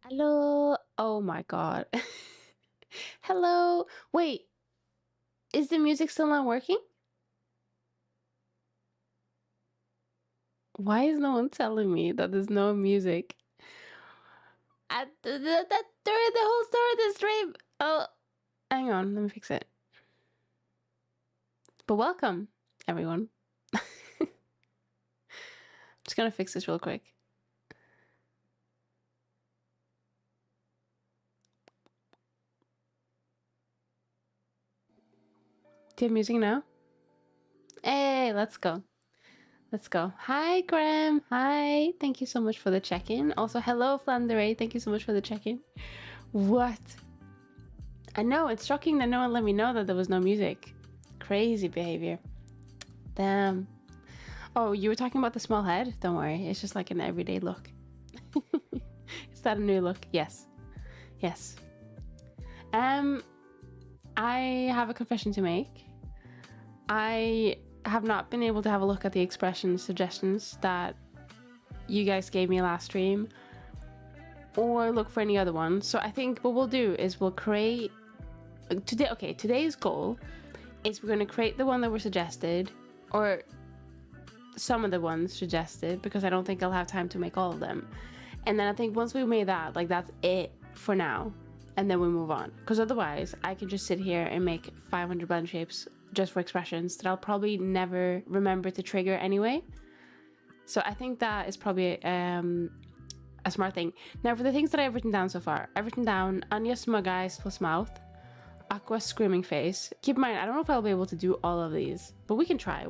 Hello. Oh my God. Hello. Wait, is the music still not working? Why is no one telling me that there's no music at that during the whole start of the stream? Oh, hang on, let me fix it. But welcome, everyone. Just gonna fix this real quick. Do you have music now? Hey, let's go. Let's go. Hi, Graham. Hi. Thank you so much for the check-in. Also, hello, Flanderay. Thank you so much for the check-in. What? I know, it's shocking that no one let me know that there was no music. Crazy behavior. Damn. Oh, you were talking about the small head? Don't worry, it's just like an everyday look. Is that a new look? Yes. Yes. I have a confession to make. I have not been able to have a look at the expression suggestions that you guys gave me last stream or look for any other ones. So I think what we'll do is we'll create today. Okay, today's goal is we're going to create the one that were suggested, or some of the ones suggested, because I don't think I'll have time to make all of them. And then I think once we made that, like, that's it for now, and then we move on, because otherwise I can just sit here and make 500 blend shapes just for expressions that I'll probably never remember to trigger anyway. So I think that is probably a smart thing. Now for the things that I've written down so far, I've written down Anya smug eyes plus mouth, Aqua screaming face. Keep in mind, I don't know if I'll be able to do all of these, but we can try.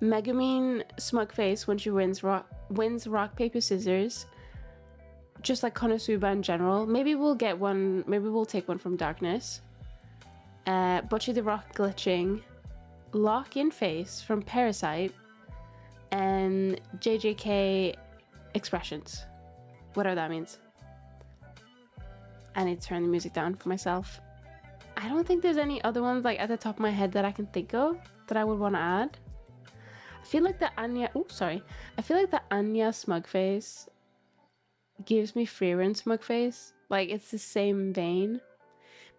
Megumin smug face when she wins rock paper scissors, just like Konosuba in general. Maybe we'll get one, maybe we'll take one from Darkness. Butchie the Rock glitching, lock in face from Parasite, and JJK expressions, whatever that means. I need to turn the music down for myself. I don't think there's any other ones like at the top of my head that I can think of that I would want to add. I feel like the Anya, I feel like the Anya smug face gives me Frieren smug face. Like, it's the same vein.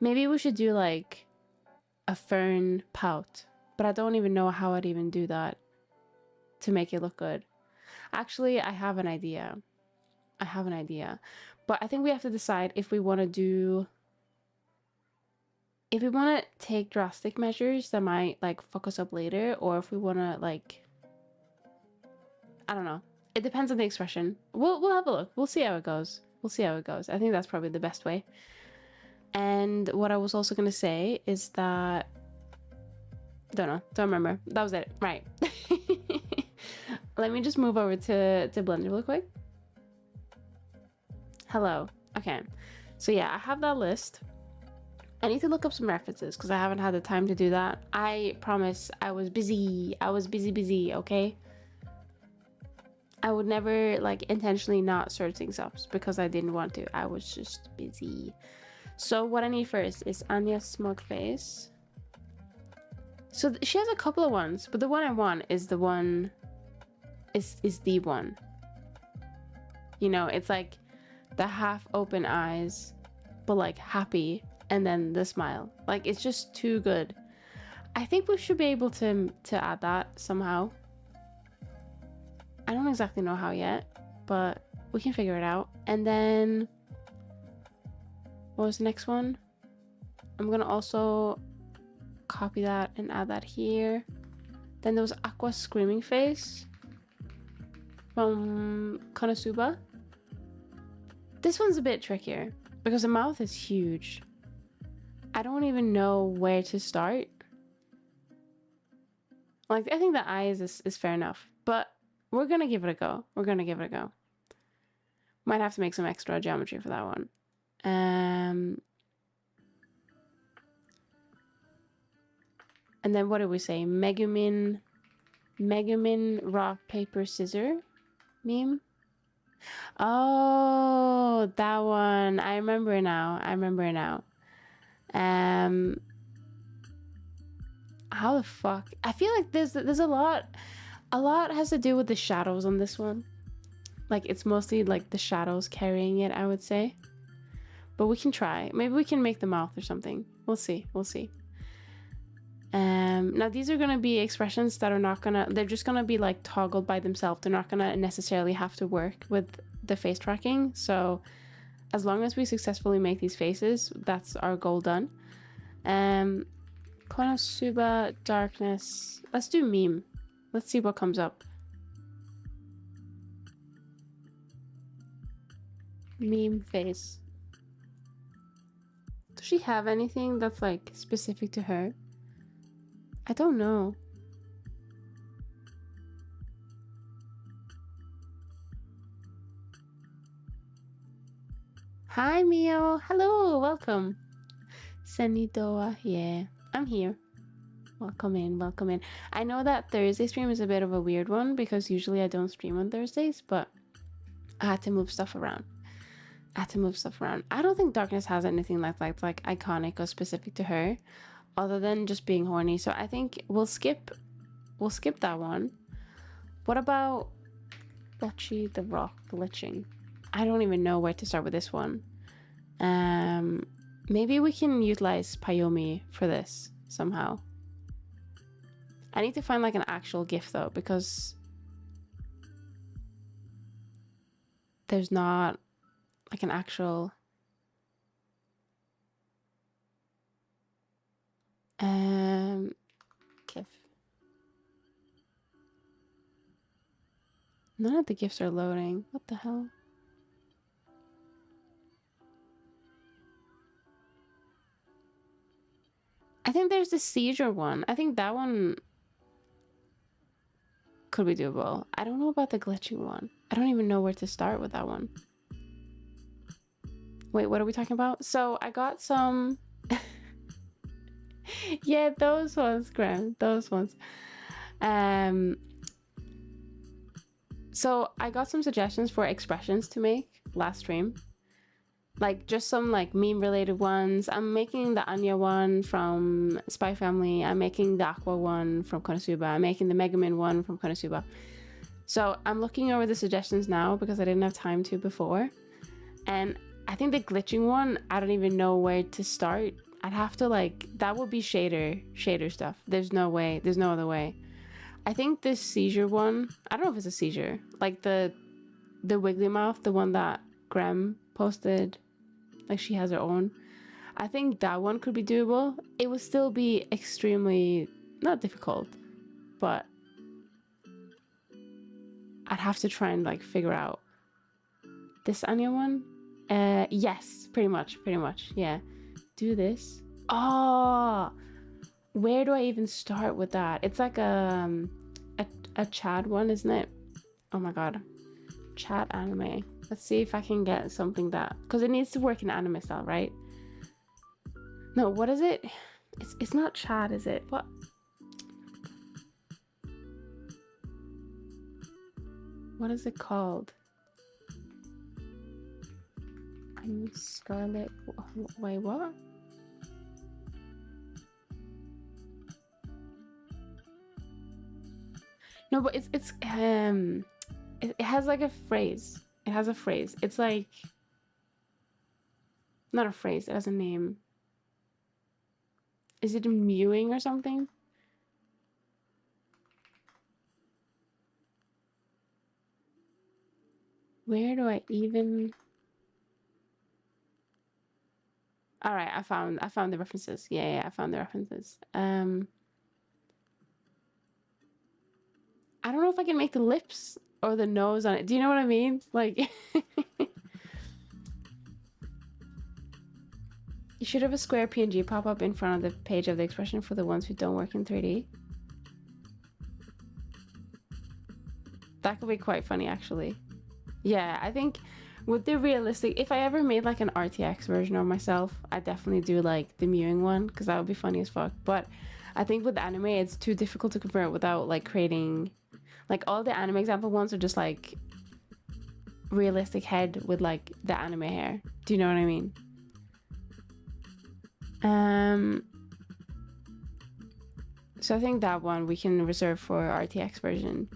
Maybe we should do like a fern pout, but I don't even know how I'd even do that to make it look good. Actually, I have an idea. But I think we have to decide if we want to take drastic measures that might like fuck us up later, or if we want to like, I don't know. It depends on the expression. We'll have a look. We'll see how it goes. I think that's probably the best way. And what I was also going to say is that, don't remember. That was it. Right. Let me just move over to Blender real quick. Hello. Okay. So yeah, I have that list. I need to look up some references because I haven't had the time to do that. I promise I was busy. Okay? I would never like intentionally not search things up because I didn't want to. I was just busy. So what I need first is Anya's smug face. So she has a couple of ones, but the one I want is the one, is the one. You know, it's like the half open eyes, but like happy, and then the smile. Like, it's just too good. I think we should be able to add that somehow. I don't exactly know how yet, but we can figure it out. And then what was the next one? I'm gonna also copy that and add that here. Then there was Aqua screaming face from Konosuba. This one's a bit trickier because the mouth is huge. I don't even know where to start. Like, I think the eyes is fair enough, but we're gonna give it a go. Might have to make some extra geometry for that one. And then what did we say? Megumin rock paper scissor meme. Oh, that one. I remember now. How the fuck? I feel like there's a lot has to do with the shadows on this one. Like it's mostly like the shadows carrying it, I would say. But we can try. Maybe we can make the mouth or something. We'll see. We'll see. Now these are gonna be expressions that are not gonna, they're just gonna be like toggled by themselves. They're not gonna necessarily have to work with the face tracking. So as long as we successfully make these faces, that's our goal done. Konosuba, darkness. Let's do meme. Let's see what comes up. Meme face. Does she have anything that's like specific to her? I don't know. Hi Mio. Hello, welcome. Zenidora, yeah. I'm here. Welcome in, welcome in. I know that Thursday stream is a bit of a weird one because usually I don't stream on Thursdays, but I had to move stuff around. I don't think Darkness has anything like iconic or specific to her, other than just being horny. So I think we'll skip that one. What about Bocce the Rock glitching? I don't even know where to start with this one. Maybe we can utilize Payomi for this somehow. I need to find like an actual GIF though, because there's not like an actual GIF. None of the GIFs are loading. What the hell? I think there's the seizure one. I think that one could be doable. I don't know about the glitching one. I don't even know where to start with that one. Wait, what are we talking about? So I got some... yeah, those ones, Graham. Those ones. So I got some suggestions for expressions to make last stream. Like just some like meme related ones. I'm making the Anya one from Spy Family. I'm making the Aqua one from Konosuba. I'm making the Megaman one from Konosuba. So I'm looking over the suggestions now because I didn't have time to before. And I think the glitching one, I don't even know where to start. I'd have to like, that would be shader stuff. There's no way, there's no other way. I think this seizure one, I don't know if it's a seizure. Like the wiggly mouth, the one that Graham posted, like she has her own. I think that one could be doable. It would still be extremely, not difficult, but I'd have to try and like figure out this Anya one. Yes, pretty much, yeah. Do this. Oh, where do I even start with that? It's like a Chad one, isn't it? Oh my god, Chad anime. Let's see if I can get something that, because it needs to work in anime style, right? No, what is it? It's not Chad, is it? What? What is it called? I'm Scarlet. Wait, what? No, but it has like a phrase. It has a phrase. It's like not a phrase. It has a name. Is it mewing or something? Where do I even? All right, I found the references. Yeah, I found the references. I don't know if I can make the lips or the nose on it. Do you know what I mean? Like, you should have a square PNG pop up in front of the page of the expression for the ones who don't work in 3D. That could be quite funny, actually. Yeah, I think with the realistic, if I ever made like an RTX version of myself, I'd definitely do like the mewing one because that would be funny as fuck. But I think with anime, it's too difficult to convert without like creating, like all the anime example ones are just like realistic head with like the anime hair. Do you know what I mean? So I think that one we can reserve for RTX version.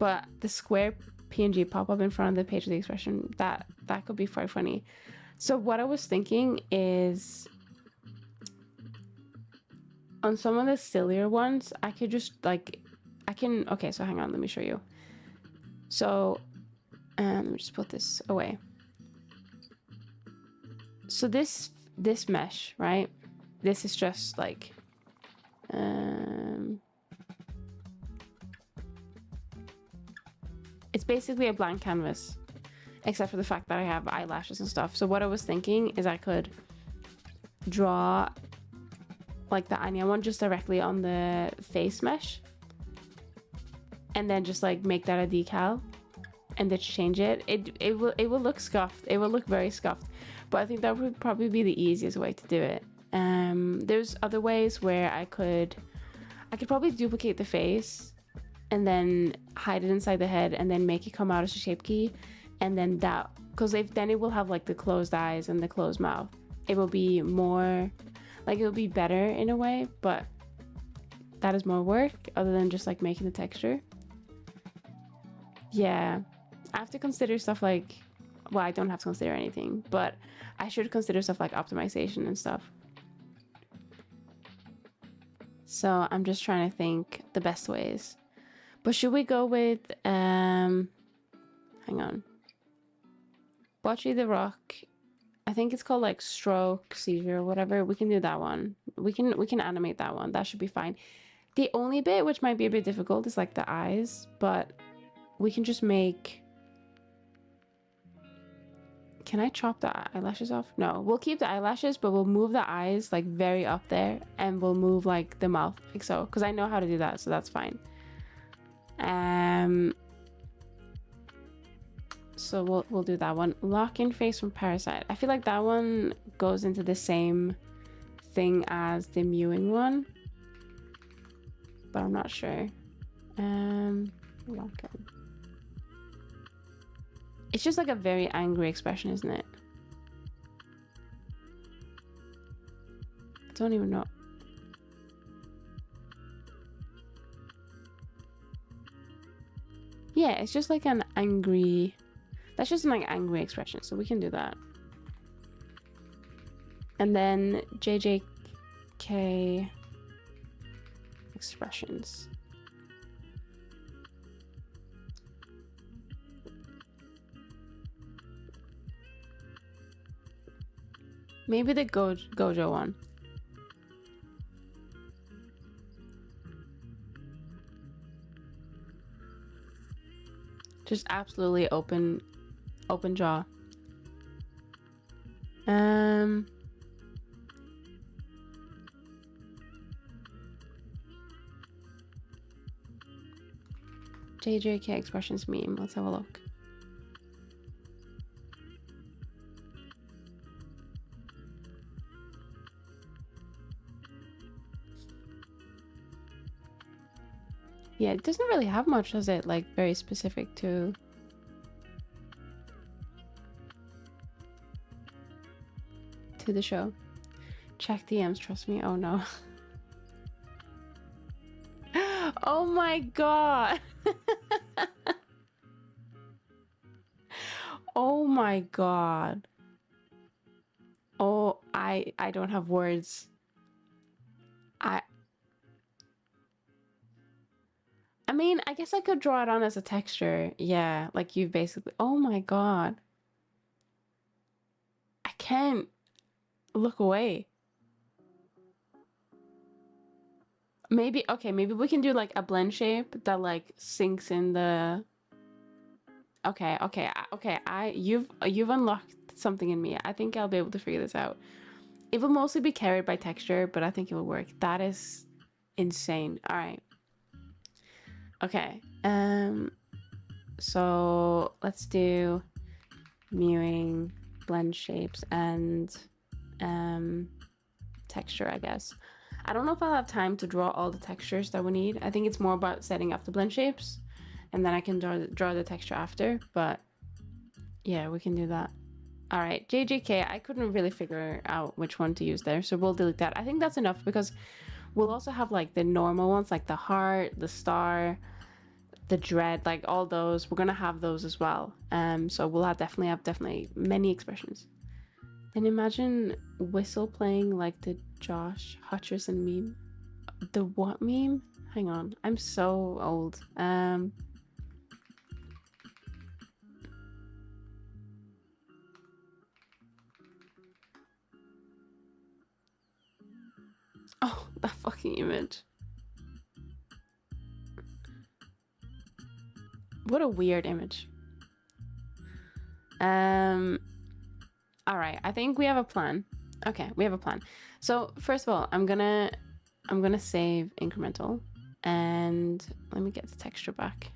but the square PNG pop up in front of the page of the expression, that could be quite funny. So what I was thinking is, on some of the sillier ones, I could just like, okay, so hang on, let me show you. So let me just put this away. So this mesh, right? This is just like, it's basically a blank canvas, except for the fact that I have eyelashes and stuff. So what I was thinking is I could draw like the Anya one just directly on the face mesh, and then just like make that a decal, and then change it. It will look scuffed. It will look very scuffed, but I think that would probably be the easiest way to do it. There's other ways where I could probably duplicate the face and then hide it inside the head and then make it come out as a shape key, and then that, because then it will have like the closed eyes and the closed mouth. It will be more like, it'll be better in a way, but that is more work other than just like making the texture. Yeah, I have to consider stuff like, well, I don't have to consider anything, but I should consider stuff like optimization and stuff. So I'm just trying to think the best ways. But should we go with hang on, Bocce the Rock? I think it's called like Stroke Seizure or whatever. We can do that one. We can animate that one. That should be fine. The only bit which might be a bit difficult is like the eyes, but we can just make... Can I chop the eyelashes off? No, we'll keep the eyelashes, but we'll move the eyes like very up there, and we'll move like the mouth like so, because I know how to do that, so that's fine. So we'll do that one. Lock-in face from Parasite. I feel like that one goes into the same thing as the mewing one, but I'm not sure. Lock-in. It's just like a very angry expression, isn't it? I don't even know. Yeah, it's just like an angry... That's just an like angry expression, so we can do that. And then JJK expressions. Maybe the Gojo one. Just absolutely open jaw. JJK expressions meme. Let's have a look. Yeah, it doesn't really have much, does it? Like very specific to... the show. Check DMs, trust me. Oh no. Oh my god. Oh my god. Oh, I don't have words. I mean, I guess I could draw it on as a texture. Yeah, like you've basically... Oh my god. I can't look away. Maybe, okay, maybe we can do like a blend shape that like sinks in the... Okay, you've unlocked something in me. I think I'll be able to figure this out. It will mostly be carried by texture, but I think it will work. That is insane. All right. Okay. So let's do mewing, blend shapes, and texture, I guess. I don't know if I'll have time to draw all the textures that we need. I think it's more about setting up the blend shapes, and then I can draw the texture after, but yeah, we can do that. All right, JJK, I couldn't really figure out which one to use there, so we'll delete that. I think that's enough because we'll also have like the normal ones, like the heart, the star, the dread, like all those, we're gonna have those as well. So we'll definitely many expressions. And imagine Whistle playing like the Josh Hutcherson meme. The what meme? Hang on, I'm so old. Oh, that fucking image. What a weird image. All right, I think we have a plan. Okay, we have a plan. So first of all, I'm gonna save incremental, and let me get the texture back.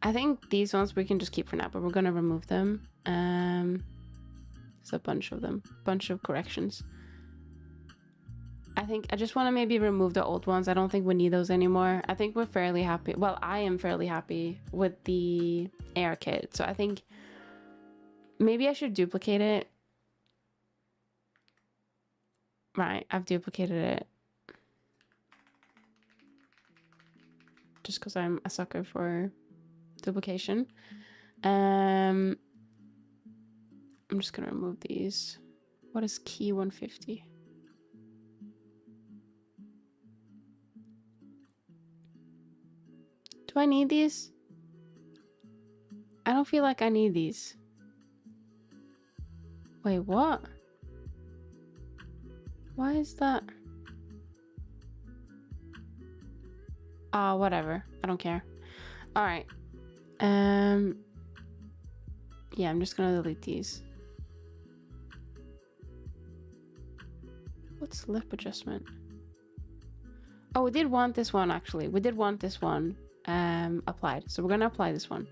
I think these ones we can just keep for now, but we're gonna remove them. There's a bunch of them, bunch of corrections. I think I just want to maybe remove the old ones. I don't think we need those anymore. I think we're fairly happy. Well, I am fairly happy with the AR kit. So I think maybe I should duplicate it. Right, I've duplicated it. Just because I'm a sucker for duplication. I'm just gonna remove these. What is key 150? Do I need these? I don't feel like I need these. Wait, what? Why is that? Whatever. I don't care. All right. Yeah, I'm just gonna delete these. What's lip adjustment? Oh, we did want this one actually. We did want this one applied. So we're gonna apply this one.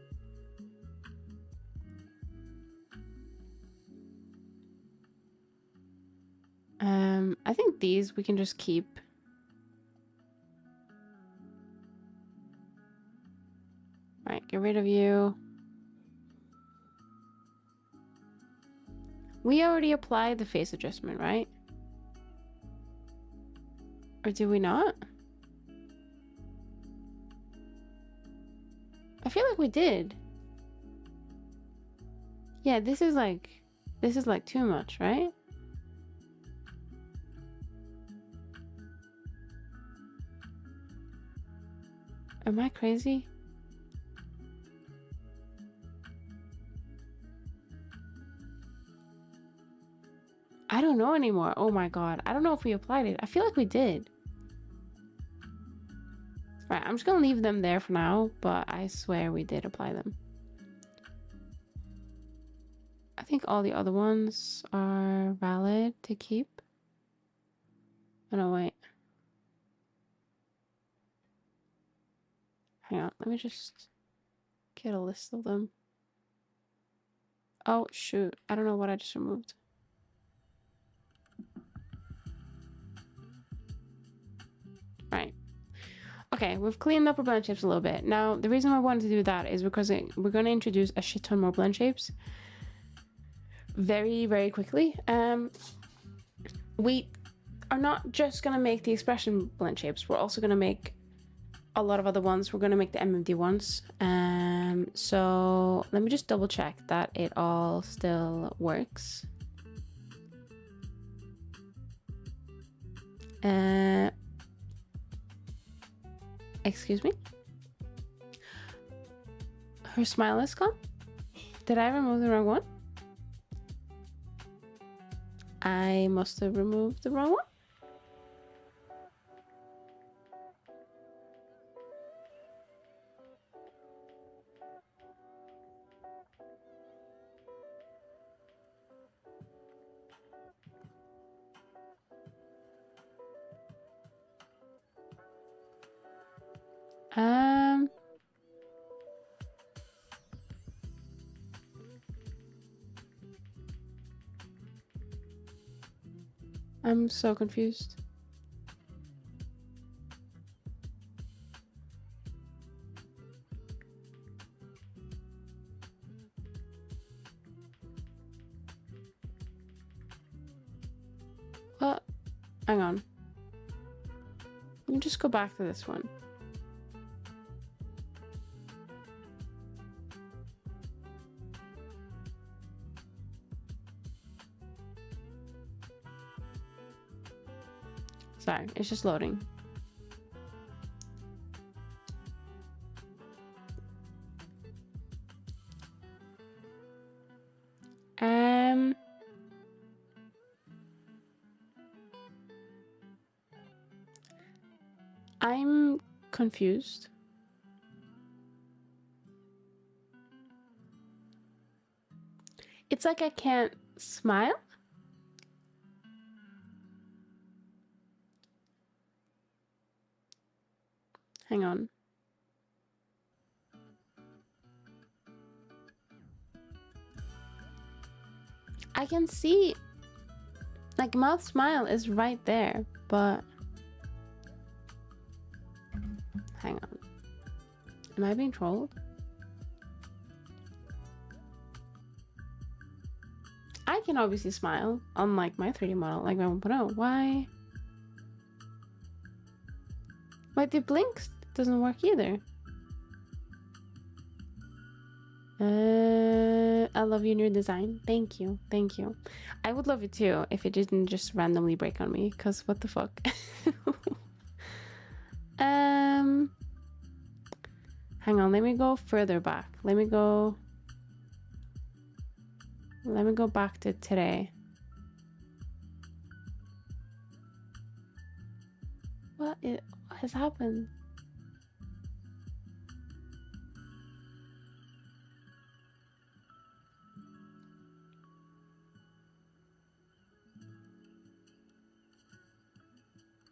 I think these we can just keep. Right, get rid of you. We already applied the face adjustment, right? Or did we not? I feel like we did. Yeah, this is like too much, right? Am I crazy? I don't know anymore. Oh my god. I don't know if we applied it. I feel like we did. Right, I'm just gonna leave them there for now, but I swear we did apply them. I think all the other ones are valid to keep. Oh no, wait. Hang on, let me just get a list of them. Oh shoot, I don't know what I just removed. Right. Okay, we've cleaned up our blend shapes a little bit. Now, the reason I wanted to do that is because we're going to introduce a shit ton more blend shapes very, very quickly. We are not just going to make the expression blend shapes. We're also going to make a lot of other ones. We're going to make the MMD ones. So let me just double check that it all still works. Excuse me? Her smile is gone? Did I remove the wrong one? I must have removed the wrong one. I'm so confused. What? Hang on. me just go back to this one. Sorry, it's just loading. I'm confused. It's like I can't smile. Hang on. I can see, like, mouth smile is right there, but hang on. Am I being trolled? I can obviously smile, unlike my 3D model, like my 1.0. Why? Wait, the blinks doesn't work either. I love your new design. Thank you. Thank you. I would love it too if it didn't just randomly break on me, because what the fuck? Hang on, let me go further back. Let me go back to today. What has happened?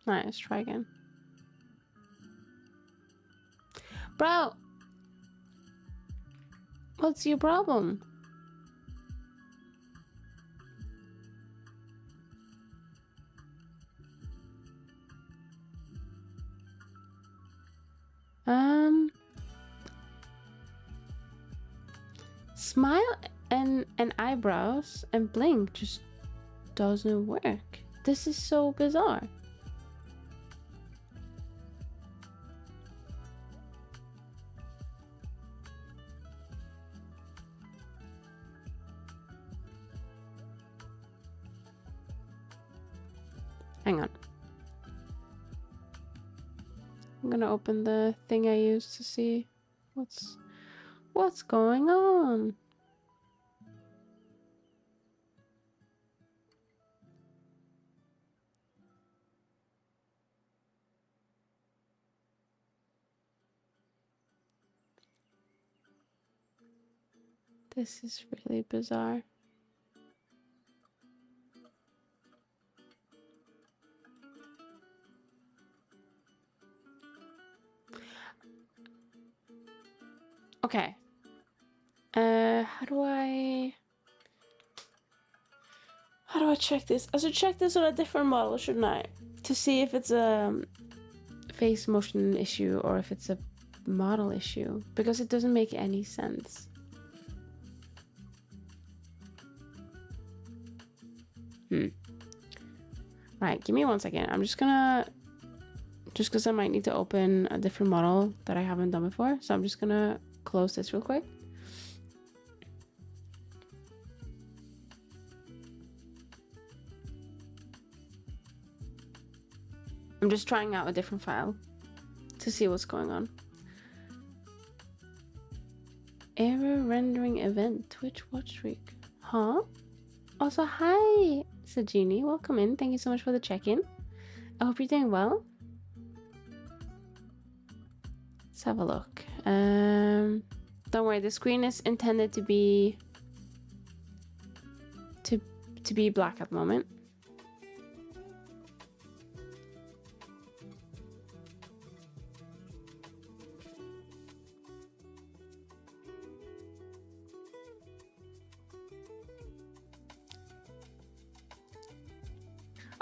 Alright, let's try again. Bro! What's your problem? Smile and eyebrows and blink just doesn't work. This is so bizarre. Hang on. I'm gonna open the thing I used to see what's going on. This is really bizarre. Okay. How do I check this? I should check this on a different model, shouldn't I? To see if it's a face motion issue or if it's a model issue, because it doesn't make any sense. Right, give me 1 second. I'm just gonna, just because I might need to open a different model that I haven't done before, so I'm just gonna close this real quick. I'm just trying out a different file to see what's going on. Error rendering event, Twitch watch streak. Huh? Also, hi, Sajini. Welcome in. Thank you so much for the check-in. I hope you're doing well. Let's have a look. Don't worry, the screen is intended to be black at the moment.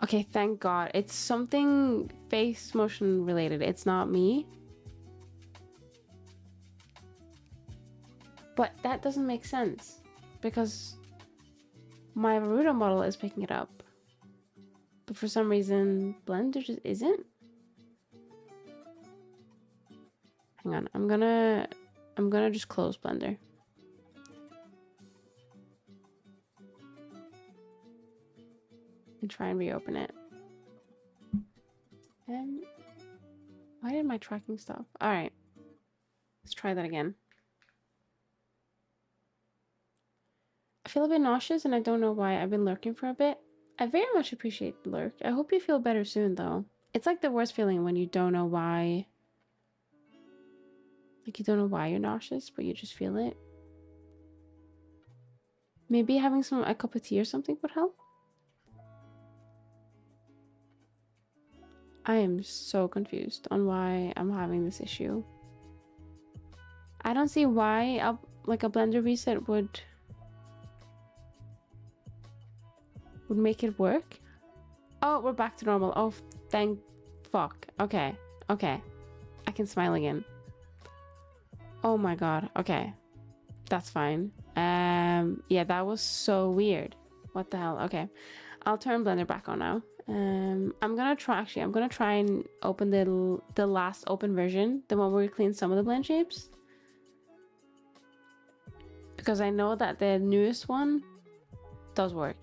Okay, thank God. It's something face motion related. It's not me. But that doesn't make sense because my Varuda model is picking it up. But for some reason, Blender just isn't. Hang on, I'm gonna just close Blender. And try and reopen it. And why did my tracking stop? All right, let's try that again. I feel a bit nauseous and I don't know why. I've been lurking for a bit. I very much appreciate the lurk. I hope you feel better soon though. It's like the worst feeling when you don't know why. Like you don't know why you're nauseous, but you just feel it. Maybe having a cup of tea or something would help. I am so confused on why I'm having this issue. I don't see why like a Blender reset would make it work. Oh, we're back to normal. Oh, thank fuck. Okay. Okay. I can smile again. Oh my god. Okay. That's fine. Yeah, that was so weird. What the hell? Okay. I'll turn Blender back on now. I'm gonna try and open the last open version, the one where we clean some of the blend shapes. Because I know that the newest one does work.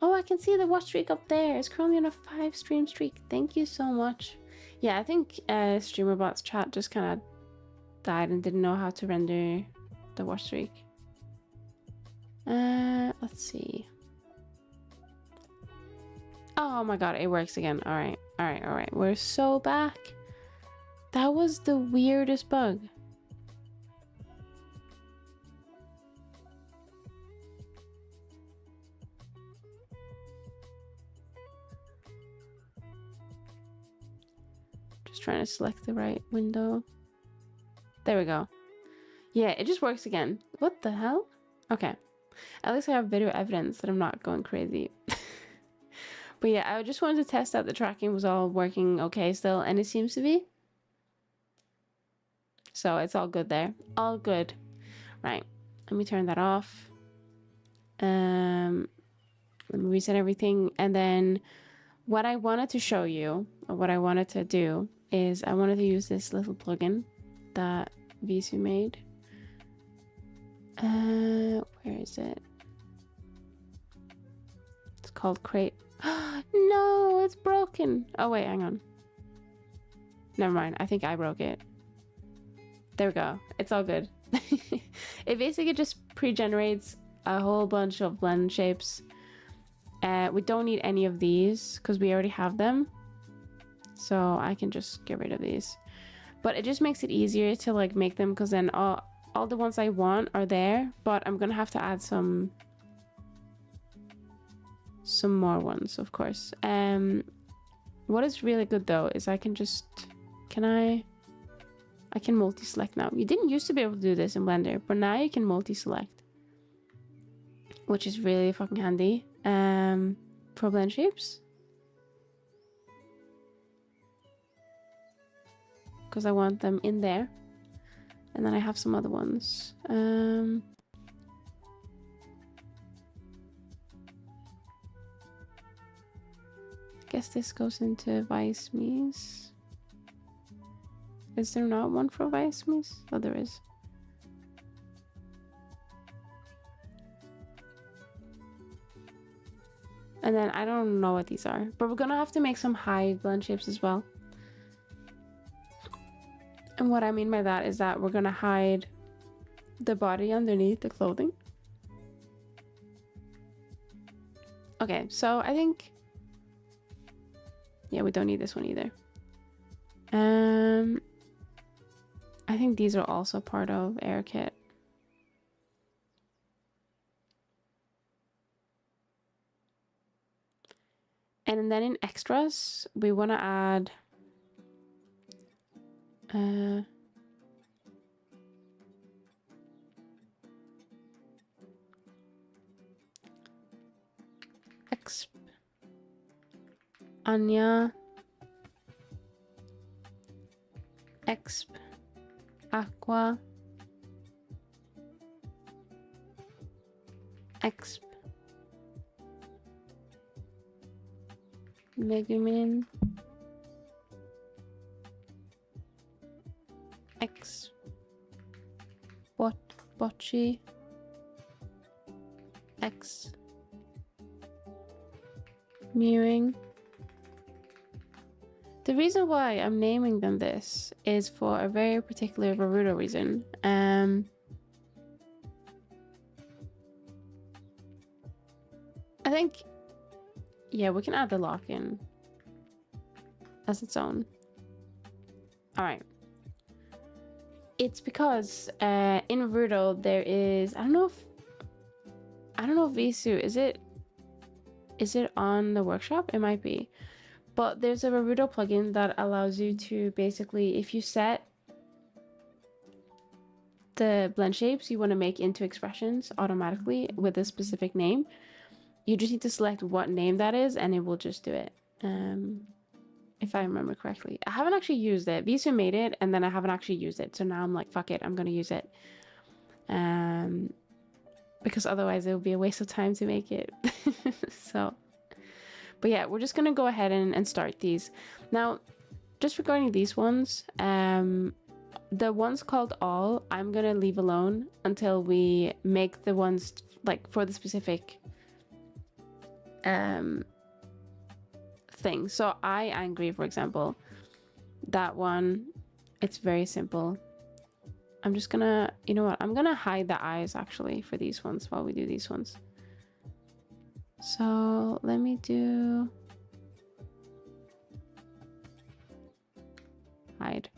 Oh, I can see the watch streak up there. It's currently on a 5 stream streak. Thank you so much. Yeah, I think StreamerBot's chat just kind of died and didn't know how to render the watch streak. Let's see. Oh my god, it works again. All right, all right, all right. We're so back. That was the weirdest bug. Just trying to select the right window. There we go. Yeah, it just works again. What the hell? Okay. At least I have video evidence that I'm not going crazy. But yeah, I just wanted to test that the tracking was all working okay still, and it seems to be. So it's all good there. All good. Right. Let me turn that off. Let me reset everything. And then what I wanted to show you, or what I wanted to do, is I wanted to use this little plugin that Visu made. Where is it? It's called Create. No, it's broken. Oh wait, hang on. Never mind. I think I broke it. There we go. It's all good. It basically just pre-generates a whole bunch of blend shapes. We don't need any of these because we already have them. So I can just get rid of these. But it just makes it easier to like make them, because then all the ones I want are there, but I'm gonna have to add some more ones, of course. What is really good though is I can just I can multi-select now. You didn't used to be able to do this in Blender, but now you can multi-select, which is really fucking handy for blend shapes, because I want them in there. And then I have some other ones. Guess this goes into Vice Mies. Is there not one for Vice Mies? Oh, there is. And then I don't know what these are, but we're gonna have to make some hide blend shapes as well. And what I mean by that is that we're gonna hide the body underneath the clothing. Okay, so I think, yeah, we don't need this one either. I think these are also part of AirKit. And then in extras, we want to add exp Anya exp aqua exp Megumin X botchy X mewing. The reason why I'm naming them this is for a very particular Naruto reason. I think, yeah, we can add the lock-in as its own. All right. It's because in Naruto there is, I don't know if Visu, is it on the workshop? It might be. But there's a Naruto plugin that allows you to basically, if you set the blend shapes you want to make into expressions automatically with a specific name, you just need to select what name that is and it will just do it. If I remember correctly. I haven't actually used it. Visu made it and then I haven't actually used it. So now I'm like, fuck it, I'm gonna use it. Because otherwise it would be a waste of time to make it. So, but yeah, we're just gonna go ahead and start these. Now, just regarding these ones, the ones called all, I'm gonna leave alone until we make the ones like for the specific thing. So I angry, for example, that one, it's very simple. I'm just gonna, you know what, I'm gonna hide the eyes actually for these ones while we do these ones. So let me do hide,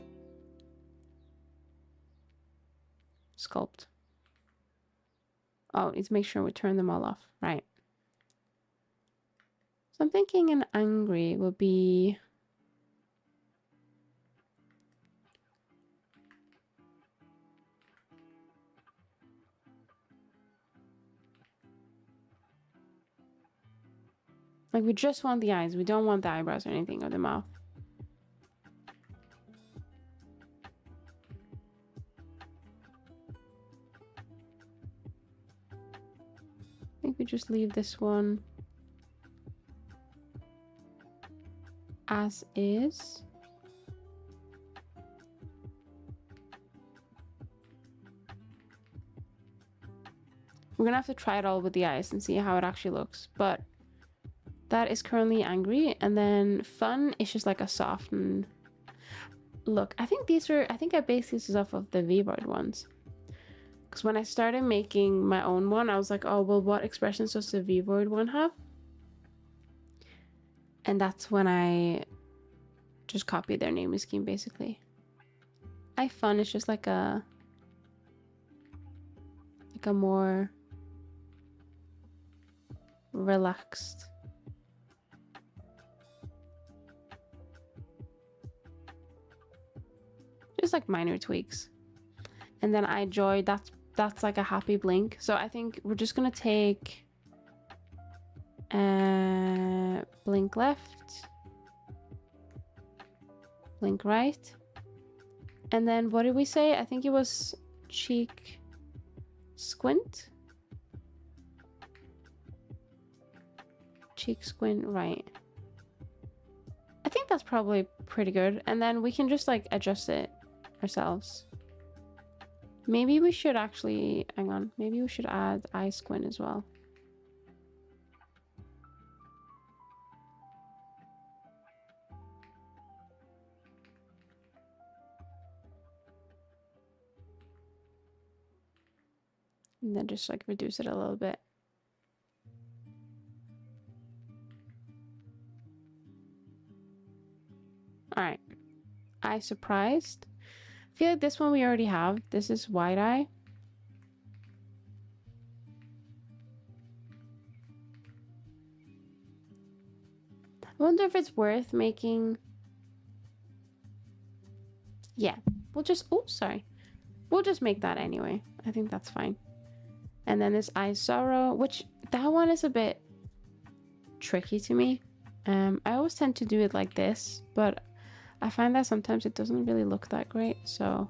sculpt. Oh, need to make sure we turn them all off, right? So I'm thinking an angry will be like, we just want the eyes. We don't want the eyebrows or anything, or the mouth. I think we just leave this one as is. We're gonna have to try it all with the eyes and see how it actually looks, but that is currently angry. And then fun is just like a soften look. I think I based these off of the VOD ones, because when I started making my own one, I was like, oh well, what expressions does the VOD one have? And that's when I just copied their naming scheme basically. Fun is just like a more relaxed. Just like minor tweaks. And then I joy, that's like a happy blink. So I think we're just gonna take blink left, blink right, and then what did we say? I think it was cheek squint. Cheek squint right. I think that's probably pretty good. And then we can just like adjust it ourselves. Maybe we should actually, hang on, maybe we should add eye squint as well. And then just like reduce it a little bit. All right, eye surprised. I feel like this one we already have. This is wide eye. I wonder if it's worth making. Yeah, we'll just, oh, sorry. We'll just make that anyway. I think that's fine. And then this eye sorrow, which that one is a bit tricky to me. I always tend to do it like this, but I find that sometimes it doesn't really look that great, so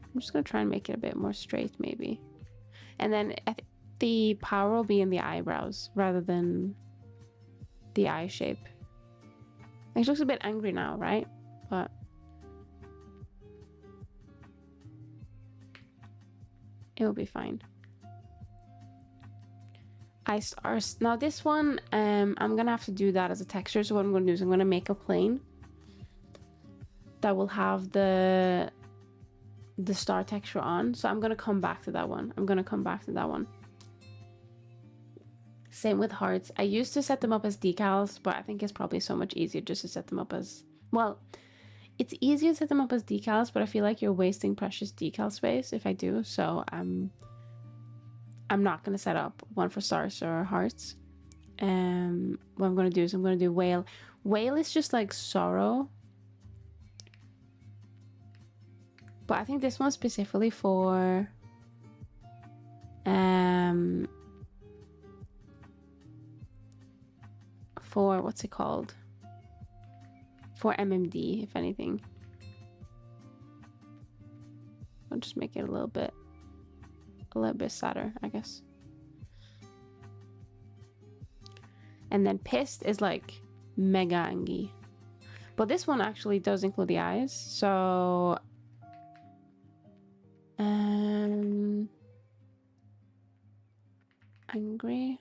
I'm just gonna try and make it a bit more straight maybe. And then I think the power will be in the eyebrows rather than the eye shape. It looks a bit angry now, right? but it'll be fine. Now this one, I'm gonna have to do that as a texture. So what I'm gonna do is I'm gonna make a plane that will have the star texture on. So I'm gonna come back to that one. Same with hearts. I used to set them up as decals, but I think it's probably so much easier just to set them up as, well, it's easier to set them up as decals, but I feel like you're wasting precious decal space if I do. So I'm not gonna set up one for stars or hearts. What I'm gonna do is I'm gonna do whale. Whale is just like sorrow. But I think this one's specifically for what's it called? For MMD, if anything. I'll just make it a little bit sadder, I guess. And then pissed is like mega angry. But this one actually does include the eyes, so angry.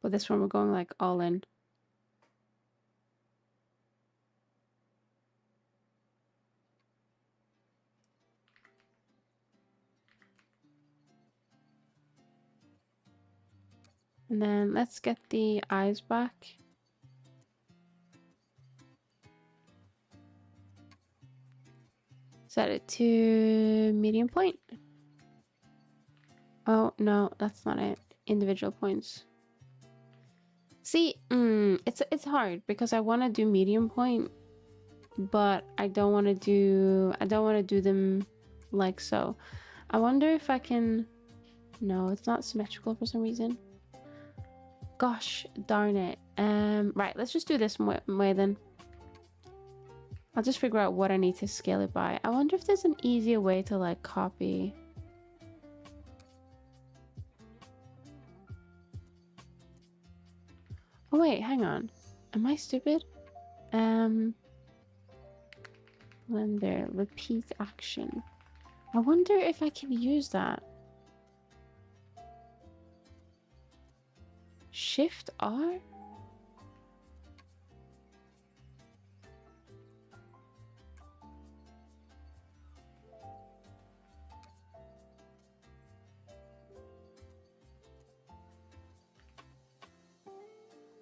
But this one we're going like all in. And then let's get the eyes back. Set it to medium point. Oh, no, that's not it. Individual points. See, it's hard because I want to do medium point, but I don't want to do them like so. I wonder if I can. No, it's not symmetrical for some reason. Gosh darn it. Right, let's just do this way then. I'll just figure out what I need to scale it by. I wonder if there's an easier way to like copy. Oh wait, hang on. Am I stupid? Blender, repeat action. I wonder if I can use that. Shift R?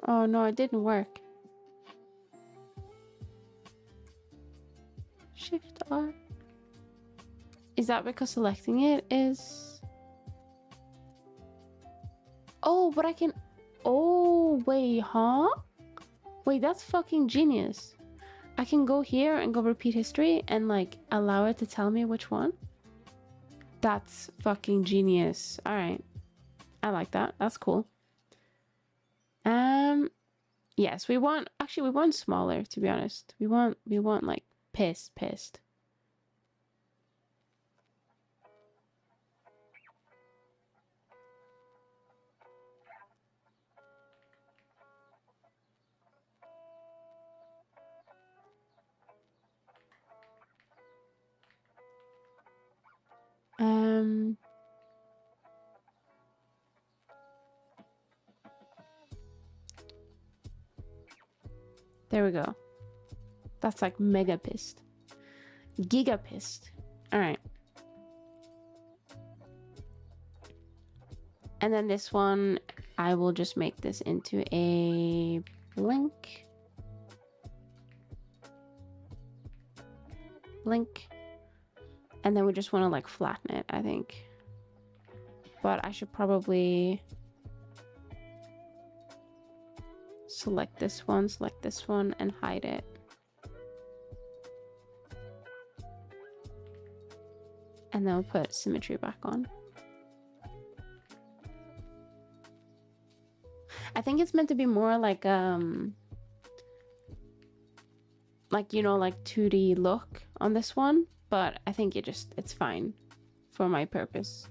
Oh no, it didn't work. Shift R. Is that because selecting it is... Oh, but I can... Oh, wait, huh? Wait, that's fucking genius. I can go here and go repeat history and like allow it to tell me which one. That's fucking genius. All right. I like that. That's cool. Yes, we want smaller, to be honest. We want like pissed. There we go. That's like mega pissed. Giga pissed. All right. And then this one, I will just make this into a blink. And then we just want to like flatten it, I think. But I should probably select this one, and hide it. And then we'll put symmetry back on. I think it's meant to be more like you know, like 2D look on this one, but I think it's fine for my purpose.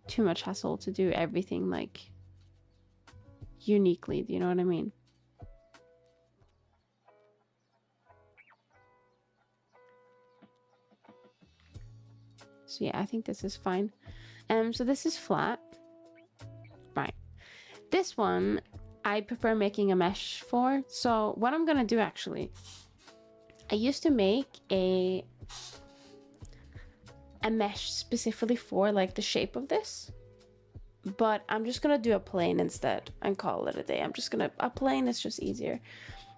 too much hassle to do everything like uniquely. Do you know what I mean? So yeah, I think this is fine. So this is flat. Right. This one, I prefer making a mesh for. So what I'm gonna do actually, I used to make a mesh specifically for like the shape of this, but I'm just gonna do a plane instead and call it a day. A plane is just easier.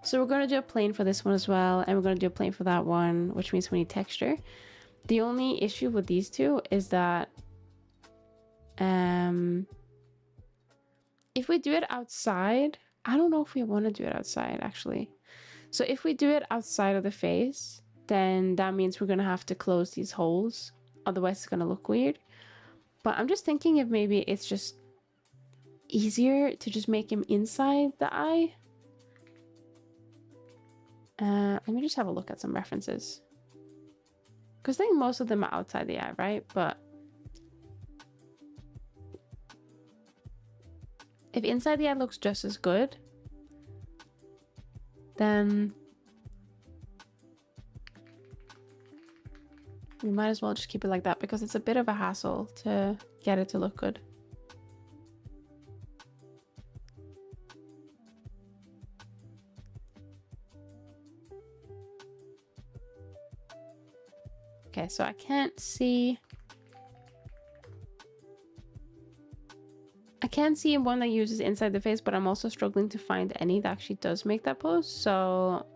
So we're gonna do a plane for this one as well, and we're gonna do a plane for that one, which means we need texture. The only issue with these two is that if we do it outside, I don't know if we want to do it outside actually. So if we do it outside of the face, then that means we're gonna have to close these holes, otherwise it's gonna look weird. But I'm just thinking if maybe it's just easier to just make him inside the eye. Let me just have a look at some references, because I think most of them are outside the eye, right? But if inside the eye looks just as good, then we might as well just keep it like that, because it's a bit of a hassle to get it to look good. Okay, so I can't see one that uses inside the face, but I'm also struggling to find any that actually does make that pose. So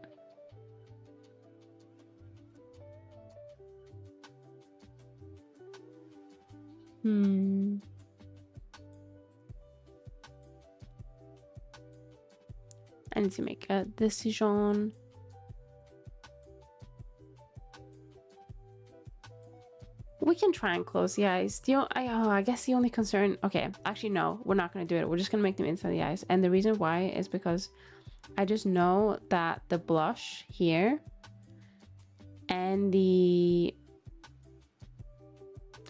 I need to make a decision. We can try and close the eyes. I guess the only concern... Okay, actually no, we're not going to do it. We're just going to make them inside the eyes. And the reason why is because I just know that the blush here and the...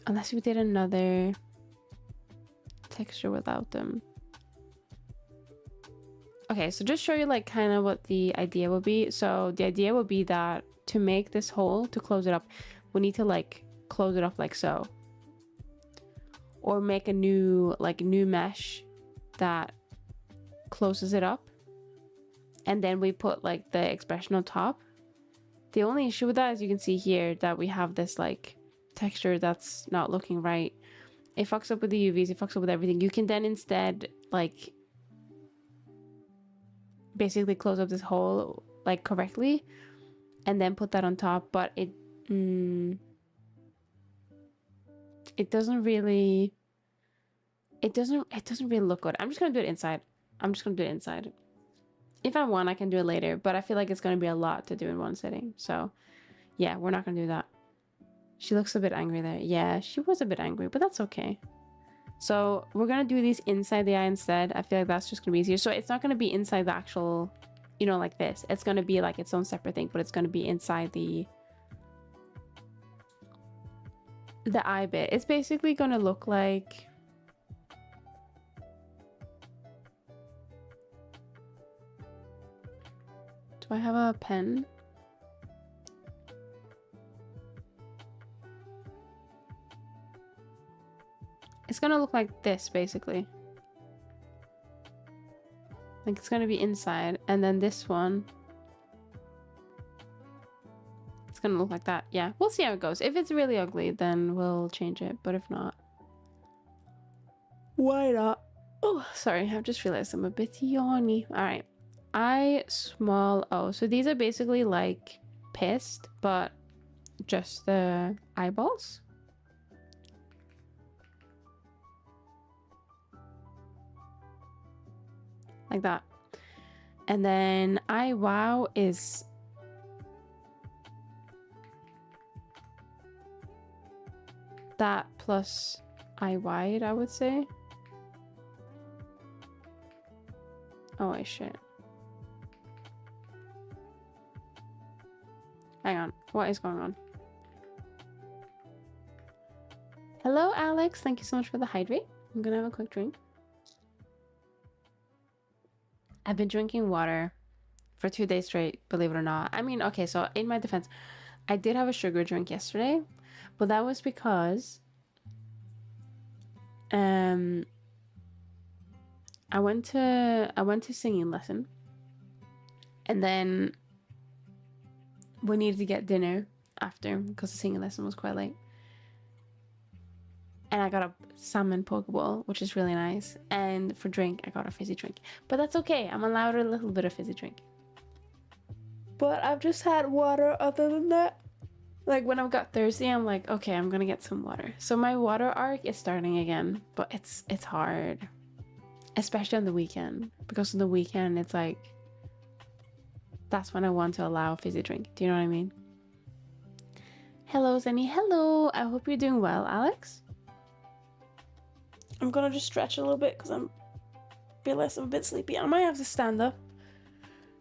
Unless we did another texture without them. Okay, so just show you like kind of what the idea would be. So the idea would be that to make this hole, to close it up, we need to like close it up like so, or make a new mesh that closes it up, and then we put like the expression on top. The only issue with that is you can see here that we have this like texture that's not looking right. It fucks up with the UVs, it fucks up with everything. You can then instead like basically close up this hole like correctly and then put that on top, but it doesn't really look good. I'm just gonna do it inside. If I want, I can do it later, but I feel like it's gonna be a lot to do in one sitting. So yeah, we're not gonna do that. She looks a bit angry there. Yeah, she was a bit angry, but that's okay. So we're gonna do these inside the eye instead. I feel like that's just gonna be easier. So it's not gonna be inside the actual, you know, like this. It's gonna be like its own separate thing, but it's gonna be inside the eye bit. It's basically gonna look like... Do I have a pen? It's gonna look like this basically. Like it's gonna be inside, and then this one, it's gonna look like that. Yeah, we'll see how it goes. If it's really ugly, then we'll change it, but if not, why not? Oh, sorry, I've just realized I'm a bit yawny. All right, I small O. So these are basically like pissed, but just the eyeballs. Like that. And then I wow is that plus I wide, I would say. Oh wait, shit. Hang on, what is going on? Hello, Alex. Thank you so much for the hydrate. I'm gonna have a quick drink. I've been drinking water for 2 days straight, believe it or not. I mean, okay, so in my defense, I did have a sugar drink yesterday, but that was because I went to singing lesson, and then we needed to get dinner after because the singing lesson was quite late. And I got a salmon pokeball, which is really nice. And for drink, I got a fizzy drink. But that's okay. I'm allowed a little bit of fizzy drink. But I've just had water other than that. Like when I've got thirsty, I'm like, okay, I'm gonna get some water. So my water arc is starting again, but it's hard. Especially on the weekend. Because on the weekend, it's like, that's when I want to allow a fizzy drink. Do you know what I mean? Hello, Zenny. Hello. I hope you're doing well, Alex. I'm gonna just stretch a little bit because I'm realized I'm a bit sleepy. I might have to stand up.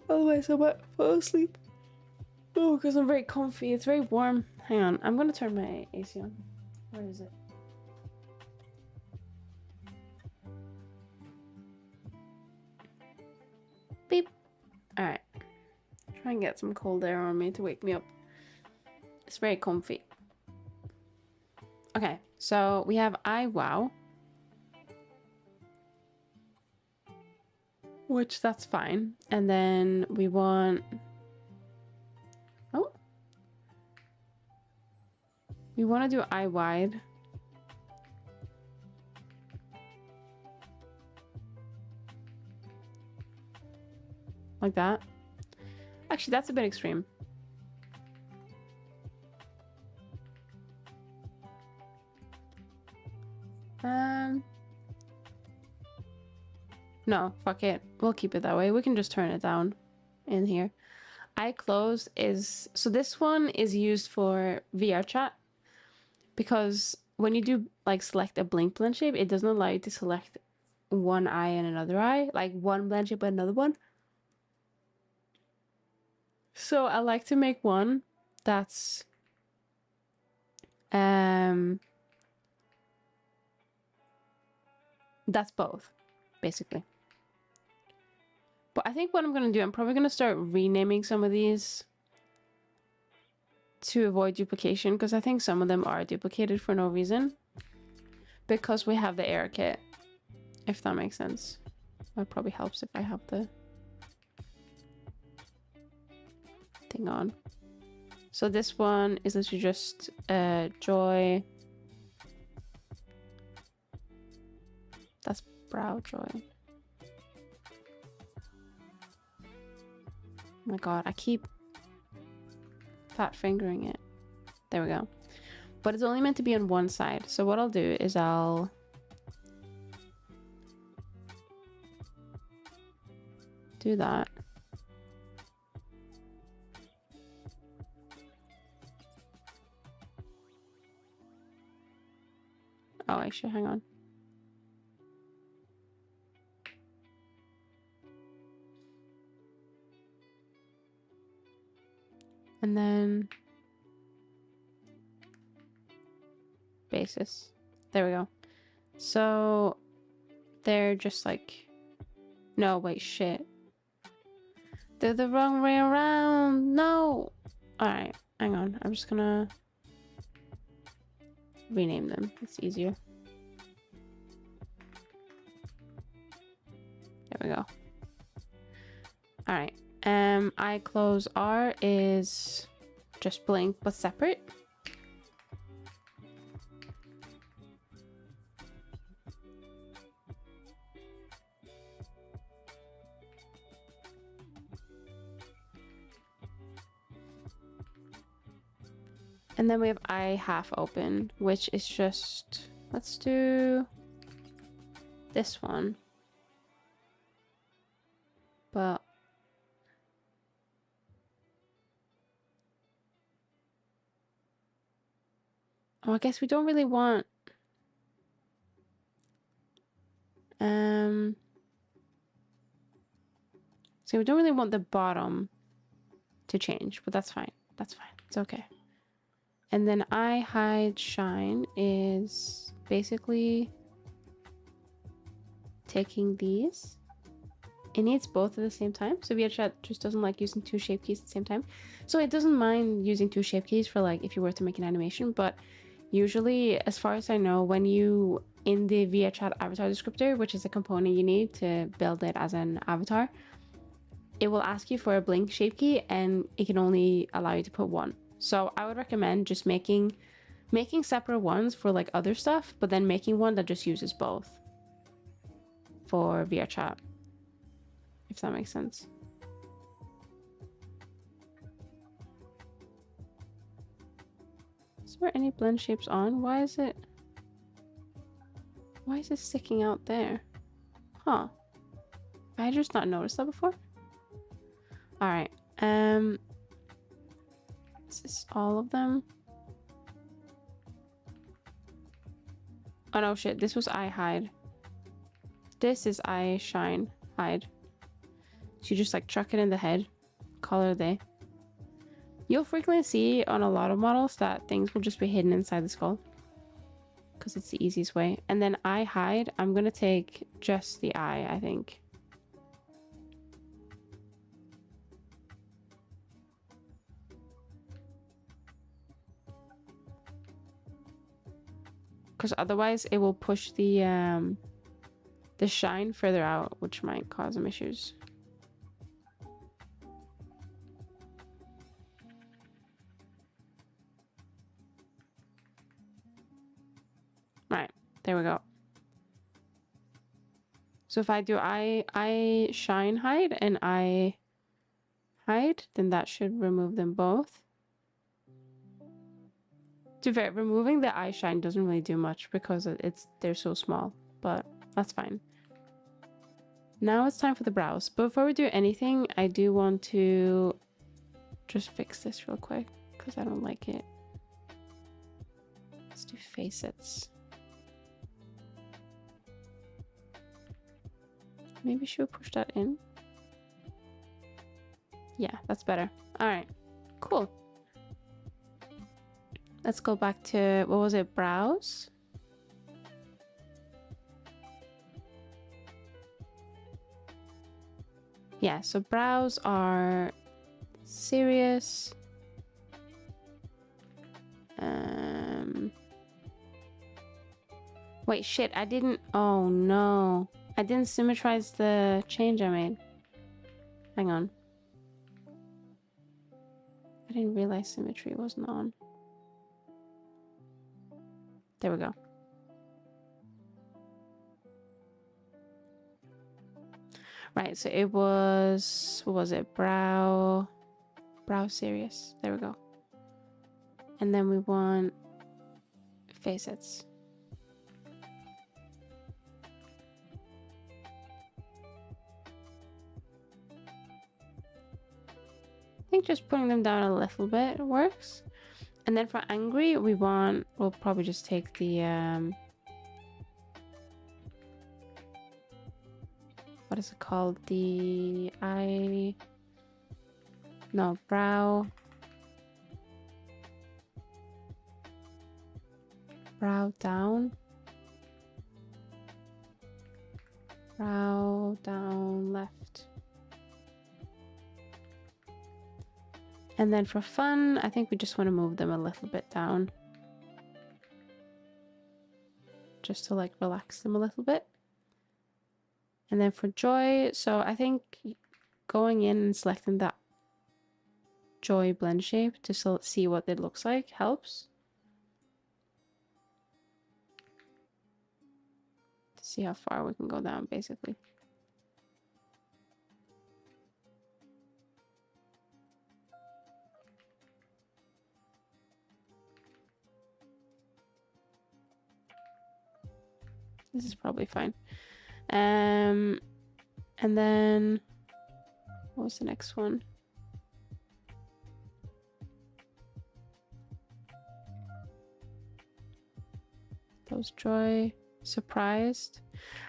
Otherwise I might fall asleep. Oh, because I'm very comfy. It's very warm. Hang on. I'm gonna turn my AC on. Where is it? Beep. Alright. Try and get some cold air on me to wake me up. It's very comfy. Okay, so we have I wow. Which that's fine. And then we want... Oh. We want to do eye wide. Like that. Actually, that's a bit extreme. No, fuck it. We'll keep it that way. We can just turn it down in here. Eye closed is... So this one is used for VR chat. Because when you do, like, select a blink blend shape, it doesn't allow you to select one eye and another eye. Like, one blend shape and another one. So I like to make one that's... That's both, basically. But I think what I'm going to do, I'm probably going to start renaming some of these to avoid duplication, because I think some of them are duplicated for no reason. Because we have the air kit, if that makes sense. It probably helps if I have the thing on. So this one is literally just Joy. That's Brow Joy. Oh my god, I keep fat fingering it. There we go. But it's only meant to be on one side. So what I'll do is I'll do that. Oh, actually, hang on. And then basis. There we go. So they're just like, no, wait, shit. They're the wrong way around. No. All right, hang on. I'm just gonna rename them. It's easier. There we go. All right. Eye close R is just blink but separate. And then we have eye half open, which is just, let's do this one. But oh, I guess we don't really want so we don't really want the bottom to change, but that's fine. That's fine. It's okay. And then eye hide shine is basically taking these. It needs both at the same time. So VHat just doesn't like using two shape keys at the same time. So it doesn't mind using two shape keys for like if you were to make an animation, but usually, as far as I know, when you in the VHat avatar descriptor, which is a component you need to build it as an avatar, it will ask you for a blink shape key and it can only allow you to put one. So I would recommend just making separate ones for like other stuff, but then making one that just uses both for VRChat, if that makes sense. Is there any blend shapes on? Why is it sticking out there? Huh. I just not noticed that before. All right. Is this all of them? Oh no, shit. This was eye hide. This is eye shine hide. So you just like chuck it in the head, color they. You'll frequently see on a lot of models that things will just be hidden inside the skull because it's the easiest way. And then eye hide, I'm gonna take just the eye, I think. Because otherwise it will push the shine further out, which might cause some issues. Right, there we go. So if I do eye shine hide and eye hide, then that should remove them both. To be fair, removing the eye shine doesn't really do much because they're so small, but that's fine. Now it's time for the brows. But before we do anything, I do want to just fix this real quick because I don't like it. Let's do facets. Maybe should push that in. Yeah, that's better. All right, cool. Let's go back to, what was it, brows? Yeah, so brows are serious. Wait, shit, I didn't, oh no. I didn't symmetrize the change I made. Hang on. I didn't realize symmetry wasn't on. There we go. Right, so it was, what was it? Brow serious. There we go. And then we want facets. I think just putting them down a little bit works. And then for angry, we'll probably just take the what is it called? The brow down. Brow down left. And then for fun, I think we just want to move them a little bit down. Just to like relax them a little bit. And then for joy, so I think going in and selecting that joy blend shape to see what it looks like helps. To see how far we can go down, basically. This is probably fine. And then what was the next one? That was joy, surprised.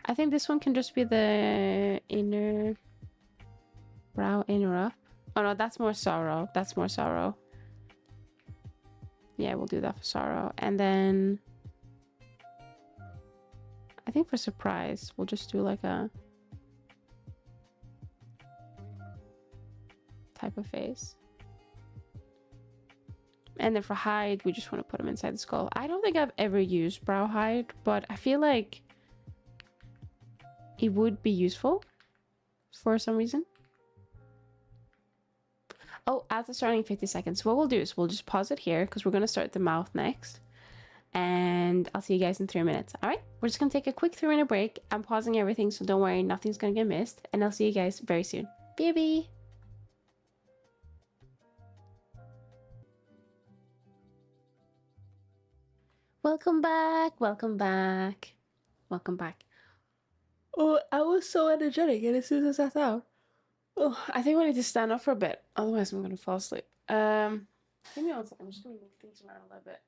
I think this one can just be the inner brow, inner up. Oh no, that's more sorrow. That's more sorrow. Yeah. Yeah, we'll do that for sorrow. And then I think for surprise, we'll just do like a type of face. And then for hide, we just want to put them inside the skull. I don't think I've ever used brow hide, but I feel like it would be useful for some reason. Oh, at the starting 50 seconds. What we'll do is we'll just pause it here because we're going to start the mouth next. And I'll see you guys in 3 minutes. All right, we're just going to take a quick 3-minute break. I'm pausing everything, so don't worry, nothing's going to get missed. And I'll see you guys very soon. Baby. Welcome back. Welcome back. Welcome back. Oh, I was so energetic, and as soon as I sat down, oh, I think we need to stand up for a bit. Otherwise, I'm going to fall asleep. Give me 1 second. I'm just going to move things around a little bit.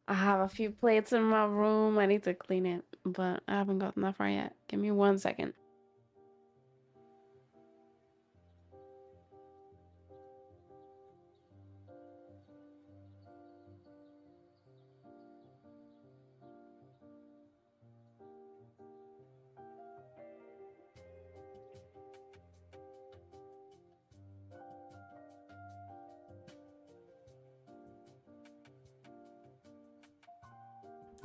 I have a few plates in my room. I need to clean it, but I haven't gotten that far yet. Give me 1 second.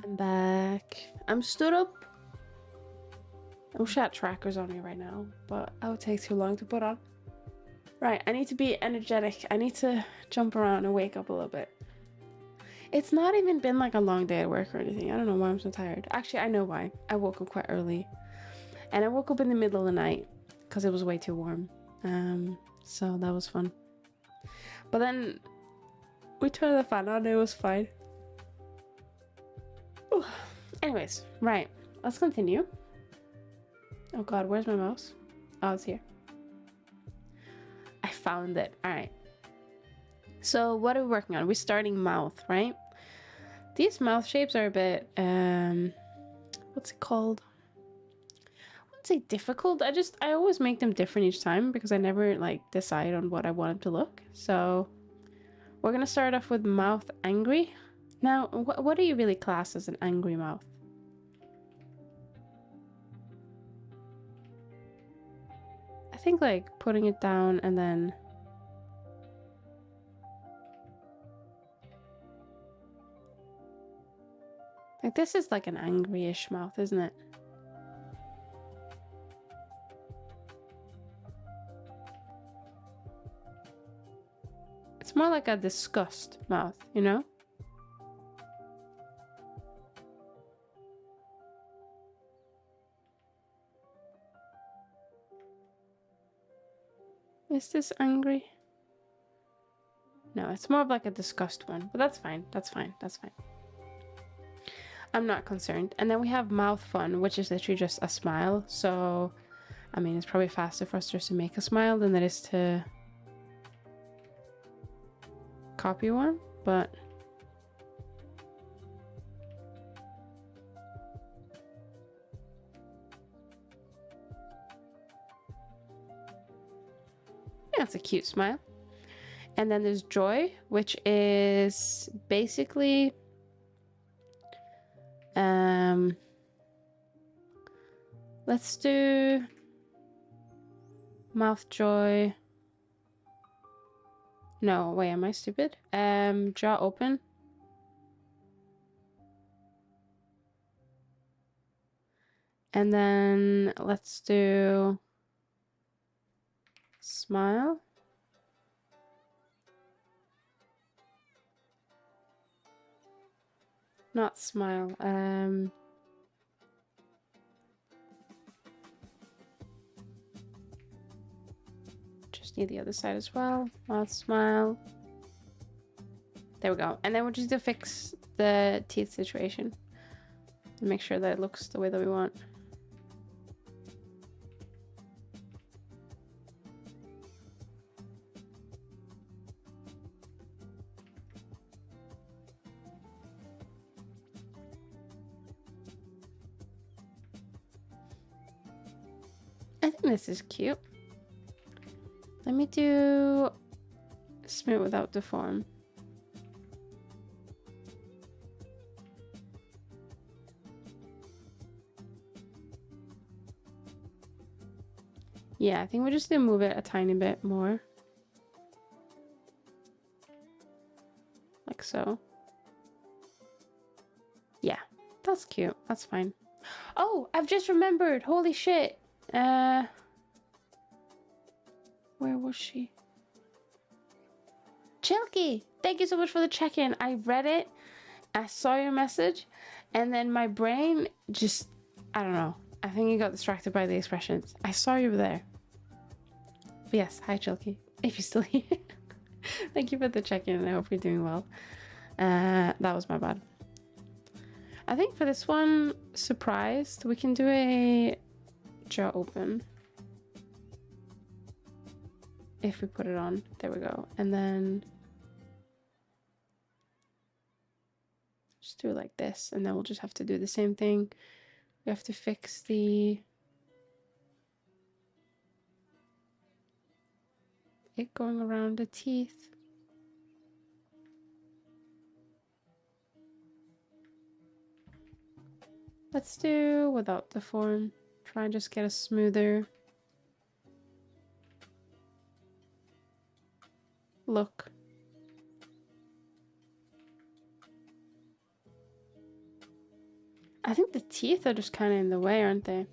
I'm back. I'm stood up. I wish I had trackers on me right now, but that would take too long to put on. Right, I need to be energetic. I need to jump around and wake up a little bit. It's not even been like a long day at work or anything. I don't know why I'm so tired. Actually, I know why. I woke up quite early. And I woke up in the middle of the night because it was way too warm. So that was fun. But then we turned the fan on and it was fine. Ooh. Anyways, right. Let's continue. Oh god, where's my mouse? Oh, it's here. I found it. Alright. So what are we working on? We're starting mouth, right? These mouth shapes are a bit, what's it called? I wouldn't say difficult. I always make them different each time because I never like decide on what I want them to look. So we're gonna start off with mouth angry. Now, what do you really class as an angry mouth? I think like putting it down and then like this is like an angry-ish mouth, isn't it? It's more like a disgust mouth, you know? Is this angry? No, it's more of like a disgust one, but that's fine. That's fine. That's fine. I'm not concerned. And then we have mouth fun, which is literally just a smile. So, I mean, it's probably faster for us just to make a smile than it is to copy one, but yeah, it's a cute smile. And then there's joy, which is basically let's do mouth joy. No, wait, am I stupid? Jaw open. And then let's do smile. Not smile. Just need the other side as well. Mouth smile. There we go. And then we'll just need to fix the teeth situation and make sure that it looks the way that we want. I think this is cute. Let me do smooth without deform. Yeah, I think we just need to move it a tiny bit more. Like so. Yeah, that's cute. That's fine. Oh, I've just remembered. Holy shit. Where was she? Chilky, thank you so much for the check-in. I read it. I saw your message. And then my brain just, I don't know. I think it got distracted by the expressions. I saw you were there. But yes, hi Chilky. If you're still here. Thank you for the check-in. I hope you're doing well. That was my bad. I think for this one, surprised, we can do a jaw open. If we put it on. There we go. And then just do it like this. And then we'll just have to do the same thing. We have to fix the... it going around the teeth. Let's do without the form. Try and just get a smoother look. I think the teeth are just kind of in the way, aren't they?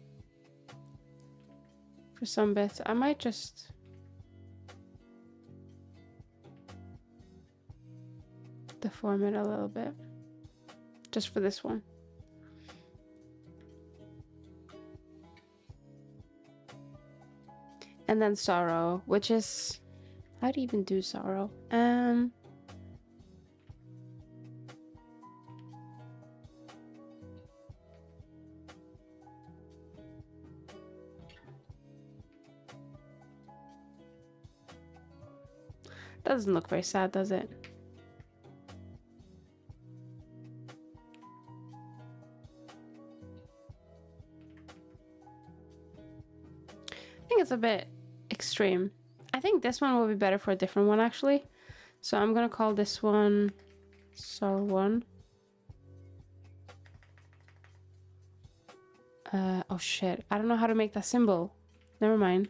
For some bits. I might just... deform it a little bit. Just for this one. And then sorrow, which is... how do you even do sorrow? Doesn't look very sad, does it? I think it's a bit extreme. I think this one will be better for a different one, actually. So I'm gonna call this one Sorrow 1. Oh shit. I don't know how to make that symbol. Never mind.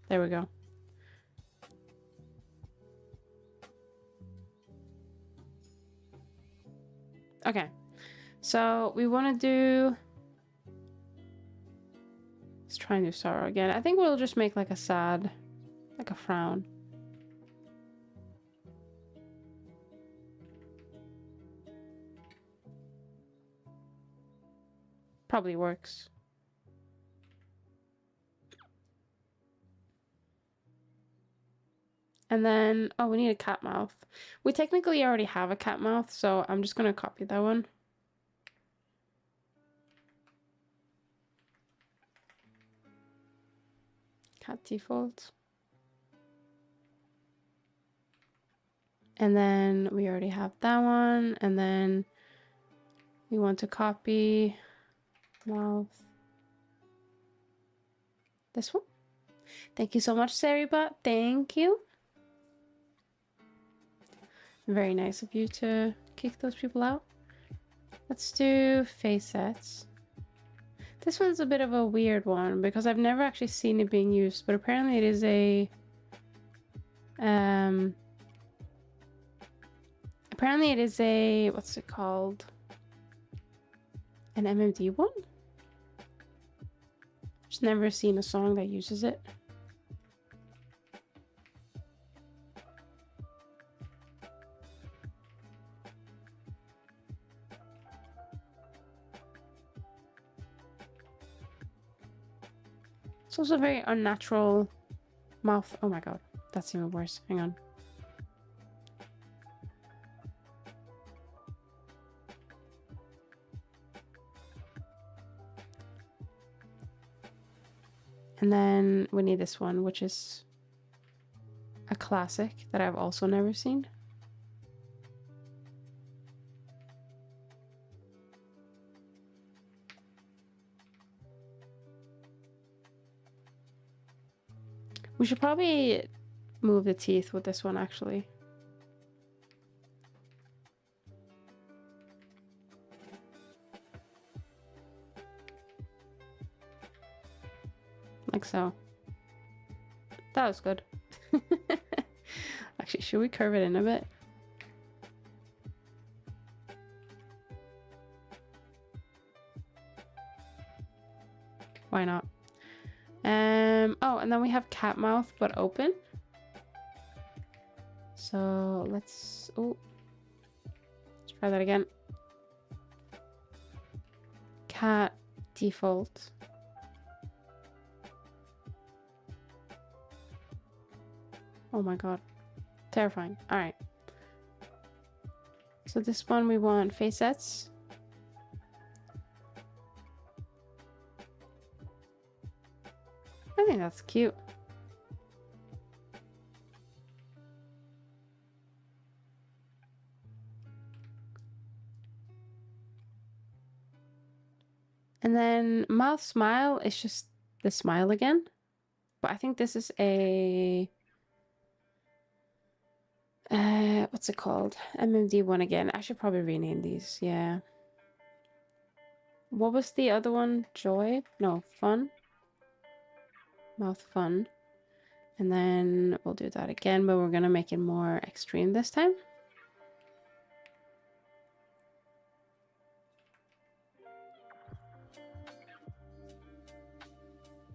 There we go. Okay. So we want to do... let's try and do sorrow again. I think we'll just make like a sad... like a frown. Probably works. And then, oh, we need a cat mouth. We technically already have a cat mouth, so I'm just gonna copy that one. Cat default. And then we already have that one. And then we want to copy mouth. This one. Thank you so much, Saribot. Thank you. Very nice of you to kick those people out. Let's do face sets. This one's a bit of a weird one because I've never actually seen it being used, but apparently it is a apparently it is a, what's it called? An MMD one? Just never seen a song that uses it. It's also a very unnatural mouth. Oh my god, that's even worse. Hang on. And then we need this one, which is a classic that I've also never seen. We should probably move the teeth with this one, actually. like so. That was good. Actually, should we curve it in a bit? Why not? Oh, and then we have cat mouth but open. So let's try that again. Cat default. Oh my god. Terrifying. Alright. So this one we want facets. I think that's cute. And then mouth smile is just the smile again. But I think this is a what's it called? MMD one again. I should probably rename these. Yeah. What was the other one? Joy? No, fun. Mouth fun. And then we'll do that again, but we're gonna make it more extreme this time.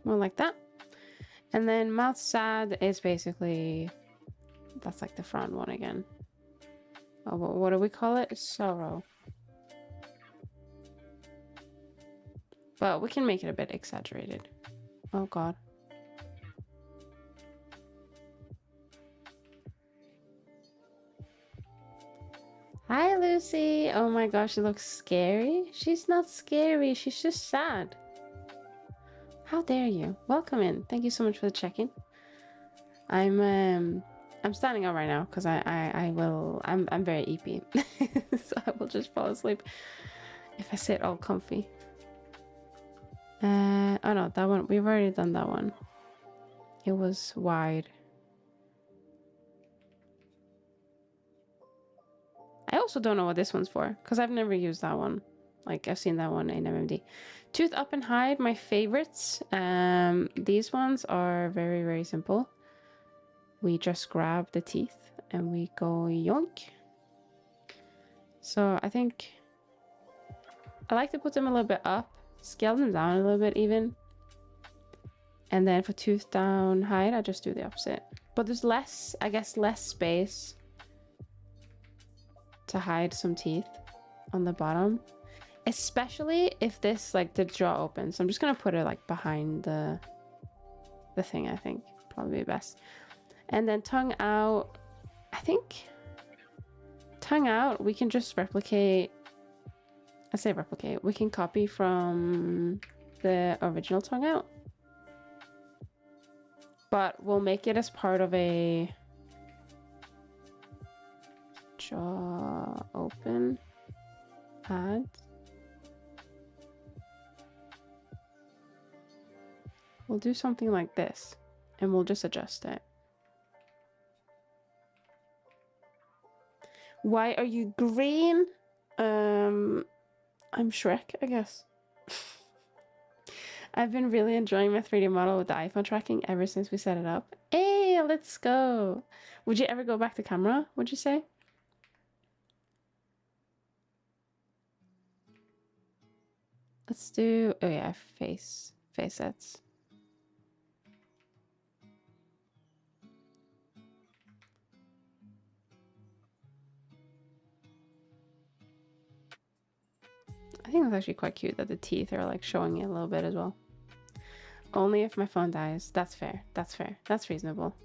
More like that. And then mouth sad is basically, that's like the front one again. Oh, what do we call it? Sorrow. But we can make it a bit exaggerated. Oh god. Hi, Lucy. Oh my gosh, she looks scary. She's not scary. She's just sad. How dare you? Welcome in. Thank you so much for the check-in. I'm standing up right now because I'm very eepy. So I will just fall asleep if I sit all comfy. Oh no, that one, we've already done that one. It was wide. I also don't know what this one's for because I've never used that one. Like I've seen that one in MMD. Tooth up and hide, my favorites. These ones are very, very simple. We just grab the teeth and we go yoink. So I think I like to put them a little bit up, scale them down a little bit even. And then for tooth down hide, I just do the opposite. But there's less, I guess, less space to hide some teeth on the bottom. Especially if this, like, the jaw opens. So I'm just gonna put it like behind the thing, I think. Probably best. And then tongue out, I think tongue out, we can just replicate. I say replicate. We can copy from the original tongue out. But we'll make it as part of a jaw open add. We'll do something like this and we'll just adjust it. Why are you green? I'm Shrek, I guess. I've been really enjoying my 3D model with the iPhone tracking ever since we set it up. Hey, let's go. Would you ever go back to camera, would you say? Let's do, oh yeah, facets. I think that's actually quite cute that the teeth are like showing it a little bit as well. Only if my phone dies. That's fair. That's fair. That's reasonable.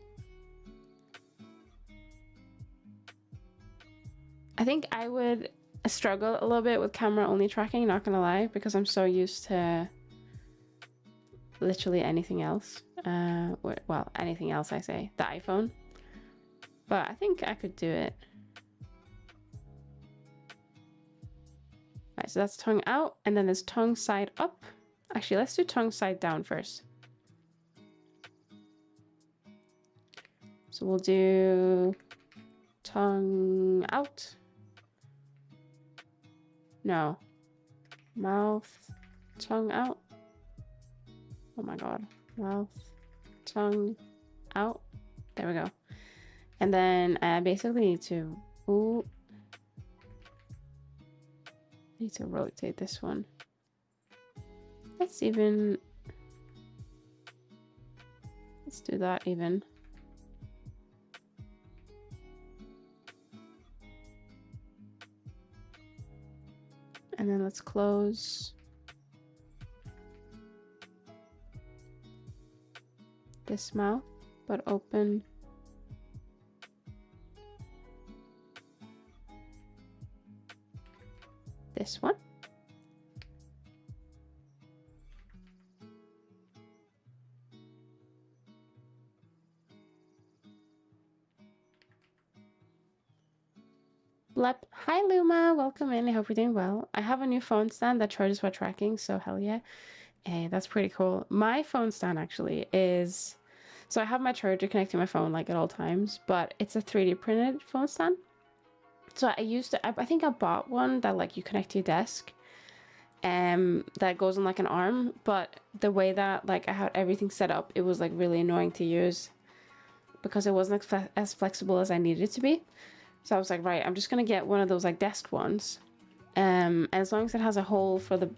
I think I would struggle a little bit with camera only tracking, not gonna lie, because I'm so used to literally anything else. Well, anything else I say, the iPhone. But I think I could do it. Alright, so that's tongue out, and then there's tongue side up. Actually, let's do tongue side down first. So we'll do tongue out. No. Mouth, tongue out. Oh my god. Mouth, tongue, out. There we go. And then I basically need to, ooh, need to rotate this one. Let's do that even. And then let's close this mouth, but open this one. Blep. Hi Luma, welcome in. I hope you're doing well. I have a new phone stand that charges while tracking, so hell yeah. Hey, that's pretty cool. My phone stand actually is, so I have my charger connected to my phone like at all times, but it's a 3D printed phone stand. So I think I bought one that like you connect to your desk, that goes on like an arm, but the way that like I had everything set up, it was like really annoying to use because it wasn't as flexible as I needed it to be. So I was like, right, I'm just gonna get one of those like desk ones, and as long as it has a hole for the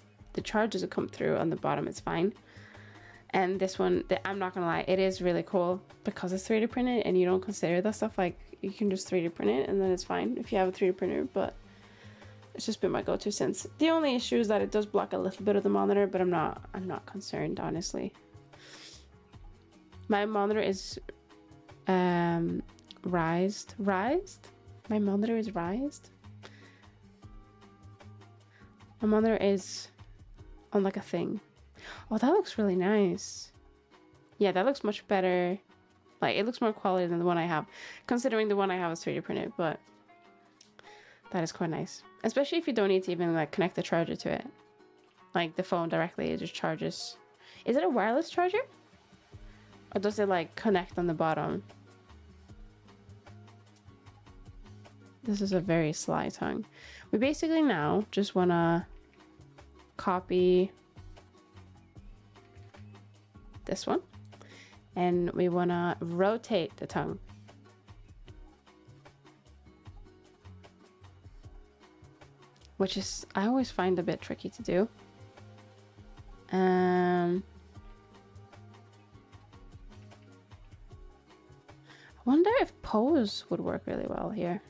charges to come through on the bottom, it's fine. And this one, I'm not gonna lie, it is really cool because it's 3D printed and you don't consider that stuff, like you can just 3D print it and then it's fine if you have a 3D printer, but it's just been my go-to since. The only issue is that it does block a little bit of the monitor, but I'm not concerned, honestly. My monitor is rised. My monitor is rised. My monitor is on like a thing. Oh, that looks really nice. Yeah, that looks much better. Like, it looks more quality than the one I have, considering the one I have is 3D printed, but that is quite nice. Especially if you don't need to even like connect the charger to it. Like the phone directly, it just charges. Is it a wireless charger? Or does it like connect on the bottom? This is a very sly tongue. We basically now just wanna copy this one, and we want to rotate the tongue. Which is, I always find a bit tricky to do. I wonder if pose would work really well here.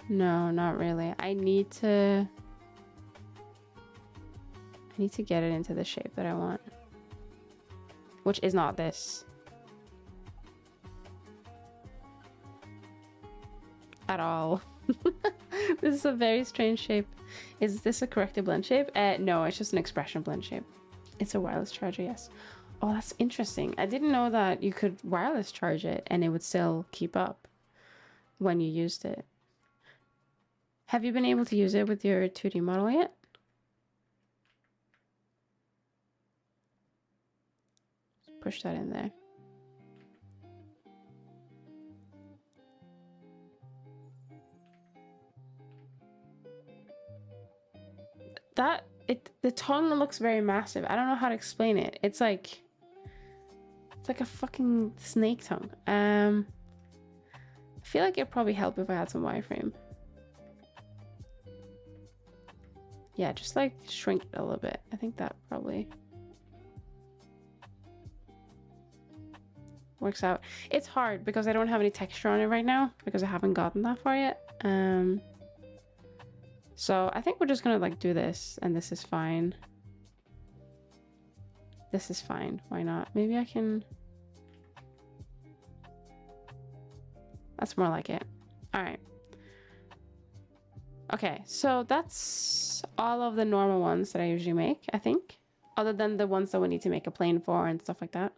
No, not really. I need to get it into the shape that I want, which is not this at all. This is a very strange shape. Is this a corrected blend shape? No, it's just an expression blend shape. It's a wireless charger, yes. Oh, that's interesting. I didn't know that you could wireless charge it and it would still keep up when you used it. Have you been able to use it with your 2D model yet? Push that in there. The tongue looks very massive. I don't know how to explain it. It's like a fucking snake tongue. I feel like it'd probably help if I had some wireframe. Yeah, just like shrink it a little bit. I think that probably works out. It's hard because I don't have any texture on it right now because I haven't gotten that far yet. So I think we're just gonna like do this, and this is fine. This is fine. Why not? Maybe I can. That's more like it. All right. Okay, so that's all of the normal ones that I usually make, I think. Other than the ones that we need to make a plane for and stuff like that.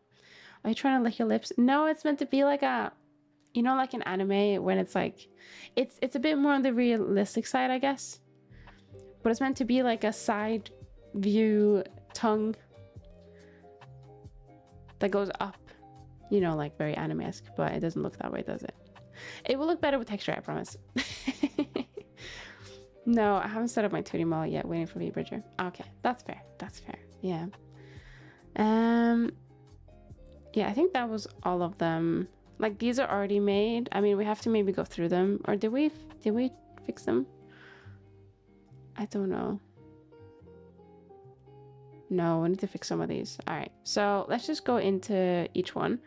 Are you trying to lick your lips? No, it's meant to be like a, you know, like an anime when it's like, it's a bit more on the realistic side, I guess. But it's meant to be like a side view tongue that goes up, you know, like very anime-esque, but it doesn't look that way, does it? It will look better with texture, I promise. No, I haven't set up my 2D model yet, waiting for VBridger. Okay, that's fair. That's fair. Yeah. Yeah, I think that was all of them. Like, these are already made. I mean, we have to maybe go through them. Or did we fix them? I don't know. No, we need to fix some of these. All right, so let's just go into each one.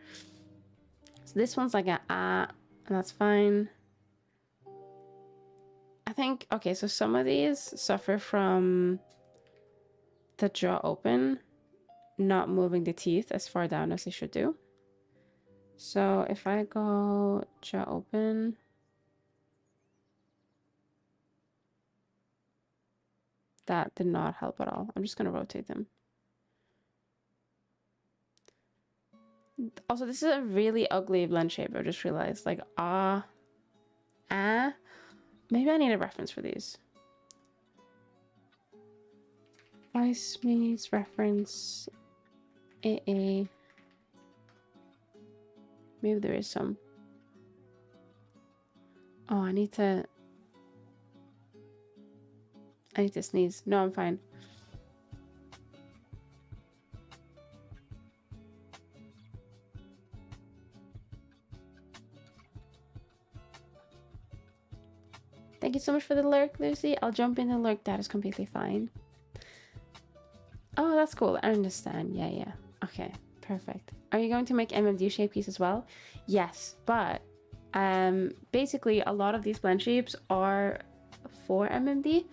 So this one's like a and that's fine. I think, okay, so some of these suffer from the jaw open, not moving the teeth as far down as they should do. So if I go jaw open, that did not help at all. I'm just gonna rotate them. Also, this is a really ugly blend shape. I just realized, like, maybe I need a reference for these. Vice meets reference AA. Maybe there is some. Oh, I need to sneeze. No, I'm fine. Thank you so much for the lurk, Lucy. I'll jump in the lurk. That is completely fine. Oh, that's cool. I understand. Yeah. Okay, perfect. Are you going to make MMD shape piece as well? Yes, but basically a lot of these blend shapes are for MMD.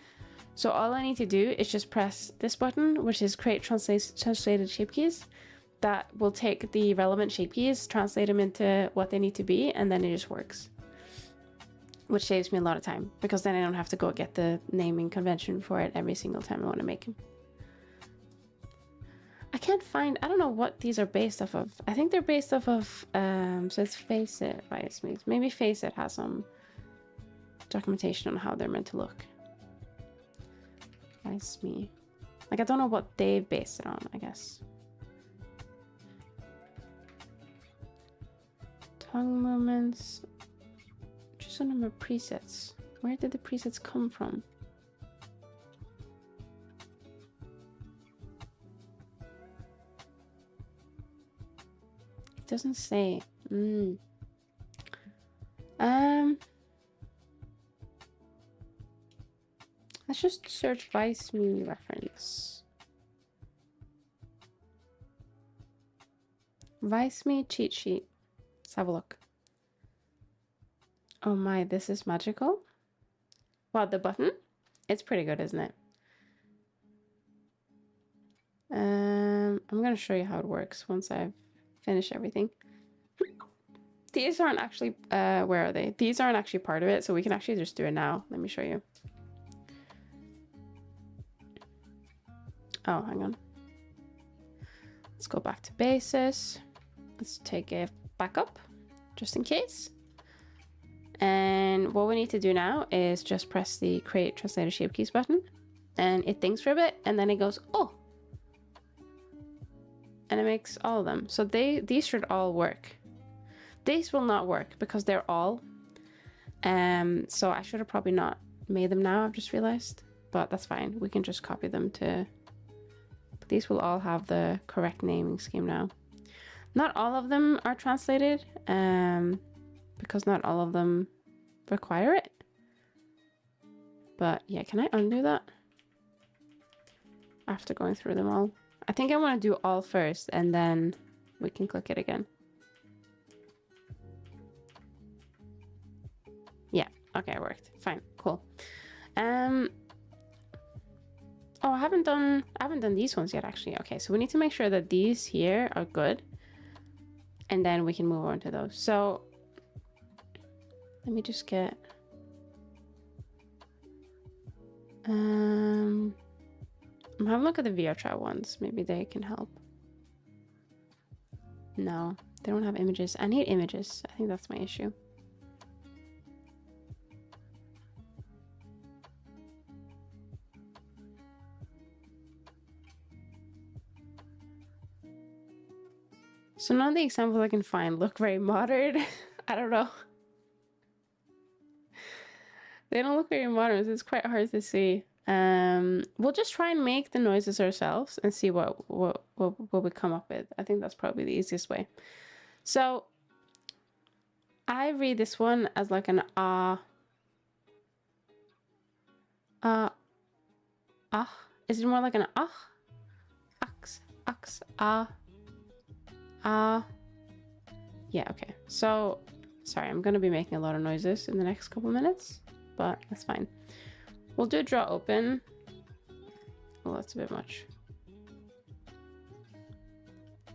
So all I need to do is just press this button, which is create translated shape keys. That will take the relevant shape keys, translate them into what they need to be, and then it just works. Which saves me a lot of time, because then I don't have to go get the naming convention for it every single time I want to make them. I can't find, I don't know what these are based off of. I think they're based off of, so it's Faceit by Smith. Maybe Faceit has some documentation on how they're meant to look. That's me. Like, I don't know what they've based it on, I guess. Tongue movements. Just a number of presets. Where did the presets come from? It doesn't say. Let's just search Vice Me reference. Vice Me cheat sheet. Let's have a look. Oh my, this is magical. Wow, the button? It's pretty good, isn't it? I'm gonna show you how it works once I've finished everything. These aren't actually, where are they? These aren't actually part of it, so we can actually just do it now. Let me show you. Oh, hang on. Let's go back to basis. Let's take it back up, just in case. And what we need to do now is just press the create translated shape keys button, and it thinks for a bit, and then it goes, oh, and it makes all of them. So these should all work. These will not work because they're all. So I should have probably not made them now, I've just realized, but that's fine. We can just copy them to. But these will all have the correct naming scheme now. Not all of them are translated, because not all of them require it. But yeah, can I undo that? After going through them all. I think I want to do all first, and then we can click it again. Yeah, okay, it worked. Fine, cool. Oh, I haven't done these ones yet, actually. Okay, so we need to make sure that these here are good, and then we can move on to those. So let me just get I'm having a look at the VRTRAP ones. Maybe they can help. No, they don't have images. I need images. I think that's my issue. So none of the examples I can find look very modern. I don't know. They don't look very modern, so it's quite hard to see. We'll just try and make the noises ourselves and see what we come up with. I think that's probably the easiest way. So I read this one as like an is it more like an yeah, okay. So sorry, I'm gonna be making a lot of noises in the next couple minutes, but that's fine. We'll do draw open. Oh, that's a bit much.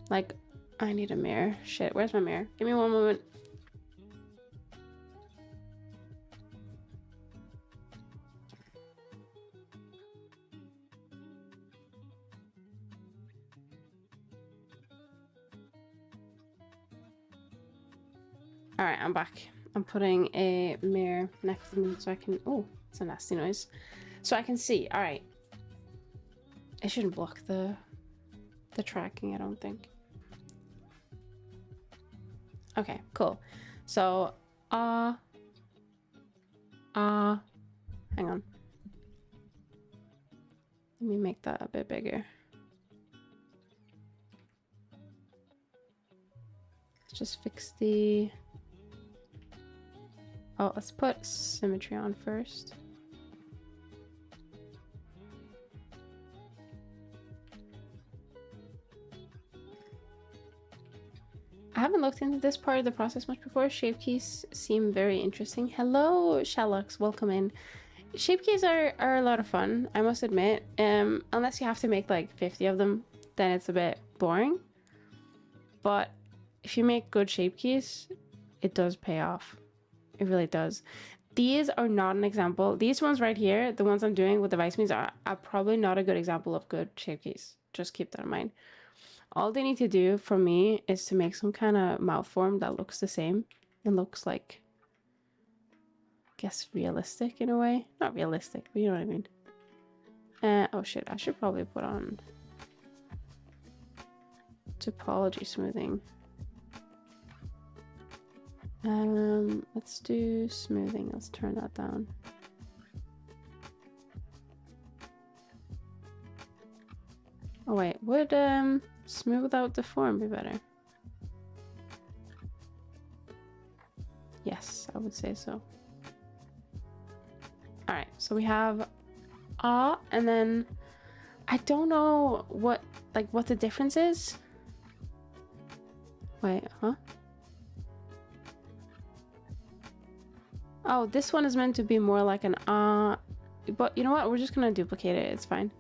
Like, I need a mirror. Shit, where's my mirror? Give me one moment. All right, I'm back. I'm putting a mirror next to me so I can, oh, it's a nasty noise. So I can see. All right. I shouldn't block the tracking, I don't think. Okay, cool. So, hang on. Let me make that a bit bigger. Let's just fix the, oh, let's put symmetry on first. I haven't looked into this part of the process much before. Shape keys seem very interesting. Hello, Sherlock's, welcome in. Shape keys are a lot of fun, I must admit. Unless you have to make like 50 of them, then it's a bit boring. But if you make good shape keys, it does pay off. It really does. These are not an example. These ones right here, the ones I'm doing with the vice means are probably not a good example of good shape keys. Just keep that in mind. All they need to do for me is to make some kind of mouth form that looks the same and looks like, I guess, realistic in a way. Not realistic, but you know what I mean. Oh shit, I should probably put on topology smoothing. Let's do smoothing. Let's turn that down. Oh wait, would smooth out the form be better? Yes, I would say so. All right, so we have and then I don't know what the difference is. Wait, huh? Oh, this one is meant to be more like an but you know what? We're just gonna duplicate it. It's fine.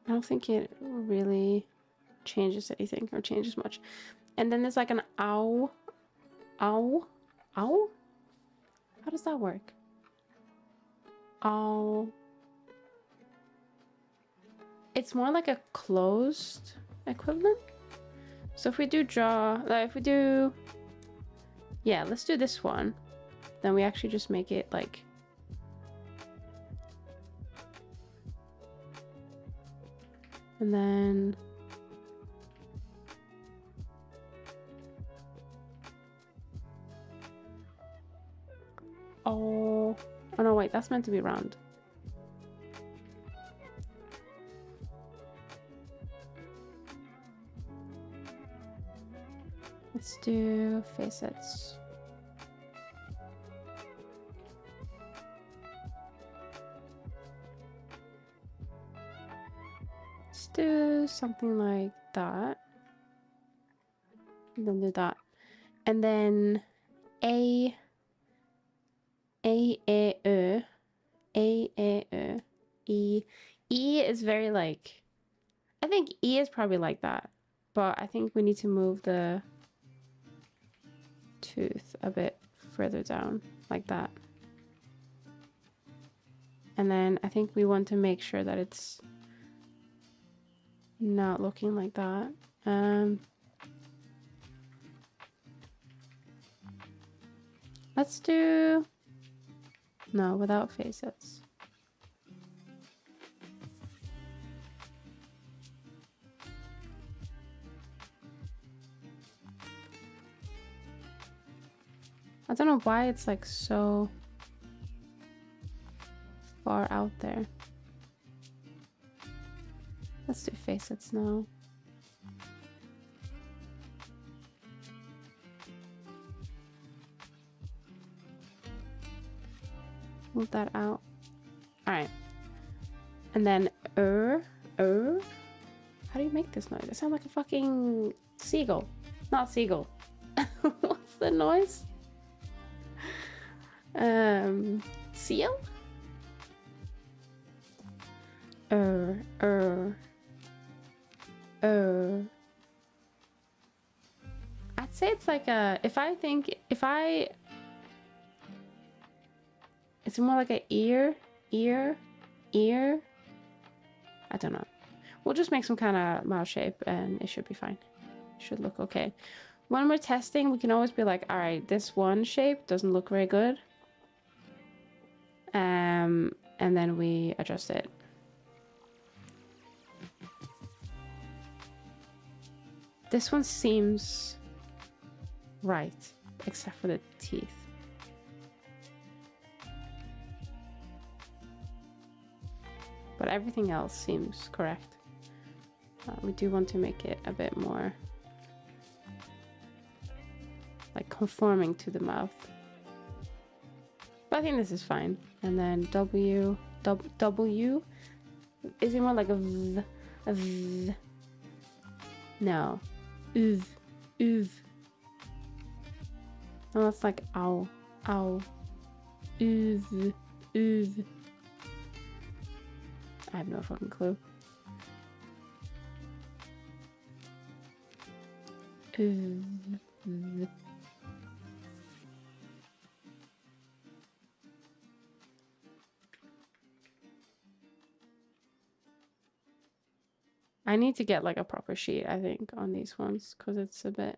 I don't think it really changes anything or changes much. And then there's like an ow. How does that work? Ow. It's more like a closed equivalent. So if we do draw, if we do, yeah, let's do this one. Then we actually just make it like, and then oh no, wait, that's meant to be round. Let's do facets. Let's do something like that. And then do that. And then E is very like, I think E is probably like that, but I think we need to move the tooth a bit further down like that. And then I think we want to make sure that it's not looking like that. Let's do, no, without facets. I don't know why it's like so far out there. Let's do facets now. Move that out. All right. And then how do you make this noise? It sounds like a fucking seagull. Not seagull. What's the noise? Seal? I'd say it's like a, it's more like a ear. I don't know. We'll just make some kind of mouth shape and it should be fine. It should look okay. When we're testing, we can always be like, all right, this one shape doesn't look very good. And then we adjust it. This one seems right, except for the teeth. But everything else seems correct. We do want to make it a bit more like conforming to the mouth. But I think this is fine. And then W, is it more like a V? A V? No. Uv. No, it's like ow. Uv. I have no fucking clue. I need to get like a proper sheet, I think, on these ones because it's a bit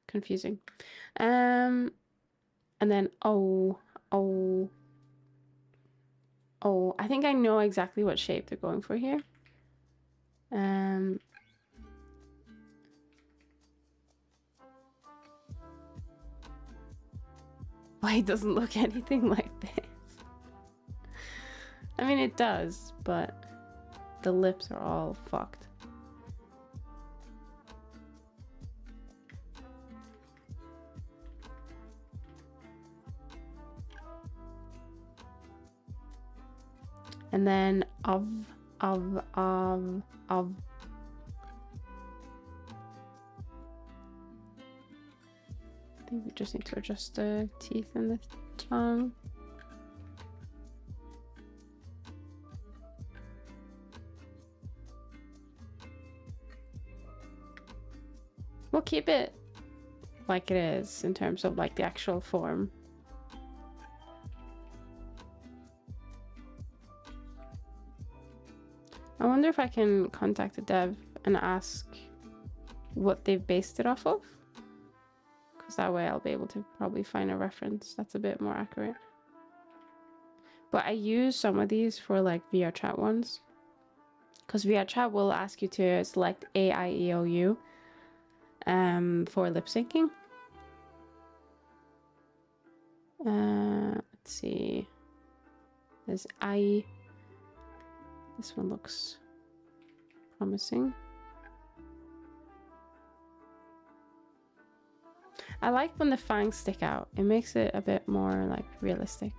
confusing. And then I think I know exactly what shape they're going for here. Why it doesn't look anything like this? I mean, it does, but the lips are all fucked. And then of. I think we just need to adjust the teeth and the tongue. We'll keep it like it is in terms of like the actual form. I wonder if I can contact the dev and ask what they've based it off of. Because that way I'll be able to probably find a reference that's a bit more accurate. But I use some of these for like VR chat ones. Because VR chat will ask you to select A, I, E, O, U for lip syncing. Let's see. There's I. This one looks promising. I like when the fangs stick out. It makes it a bit more like realistic.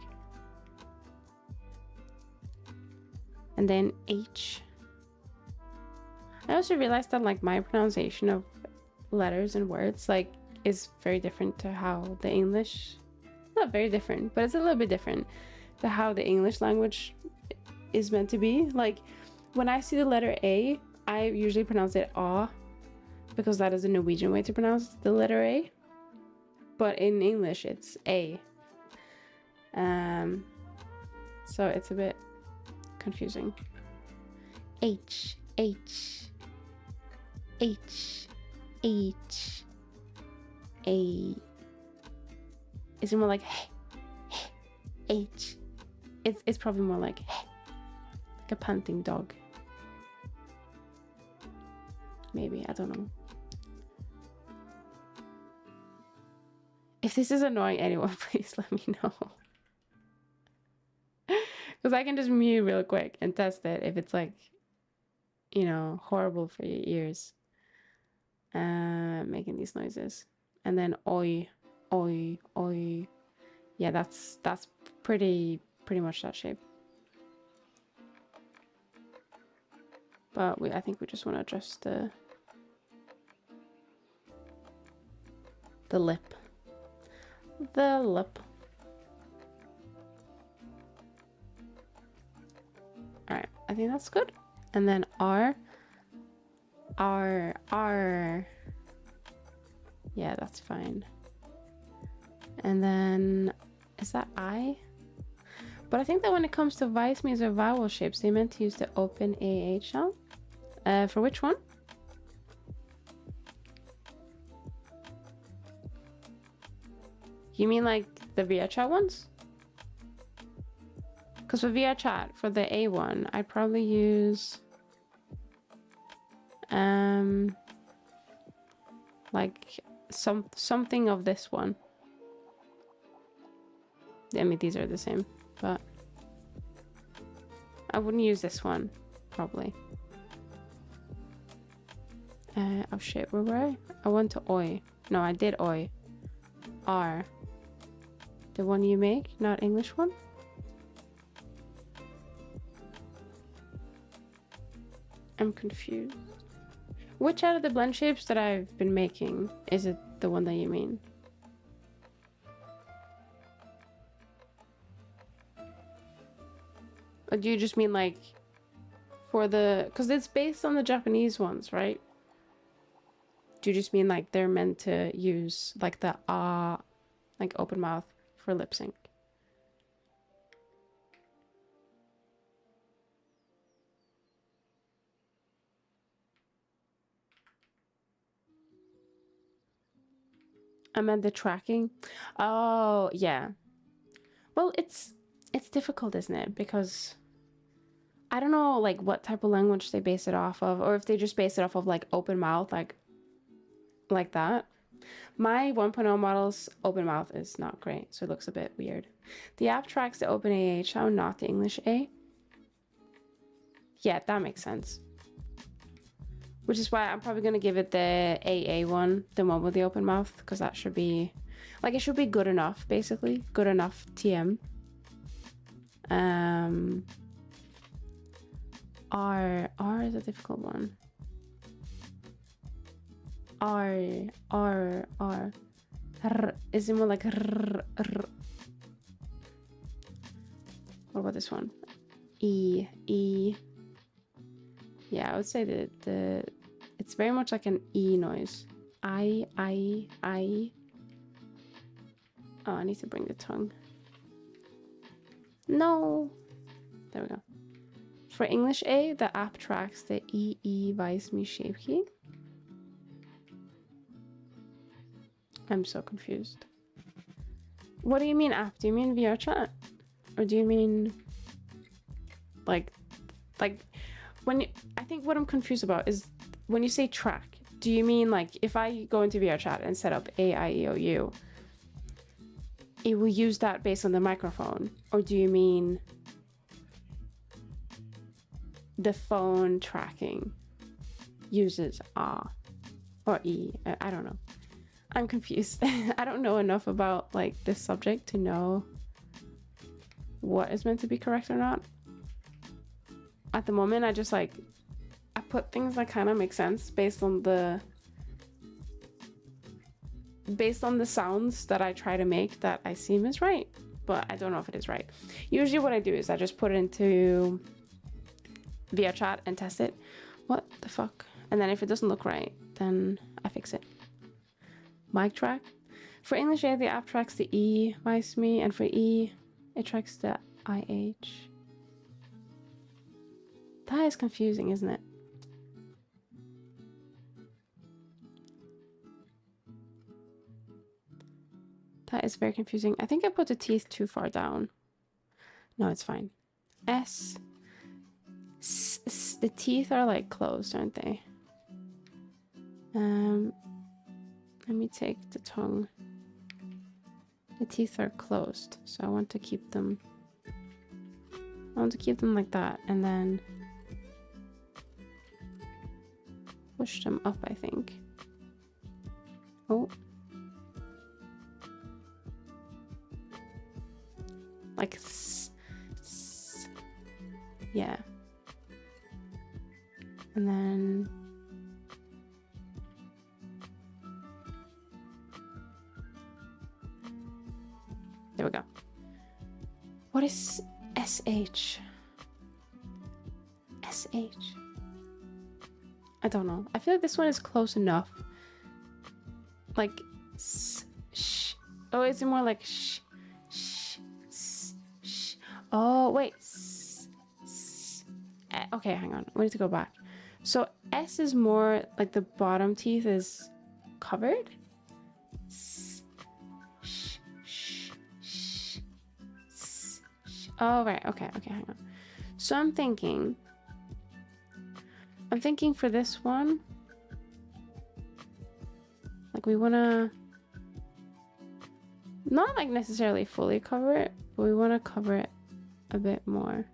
And then H. I also realized that like my pronunciation of letters and words like is very different to how the English, not very different, but it's a little bit different to how the English language is meant to be. Like when I see the letter A, I usually pronounce it A because that is a Norwegian way to pronounce the letter A. But in English it's A. So it's a bit confusing. H. A. Is it more like H? It's probably more like a panting dog. Maybe, I don't know. If this is annoying anyone, please let me know. Because I can just mute real quick and test it if it's like, you know, horrible for your ears. Making these noises. And then oi, oi, oi. Yeah, that's pretty much that shape. But I think we just want to adjust the lip. The lip. Alright, I think that's good. And then R. Yeah, that's fine. And then, is that I? But I think that when it comes to Vice Me's or vowel shapes, they meant to use the open AH sound. For which one? You mean like the VRChat ones? Because for VRChat, for the A one, I'd probably use like something of this one. I mean, these are the same, but I wouldn't use this one, probably. Oh shit, where were I? I went to oi. No, I did oi. R. The one you make, not English one? I'm confused. Which out of the blend shapes that I've been making is it the one that you mean? Or do you just mean like for the, because it's based on the Japanese ones, right? Do you just mean like they're meant to use like the like open mouth for lip sync? I meant the tracking. Oh, yeah. Well, it's difficult, isn't it? Because I don't know like what type of language they base it off of, or if they just base it off of like open mouth, like that. My 1.0 model's open mouth is not great, so it looks a bit weird. The app tracks the open AH sound, not the English A. Yeah, that makes sense. Which is why I'm probably gonna give it the AA one, the one with the open mouth, because that should be, like, it should be good enough, basically. Good enough TM. R is a difficult one. R. Is it more like R? What about this one? E. Yeah, I would say the it's very much like an E noise. I. Oh, I need to bring the tongue. No. There we go. For English A, the app tracks the E Vice Me shape key. I'm so confused. What do you mean app? Do you mean VRChat? Or do you mean like when I think what I'm confused about is when you say track, do you mean like if I go into VRChat and set up AIEOU, it will use that based on the microphone? Or do you mean the phone tracking uses A or E? I don't know. I'm confused. I don't know enough about like this subject to know what is meant to be correct or not. At the moment, I just like, I put things that kind of make sense based on the sounds that I try to make that I seem is right, but I don't know if it is right. Usually what I do is I just put it into VRChat and test it. What the fuck? And then if it doesn't look right, then I fix it. Mic track. For English A, the app tracks the E Vice Me, and for E, it tracks the IH. That is confusing, isn't it? That is very confusing. I think I put the teeth too far down. No, it's fine. S. The teeth are like closed, aren't they? Let me take the tongue. The teeth are closed, so I want to keep them. I want to keep them like that, and then push them up, I think. Oh. Like, yeah. And then there we go. What is SH? SH? I don't know. I feel like this one is close enough. Like, sh. Oh, is it more like sh? Oh, wait. Okay, hang on. We need to go back. So S is more like the bottom teeth is covered. Oh, right. Okay, hang on. So I'm thinking for this one, like we want to not like necessarily fully cover it, but we want to cover it a bit more.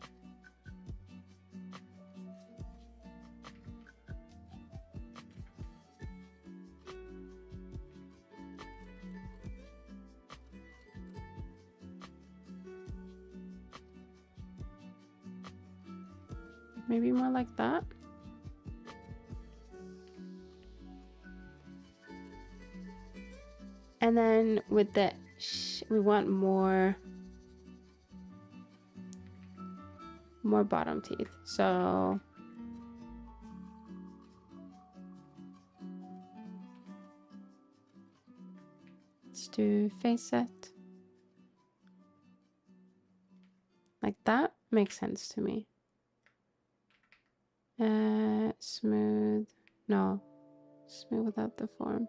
Maybe more like that. And then with the we want more bottom teeth. So let's do face set. Like that makes sense to me. Smooth. No. Smooth without the form.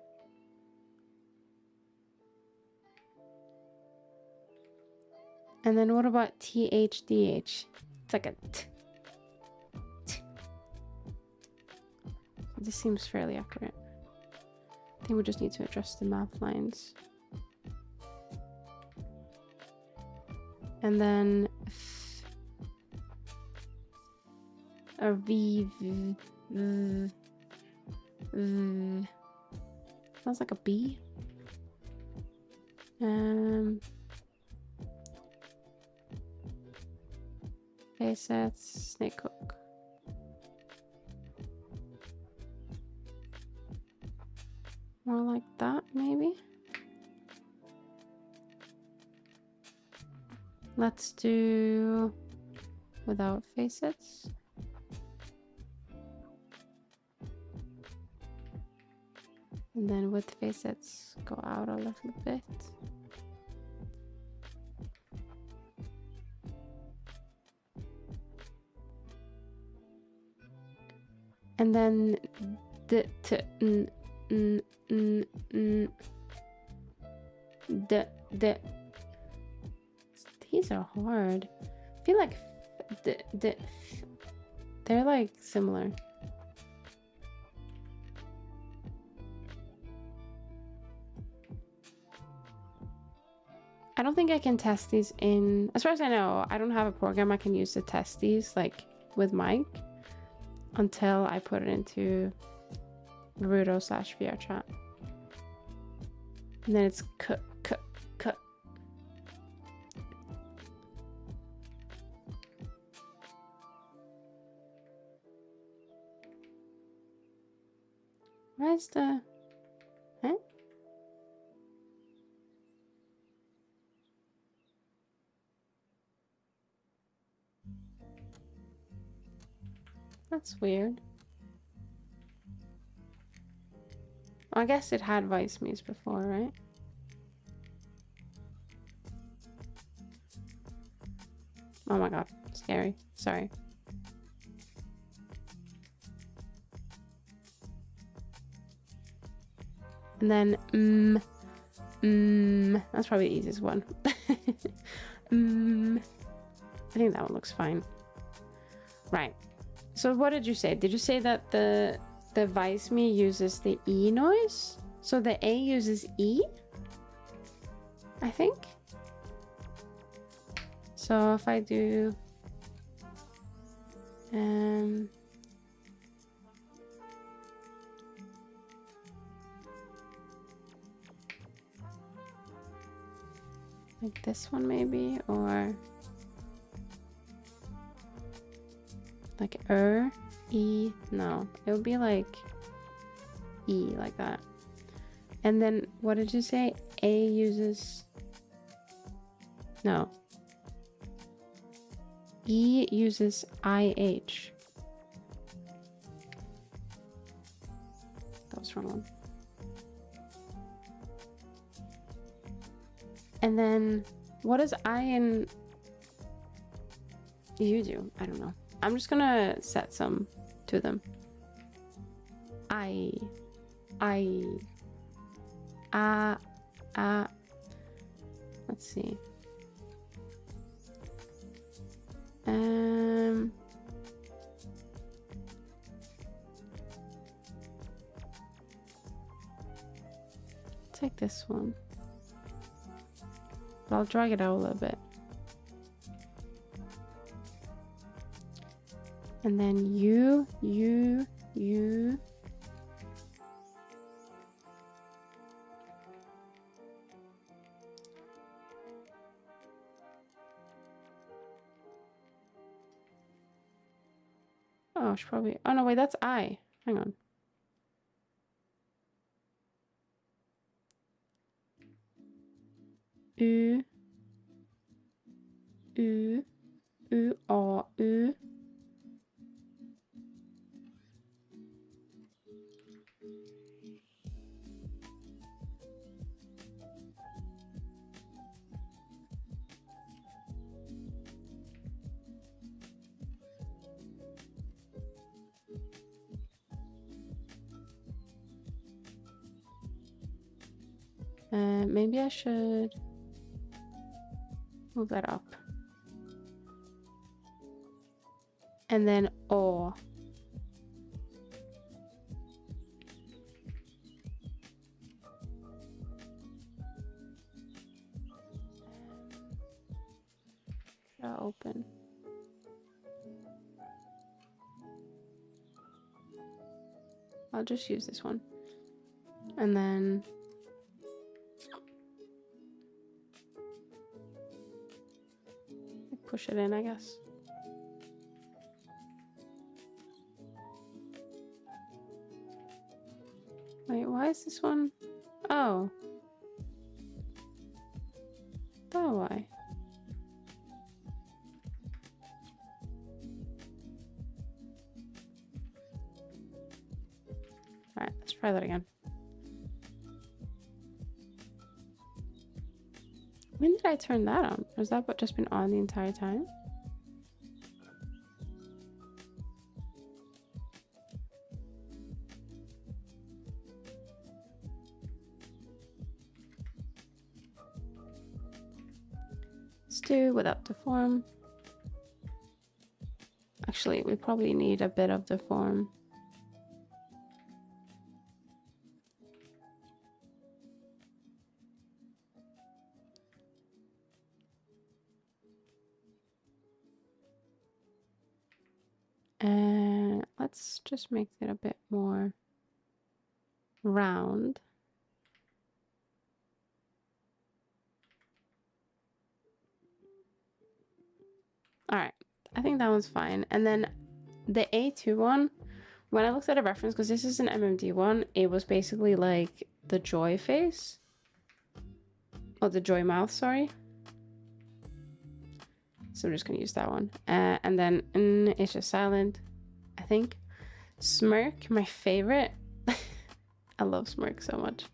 And then what about THDH? It's like a t. This seems fairly accurate. I think we just need to adjust the mouth lines. And then or V. Sounds like a B. Face sets, snake hook. More like that, maybe. Let's do without facets. And then with facets, go out a little bit. And then these are hard. I feel like they're like similar. I don't think I can test these in, as far as I know, I don't have a program I can use to test these like with Mike until I put it into Naruto/VRChat. And then it's cut. Where's the... Huh? That's weird. I guess it had Vice Me's before, right? Oh my god, scary. Sorry. And then, that's probably the easiest one. I think that one looks fine. Right. So what did you say? Did you say that the Vice Me uses the E noise? So the A uses E? I think. So if I do like this one maybe, or like E, no, it would be like E, like that. And then what did you say? A uses, no, E uses IH. That was the wrong one. And then what does I and U do? I don't know. I'm just gonna set some to them. Let's see. Take this one. But I'll drag it out a little bit. And then you. Oh, I should probably, oh no, wait, that's I. Hang on. U, A, U. Maybe I should move that up. And then O. Open. I'll just use this one. And then push it in, I guess. Wait, why is this one? Oh. That why? Alright, let's try that again. When did I turn that on? Has that just been on the entire time? Let's do without deform. Actually, we probably need a bit of deform. And let's just make it a bit more round. All right, I think that one's fine. And then the A2 one, when I looked at a reference, because this is an MMD one, it was basically like the joy face. Oh, the joy mouth, sorry. So I'm just gonna use that one. And then it's just silent, I think. Smirk, my favorite. I love smirk so much.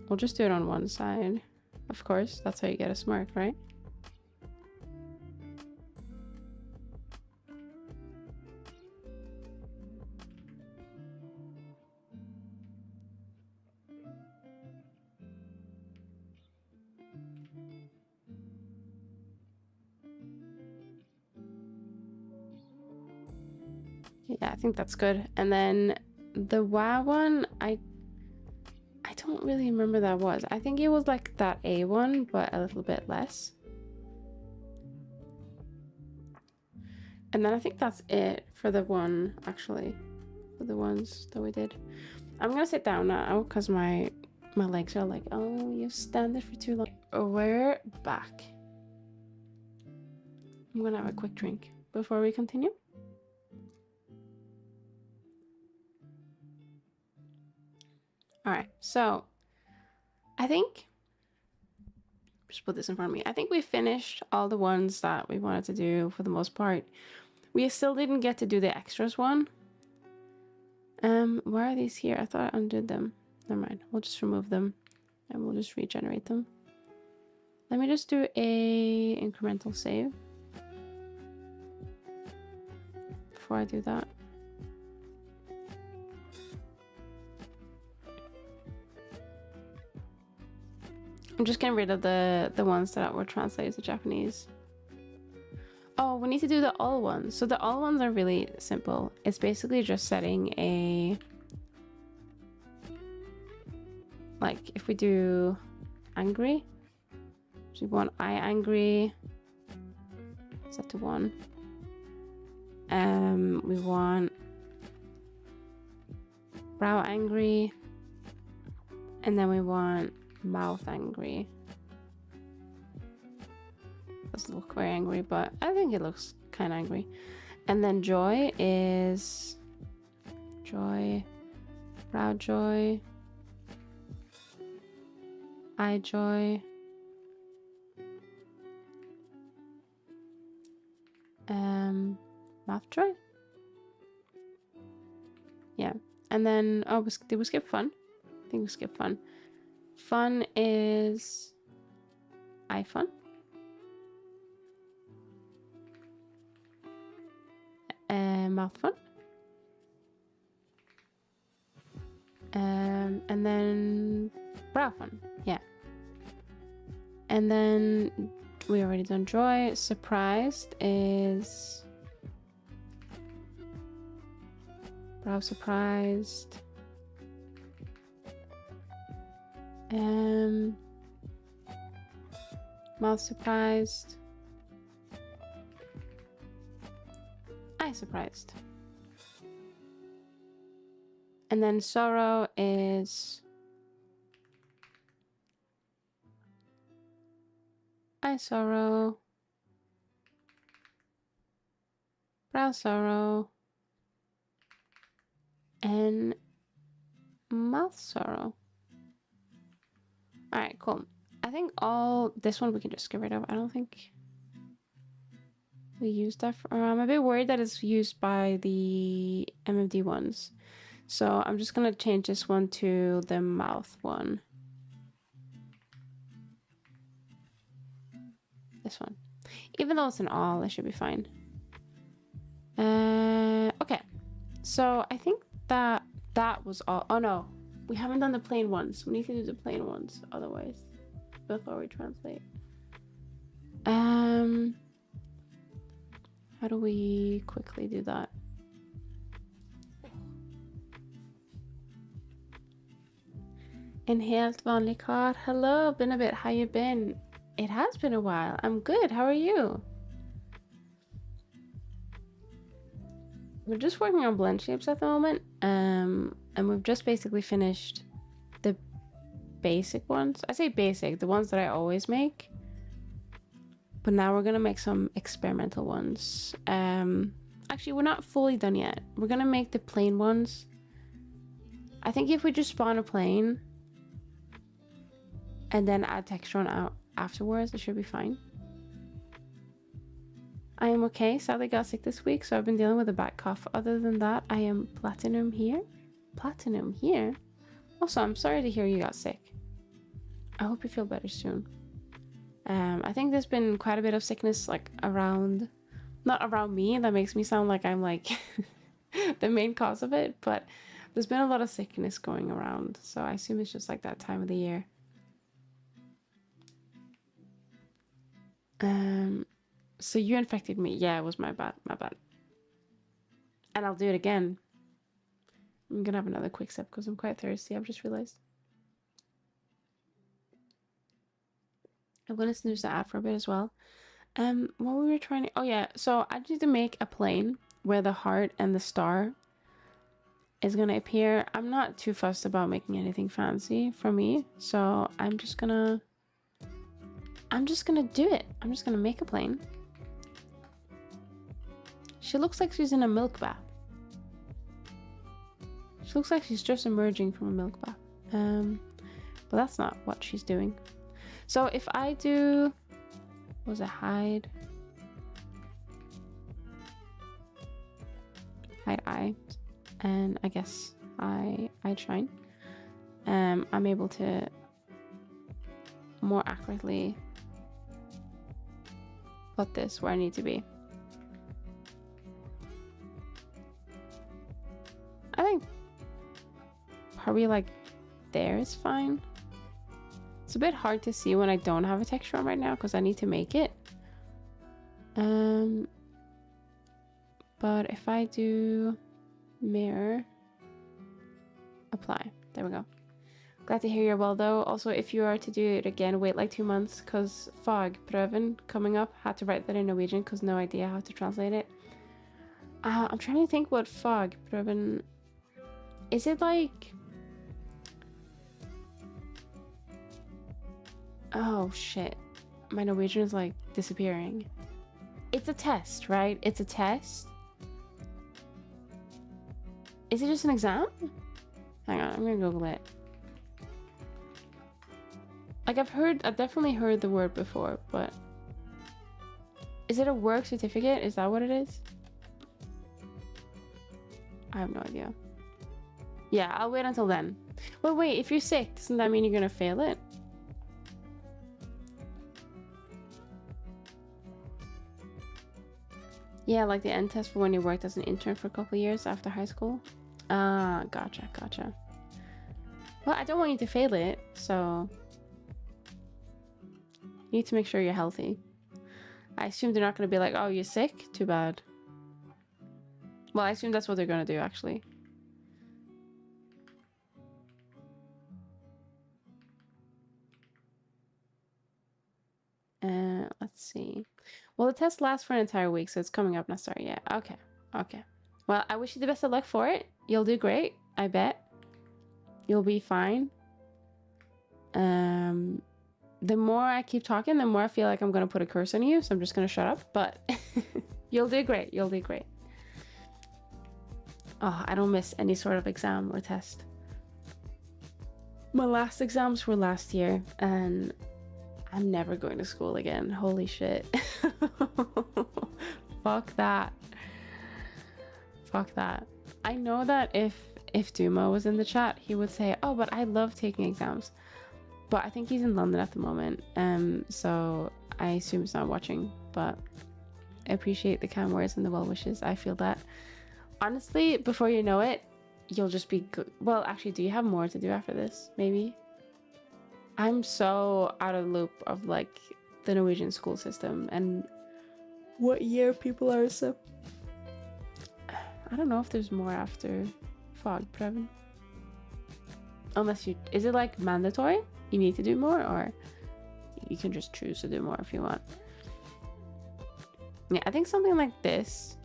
We'll just do it on one side. Of course, that's how you get a smirk, right? Yeah, I think that's good. And then the wow one, I don't don't really remember that was. I think it was like that A one, but a little bit less. And then I think that's it for the one, actually, for the ones that we did. I'm gonna sit down now because my legs are like, oh, you stand there for too long. We're back. I'm gonna have a quick drink before we continue. All right, so I think, just put this in front of me. I think we finished all the ones that we wanted to do for the most part. We still didn't get to do the extras one. Why are these here? I thought I undid them. Never mind. We'll just remove them and we'll just regenerate them. Let me just do a incremental save before I do that. I'm just getting rid of the ones that were translated to Japanese. Oh, we need to do the all ones. So the all ones are really simple. It's basically just setting a, like if we do angry, so we want eye angry, set to 1. We want brow angry, and then we want mouth angry. Doesn't look very angry, but I think it looks kind of angry. And then joy is joy, brow joy, eye joy, mouth joy. Yeah, and then oh, did we skip fun? I think we skipped fun. Fun is eye fun. Mouth fun. And then brow fun. Yeah. And then we already done joy. Surprised is brow surprised. Mouth surprised. Eye surprised. And then sorrow is eye sorrow, brow sorrow, and mouth sorrow. All right, cool. I think all this one we can just get rid of. I don't think we used that for, I'm a bit worried that it's used by the MFD ones. So I'm just gonna change this one to the mouth one. This one. Even though it's an all, it should be fine. Okay. So I think that was all. Oh no, we haven't done the plain ones. We need to do the plain ones otherwise before we translate. How do we quickly do that? En helt vanlig kar. Hello, been a bit. How you been? It has been a while. I'm good. How are you? We're just working on Blendshapes at the moment. And we've just basically finished the basic ones. I say basic, the ones that I always make. But now we're gonna make some experimental ones. Actually, we're not fully done yet. We're gonna make the plain ones. I think if we just spawn a plane and then add texture on out afterwards, it should be fine. I am okay. Sadly got sick this week, so I've been dealing with a bad cough. Other than that, I am platinum here. Platinum here? Also, I'm sorry to hear you got sick. I hope you feel better soon. I think there's been quite a bit of sickness like around, not around me, that makes me sound like I'm like the main cause of it, but there's been a lot of sickness going around, so I assume it's just like that time of the year. So you infected me. Yeah, it was my bad, my bad. And I'll do it again. I'm gonna have another quick sip because I'm quite thirsty, I've just realized. I'm gonna snooze the ad for a bit as well. What we were trying to, oh yeah, so I need to make a plane where the heart and the star is gonna appear. I'm not too fussed about making anything fancy for me, so I'm just gonna do it. I'm just gonna make a plane. She looks like she's in a milk bath. She looks like she's just emerging from a milk bath. But that's not what she's doing. So if I do, was it hide eye, and I guess I shine. I'm able to more accurately put this where I need to be. I think probably like there is fine. It's a bit hard to see when I don't have a texture on right now because I need to make it. But if I do mirror, apply, there we go. Glad to hear you're well though. Also, if you are to do it again, wait like 2 months because fagprøven coming up. Had to write that in Norwegian because no idea how to translate it. I'm trying to think what fagprøven is. It like, oh shit, my Norwegian is like disappearing. It's a test, right? It's a test. Is it just an exam? Hang on, I'm gonna Google it. Like I've definitely heard the word before, but is it a work certificate? Is that what it is? I have no idea. Yeah, I'll wait until then. But wait, if you're sick, doesn't that mean you're gonna fail it? Yeah, like the end test for when you worked as an intern for a couple years after high school. Ah, gotcha. Well, I don't want you to fail it, so you need to make sure you're healthy. I assume they're not going to be like, oh, you're sick? Too bad. Well, I assume that's what they're going to do, actually. Let's see. Well, the test lasts for an entire week, so it's coming up, not started yet. Okay. Well, I wish you the best of luck for it. You'll do great, I bet. You'll be fine. The more I keep talking, the more I feel like I'm gonna put a curse on you, so I'm just gonna shut up, but you'll do great. Oh, I don't miss any sort of exam or test. My last exams were last year, and I'm never going to school again. Holy shit. Fuck that. I know that if Duma was in the chat, he would say, oh, but I love taking exams. But I think he's in London at the moment, so I assume he's not watching, but I appreciate the kind words and the well wishes. I feel that. Honestly, before you know it, you'll just be good. Well, actually, do you have more to do after this? Maybe? I'm so out of the loop of like the Norwegian school system and what year people are, so I don't know if there's more after fagprøven. Unless you, is it like mandatory? You need to do more, or you can just choose to do more if you want. Yeah, I think something like this.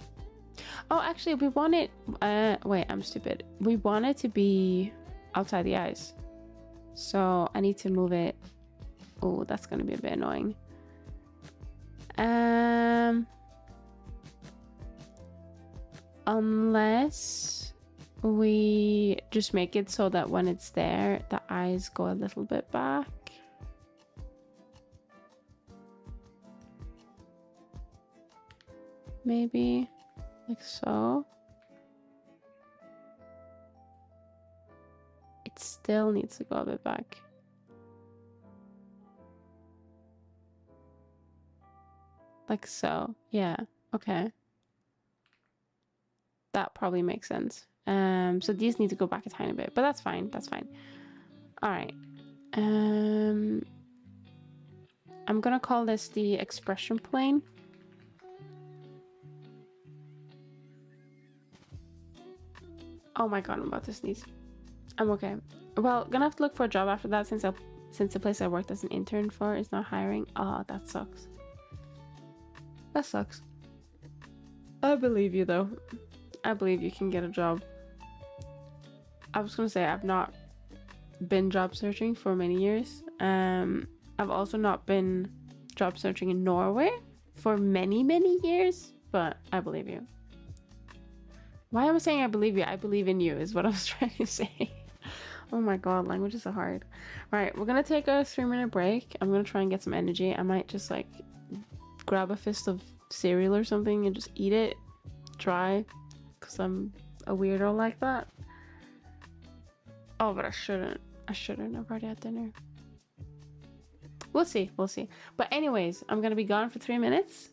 Oh, actually, we want it, wait, I'm stupid. We want it to be outside the eyes. So I need to move it. Oh, that's gonna be a bit annoying. Unless we just make it so that when it's there, the eyes go a little bit back. Maybe like so. It still needs to go a bit back. Like so. Yeah, okay. That probably makes sense. So these need to go back a tiny bit, but that's fine. All right. I'm gonna call this the expression plane. Oh my god, I'm about to sneeze. I'm okay. Well, gonna have to look for a job after that since since the place I worked as an intern for is not hiring. Oh, that sucks. That sucks. I believe you though. I believe you can get a job. I was gonna say I've not been job searching for many years. I've also not been job searching in Norway for many years, but I believe you. Why am I saying I believe you? I believe in you is what I was trying to say. Oh my god, languages are hard. Right, we're gonna take a 3-minute break. I'm gonna try and get some energy. I might just like grab a fist of cereal or something and just eat it dry because I'm a weirdo like that. Oh, but I shouldn't. I've already had dinner. We'll see. But anyways, I'm gonna be gone for 3 minutes.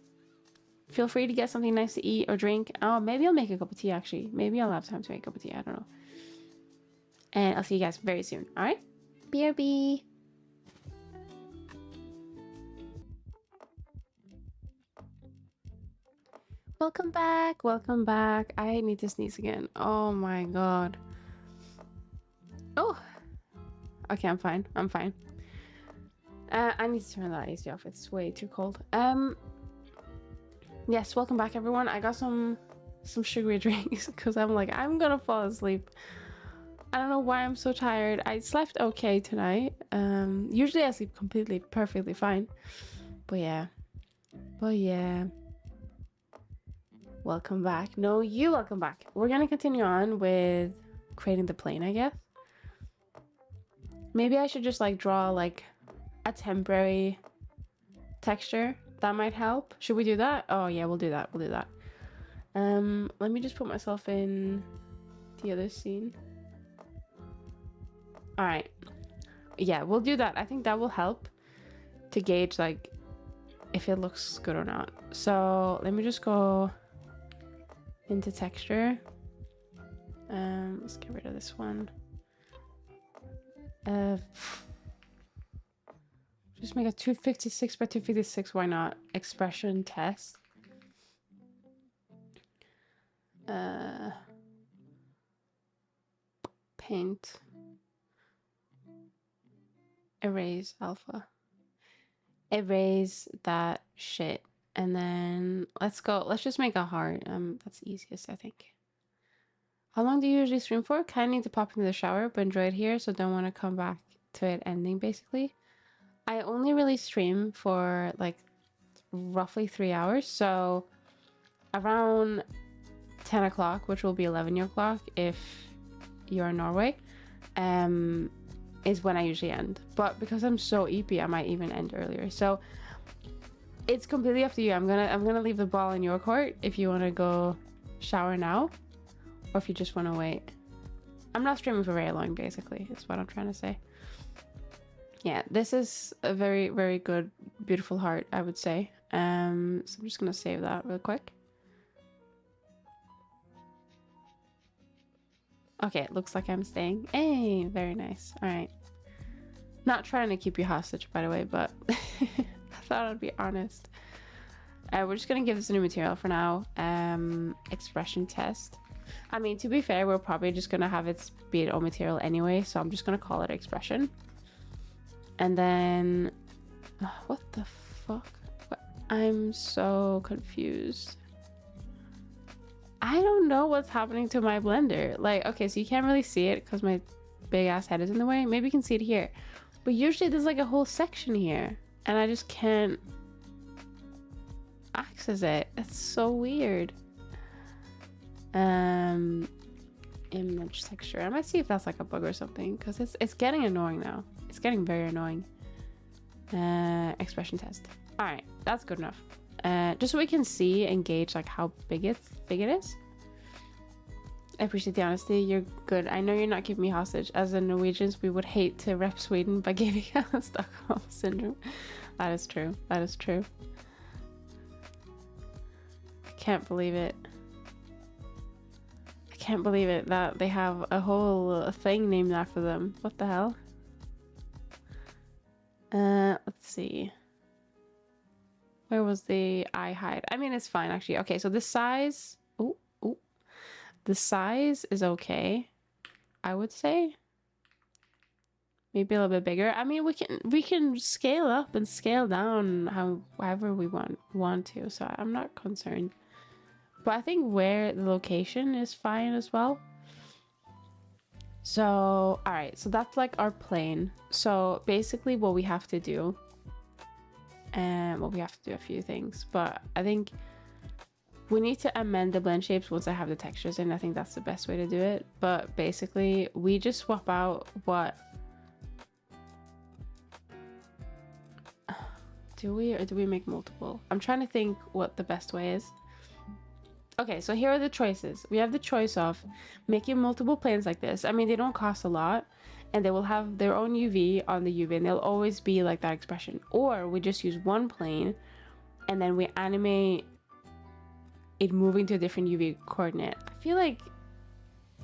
Feel free to get something nice to eat or drink. Oh, maybe I'll make a cup of tea actually. Maybe I'll have time to make a cup of tea. I don't know. And I'll see you guys very soon. All right? BRB. Welcome back. I need to sneeze again. Oh my god. Oh. Okay, I'm fine. I need to turn that AC off. It's way too cold. Yes, welcome back everyone. I got some sugary drinks because I'm like, I'm gonna fall asleep. I don't know why I'm so tired. I slept okay tonight. Usually I sleep perfectly fine. But yeah. Welcome back. No, you welcome back. We're gonna continue on with creating the plane, I guess. Maybe I should just like draw like a temporary texture. That might help. Should we do that? Oh yeah, we'll do that. Let me just put myself in the other scene. All right. Yeah, we'll do that. I think that will help to gauge like if it looks good or not. So let me just go into texture. Let's get rid of this one. Just make a 256 by 256. Why not? Expression test. Paint. Erase alpha. Erase that shit. And then let's just make a heart. That's the easiest, I think. How long do you usually stream for? Kinda need to pop into the shower, but enjoy it here, so don't want to come back to it ending, basically. I only really stream for like roughly 3 hours, so around 10 o'clock, which will be 11 o'clock if you're in Norway, is when I usually end. But because I'm so EP, I might even end earlier. So it's completely up to you. I'm gonna leave the ball in your court if you want to go shower now, or if you just want to wait. I'm not streaming for very long, basically, is what I'm trying to say. Yeah, this is a very, very good, beautiful heart, I would say. So I'm just gonna save that real quick. Okay, it looks like I'm staying. Hey, very nice. All right. Not trying to keep you hostage, by the way, but I thought I'd be honest. We're just gonna give this a new material for now. Expression test. I mean, to be fair, we're probably just gonna have it be its own material anyway, so I'm just gonna call it expression. And then, what the fuck? I'm so confused. I don't know what's happening to my blender. Like, okay, so you can't really see it because my big ass head is in the way. Maybe you can see it here. But usually there's like a whole section here and I just can't access it. It's so weird. Image texture. I might see if that's like a bug or something because it's getting annoying now. It's getting very annoying. Expression test. All right, that's good enough. Just so we can see and gauge like how big it is. I appreciate the honesty. You're good. I know you're not keeping me hostage. As a Norwegians, we would hate to rep Sweden by giving us Stockholm syndrome. That is true. That is true. I can't believe it. I can't believe it that they have a whole thing named after them. What the hell? Let's see. Where was the eye hide? I mean, it's fine actually. Okay, so the size. Oh, the size is okay, I would say. maybe a little bit bigger. I mean, we can scale up and scale down however we want to, so I'm not concerned. But I think where the location is fine as well. So all right, so that's like our plane. So basically what we have to do, and well, we have to do a few things, but I think we need to amend the blend shapes once I have the textures in. I think that's the best way to do it. But basically we just swap out what do we, or do we make multiple? I'm trying to think what the best way is. Okay, so here are the choices. We have the choice of making multiple planes like this. I mean, they don't cost a lot, and they will have their own UV on the UV, and they'll always be like that expression. Or we just use one plane and then we animate it moving to a different UV coordinate. I feel like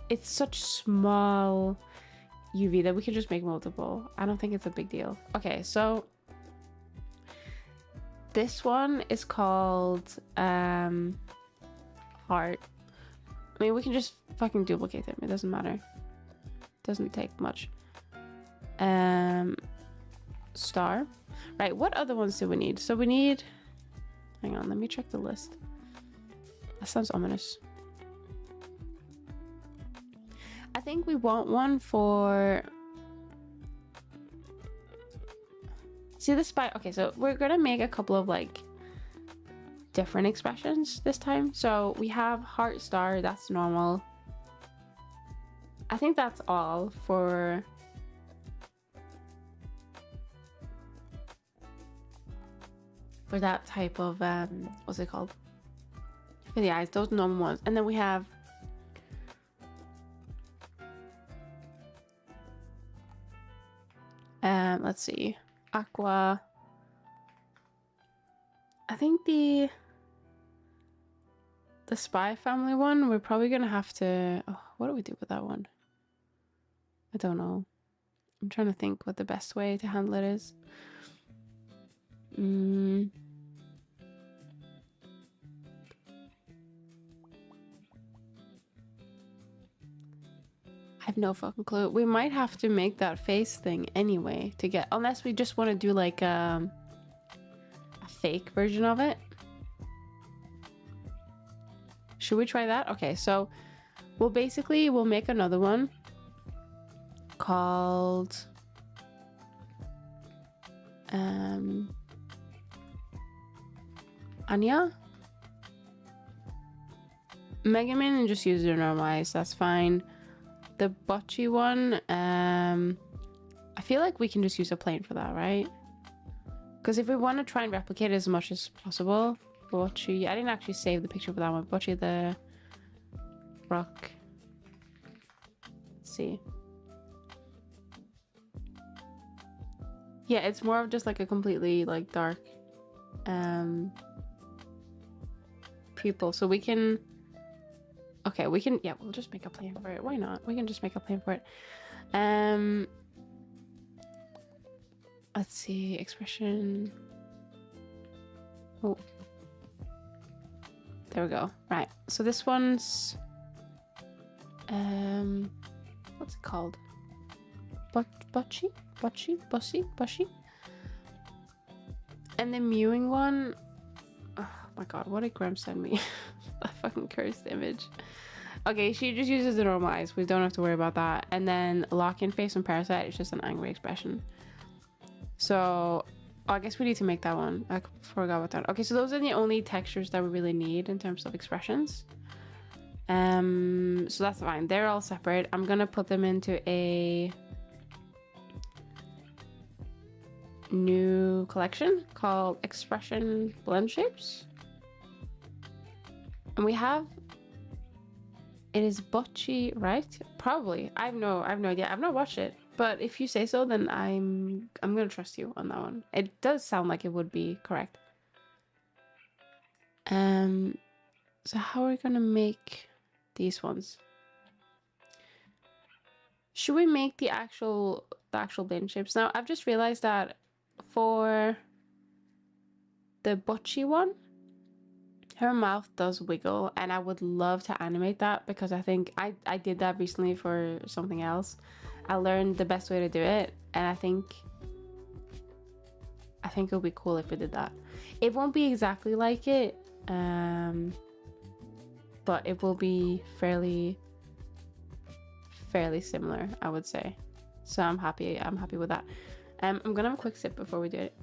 it's such small UV that we can just make multiple. I don't think it's a big deal. Okay, so this one is called heart. I mean, we can just fucking duplicate them. It doesn't matter. It doesn't take much. Star. Right, what other ones do we need? So we need, hang on, let me check the list. That sounds ominous. I think we want one for, see the spy. Okay, so we're gonna make a couple of like different expressions this time. So we have heart star, that's normal. I think that's all for that type of what's it called, for the eyes, those normal ones. And then we have let's see, aqua. I think the spy family one, we're probably gonna have to, oh, what do we do with that one? I don't know. I'm trying to think what the best way to handle it is. I have no fucking clue. We might have to make that face thing anyway to get, unless we just want to do like a fake version of it. Should we try that? Okay, so we'll make another one called Anya. Mega Man, and just use it normalized, that's fine. The bocce one, I feel like we can just use a plane for that, right? Because if we want to try and replicate it as much as possible, bocce, I didn't actually save the picture for that one. Bocce the rock. Let's see. Yeah, it's more of just like a completely like dark pupil. So we can, okay, we can, yeah, we'll just make a plan for it. Why not? We can just make a plan for it. Let's see, expression. Oh, there we go. Right, so this one's what's it called? Bocce. And the mewing one, oh my god, what did Graham send me? A fucking cursed image. Okay, she just uses the normal eyes. We don't have to worry about that. And then lock-in face and parasite is just an angry expression. So I guess we need to make that one. I forgot about that. Okay, so those are the only textures that we really need in terms of expressions. So that's fine. They're all separate. I'm gonna put them into a new collection called Expression Blend Shapes. And we have, it is bocce, right? Probably. I have no idea. I've not watched it, but if you say so, then I'm gonna trust you on that one. It does sound like it would be correct. So how are we gonna make these ones? Should we make the actual blend shapes? Now I've just realized that for the bocce one, her mouth does wiggle, and I would love to animate that because I think I did that recently for something else. I learned the best way to do it, and I think it'll be cool if we did that. It won't be exactly like it, but it will be fairly similar, I would say. So I'm happy with that. I'm gonna have a quick sip before we do it.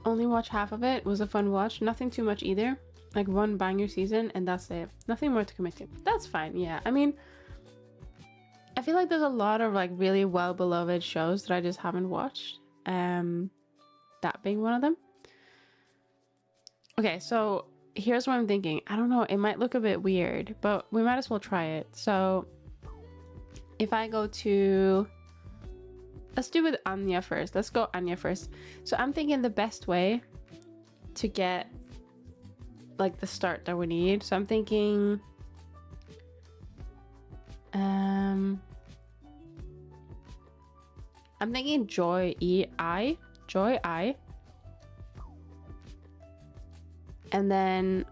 Only watch half of it. It was a fun watch. Nothing too much either. Like one banger season and that's it. Nothing more to commit to. That's fine. Yeah. I mean, I feel like there's a lot of like really well beloved shows that I just haven't watched. That being one of them. Okay, so here's what I'm thinking. I don't know, it might look a bit weird, but we might as well try it. So if I go to, let's do with Anya first. Let's go Anya first. So I'm thinking the best way to get like the start that we need. So I'm thinking Joy I. And then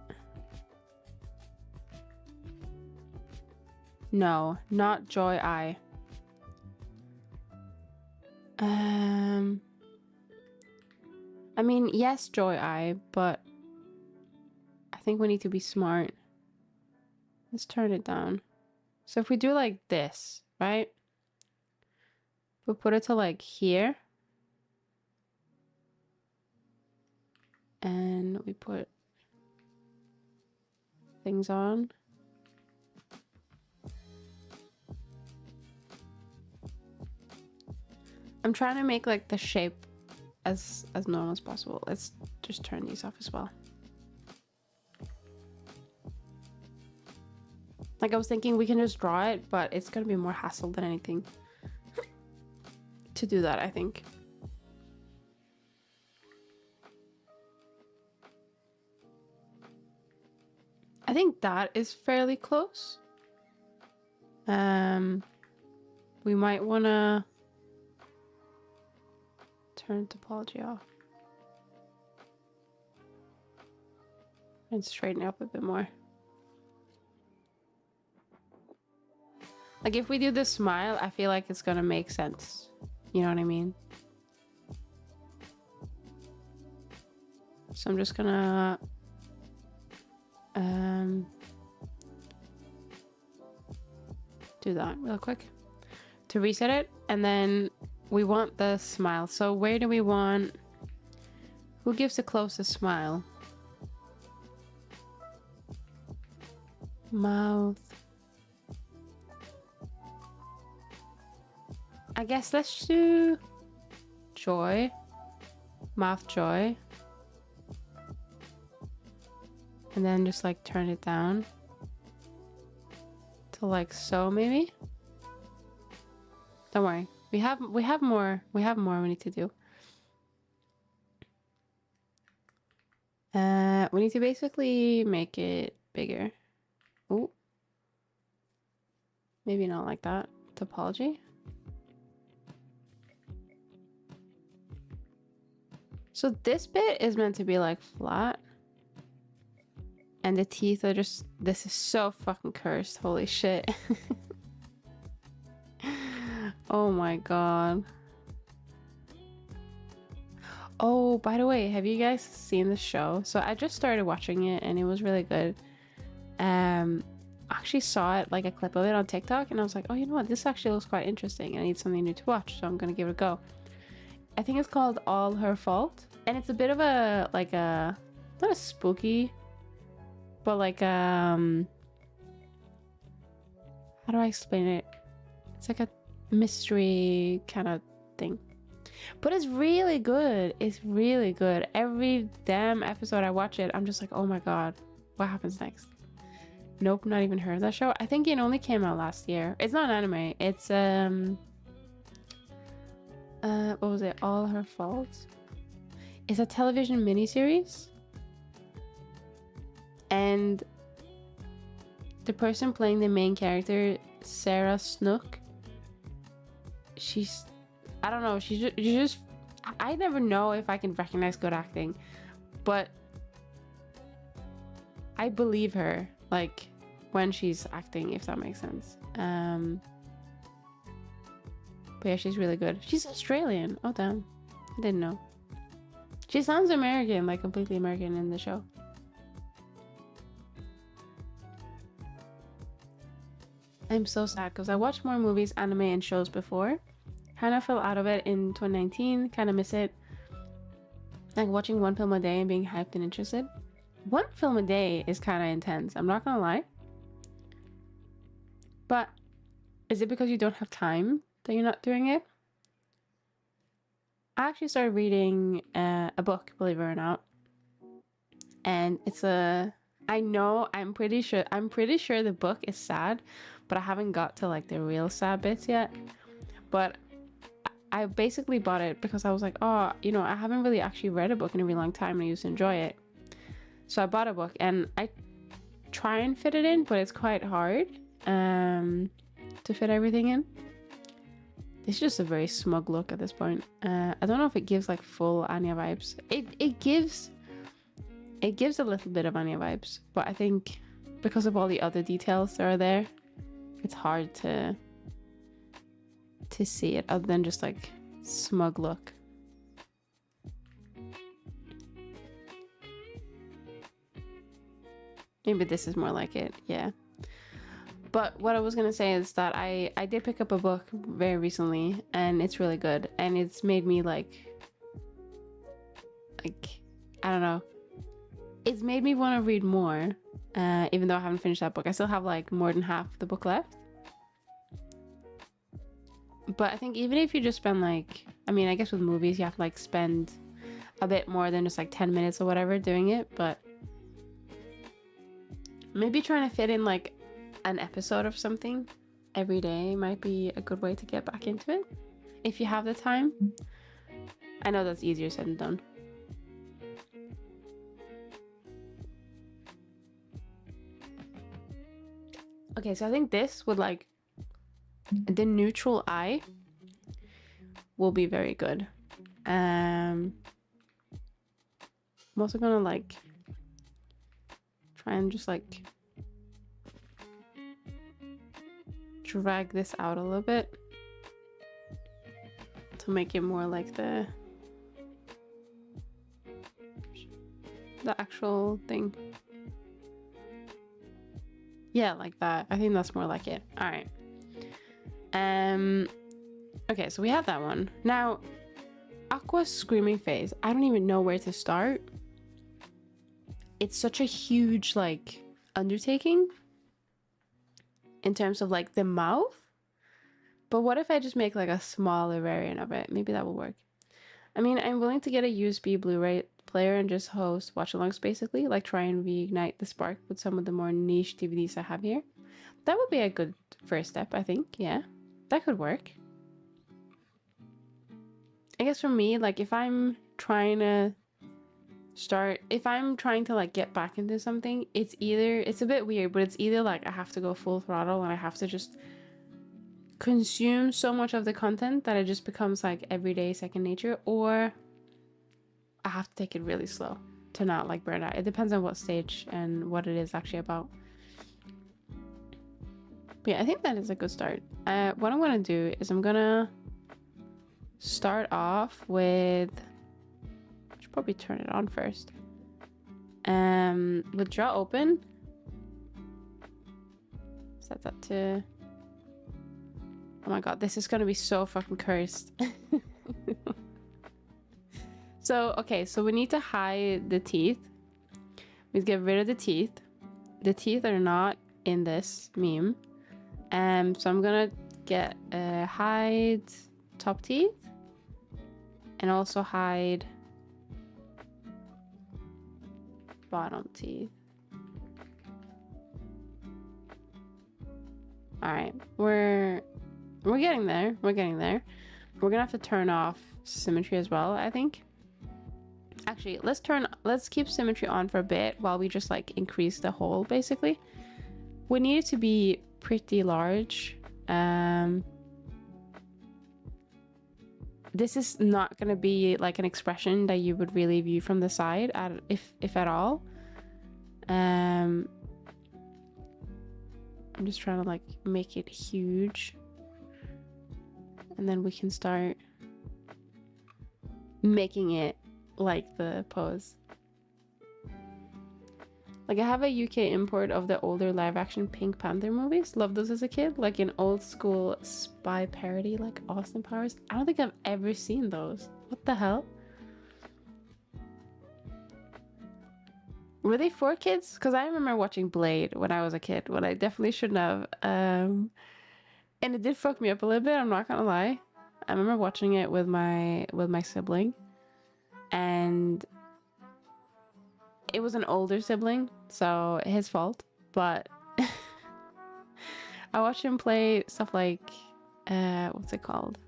no, not Joy I. I mean, yes, Joy I, but I think we need to be smart. Let's turn it down. So if we do like this, right? We'll put it to like here. And we put things on. I'm trying to make like the shape as normal as possible. Let's just turn these off as well. Like I was thinking we can just draw it, but it's gonna be more hassle than anything to do that, I think. I think that is fairly close. We might wanna turn topology off and straighten it up a bit more. Like if we do the smile, I feel like it's gonna make sense. You know what I mean? So I'm just gonna do that real quick to reset it, and then we want the smile. So where do we want, who gives the closest smile? Mouth. I guess let's do Joy. Mouth Joy. And then just like turn it down to like so, maybe. Don't worry, we have more we need to do. We need to basically make it bigger. Oh, maybe not like that. Topology. So this bit is meant to be like flat. And the teeth are just, this is so fucking cursed. Holy shit. Oh my god. Oh, by the way, have you guys seen the show? So I just started watching it and it was really good. I actually saw it, like a clip of it on TikTok, and I was like, oh, you know what? This actually looks quite interesting. I need something new to watch, so I'm gonna give it a go. I think it's called All Her Fault. And it's a bit of a, like a, not a spooky, but like how do I explain it? It's like a mystery kind of thing, but it's really good. It's really good. Every damn episode I watch it, I'm just like, oh my god, what happens next? Nope, not even heard of that show. I think it only came out last year. It's not an anime. It's what was it? All Her Fault. It's a television miniseries. And the person playing the main character, Sarah Snook, she's, I don't know, she's just I never know if I can recognize good acting, but I believe her, like, when she's acting, if that makes sense. But yeah, she's really good. She's Australian. Oh, damn. I didn't know. She sounds American, like completely American in the show. I'm so sad because I watched more movies, anime, and shows before. Kind of fell out of it in 2019. Kind of miss it. Like watching one film a day and being hyped and interested. One film a day is kind of intense. I'm not gonna lie. But is it because you don't have time that you're not doing it? I actually started reading a book, believe it or not. And it's a... I'm pretty sure the book is sad, but I haven't got to like the real sad bits yet. But I basically bought it because I was like, oh, you know, I haven't really actually read a book in a really long time and I used to enjoy it. So I bought a book and I try and fit it in, but it's quite hard to fit everything in. It's just a very smug look at this point. I don't know if it gives like full Anya vibes. It gives a little bit of Anya vibes, but I think because of all the other details that are there, it's hard to see it other than just like smug look. Maybe this is more like it, yeah. But what I was gonna say is that I did pick up a book very recently and it's really good and it's made me like I don't know, it's made me want to read more, even though I haven't finished that book. I still have like more than half the book left. But I think even if you just spend like, I mean, I guess with movies you have to like spend a bit more than just like 10 minutes or whatever doing it, but maybe trying to fit in like an episode of something every day might be a good way to get back into it if you have the time. I know that's easier said than done. Okay, so I think this would like the neutral eye will be very good. I'm also gonna like try and just like drag this out a little bit to make it more like the actual thing. Yeah, like that. I think that's more like it. All right. Okay, so we have that one. Now, Aqua's screaming face. I don't even know where to start. It's such a huge like undertaking in terms of like the mouth. But what if I just make like a smaller variant of it? Maybe that will work. I mean, I'm willing to get a USB Blu-ray player and just host watch-alongs basically, like try and reignite the spark with some of the more niche DVDs I have here. That would be a good first step, I think. Yeah, that could work. I guess for me, like if I'm trying to like get back into something, it's a bit weird, but it's either like I have to go full throttle and I have to just consume so much of the content that it just becomes like everyday second nature, or I have to take it really slow to not like burn out. It depends on what stage and what it is actually about. But yeah, I think that is a good start. What I'm gonna do is I'm gonna start off with, I should probably turn it on first. With draw open, set that to, oh my god, this is gonna be so fucking cursed. So, okay, so we need to hide the teeth. We get rid of the teeth. The teeth are not in this meme. So I'm gonna get hide top teeth and also hide bottom teeth. All right, we're getting there. We're getting there. We're gonna have to turn off symmetry as well, I think. Actually, let's keep symmetry on for a bit while we just like increase the hole basically. We need it to be pretty large. this is not gonna be like an expression that you would really view from the side, if at all. I'm just trying to like make it huge, and then we can start making it like the pose. Like, I have a UK import of the older live action Pink Panther movies. Loved those as a kid. Like an old school spy parody like Austin Powers. I don't think I've ever seen those. What the hell? Were they for kids? Because I remember watching Blade when I was a kid, when I definitely shouldn't have. And it did fuck me up a little bit, I'm not gonna lie. I remember watching it with my sibling. And it was an older sibling, so his fault. But I watched him play stuff like, what's it called?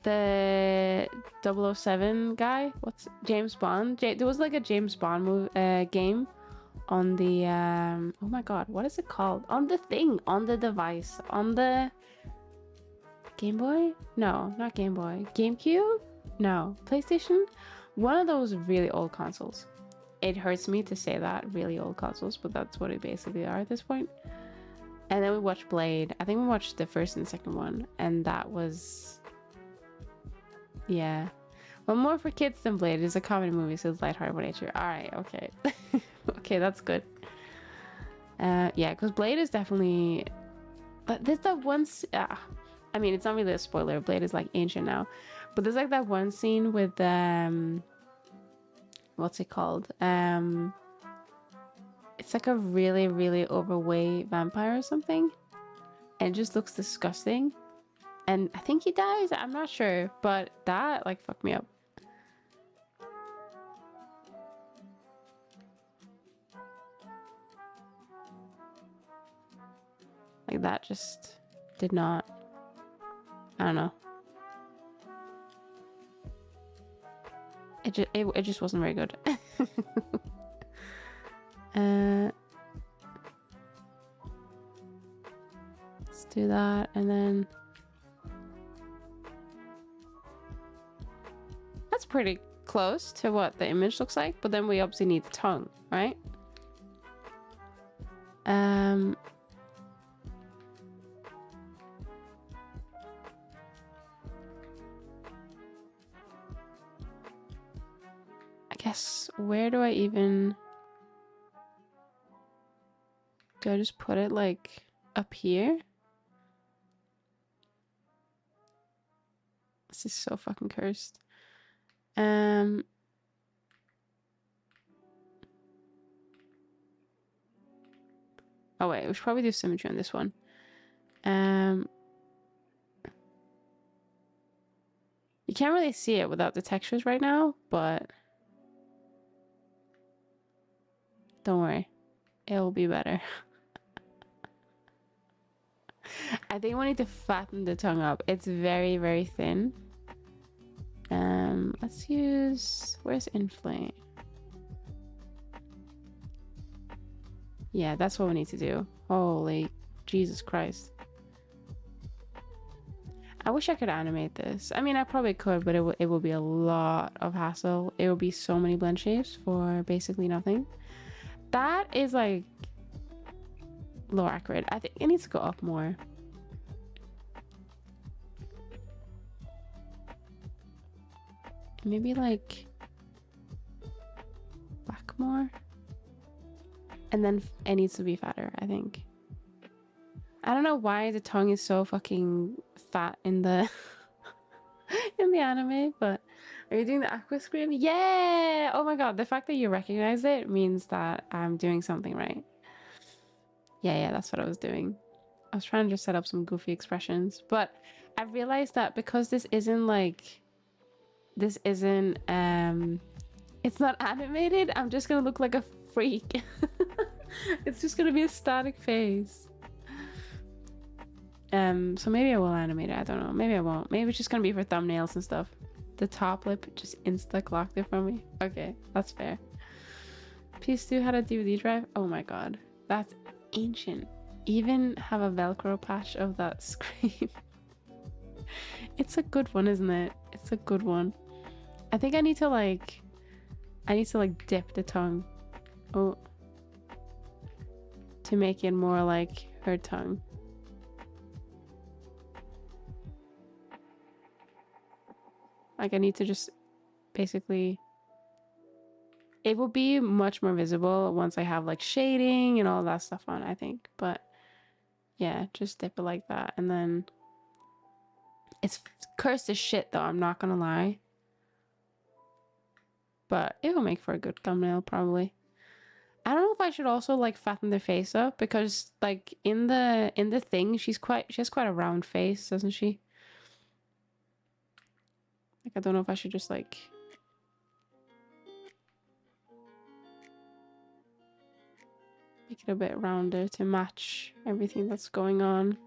The 007 guy. What's James Bond? There was like a James Bond game on the oh my god, what is it called? On the thing, on the device, on the Game Boy? No, not Game Boy. GameCube? No, PlayStation? One of those really old consoles. It hurts me to say that, really old consoles, but that's what it basically are at this point. And then we watched Blade. I think we watched the first and second one, and that was, yeah. Well, more for kids than Blade. It is a comedy movie, so it's lighthearted by nature. Alright, okay. Okay, that's good. Yeah, because Blade is definitely... But there's that one... I mean, it's not really a spoiler. Blade is like ancient now. But there's like that one scene with... what's it called? It's like a really, really overweight vampire or something. And it just looks disgusting. And I think he dies. I'm not sure. But that, like, fucked me up. Like, that just did not... I don't know. It just wasn't very good. Let's do that, and then... That's pretty close to what the image looks like, but then we obviously need the tongue, right? I guess, where do I even... Do I just put it like up here? This is so fucking cursed. Oh wait, we should probably do symmetry on this one. You can't really see it without the textures right now, but don't worry, it will be better. I think we need to fatten the tongue up. It's very, very thin. Let's use... Where's Inflame? Yeah, that's what we need to do. Holy Jesus Christ. I wish I could animate this. I mean, I probably could, but it will be a lot of hassle. It will be so many blend shapes for basically nothing. That is like low accurate. I think it needs to go up more. Maybe like back more. And then it needs to be fatter, I think. I don't know why the tongue is so fucking fat in the in the anime, but are you doing the aqua scream? Yeah! Oh my god, the fact that you recognize it means that I'm doing something right. Yeah, that's what I was doing. I was trying to just set up some goofy expressions, but I realized that because this isn't like... This isn't... It's not animated, I'm just gonna look like a freak. It's just gonna be a static face. So maybe I will animate it, I don't know. Maybe I won't. Maybe it's just gonna be for thumbnails and stuff. The top lip just insta-clocked it from me. Okay, that's fair. PS2 had a DVD drive? Oh my god. That's ancient. Even have a Velcro patch of that scream. It's a good one, isn't it? It's a good one. I think I need to like dip the tongue. Oh. To make it more like her tongue. Like I need to just basically, it will be much more visible once I have like shading and all that stuff on, I think. But yeah, just dip it like that. And then it's cursed as shit though, I'm not gonna lie. But it will make for a good thumbnail probably. I don't know if I should also like fatten the face up, because like in the thing she has quite a round face, doesn't she? Like I don't know if I should just like make it a bit rounder to match everything that's going on.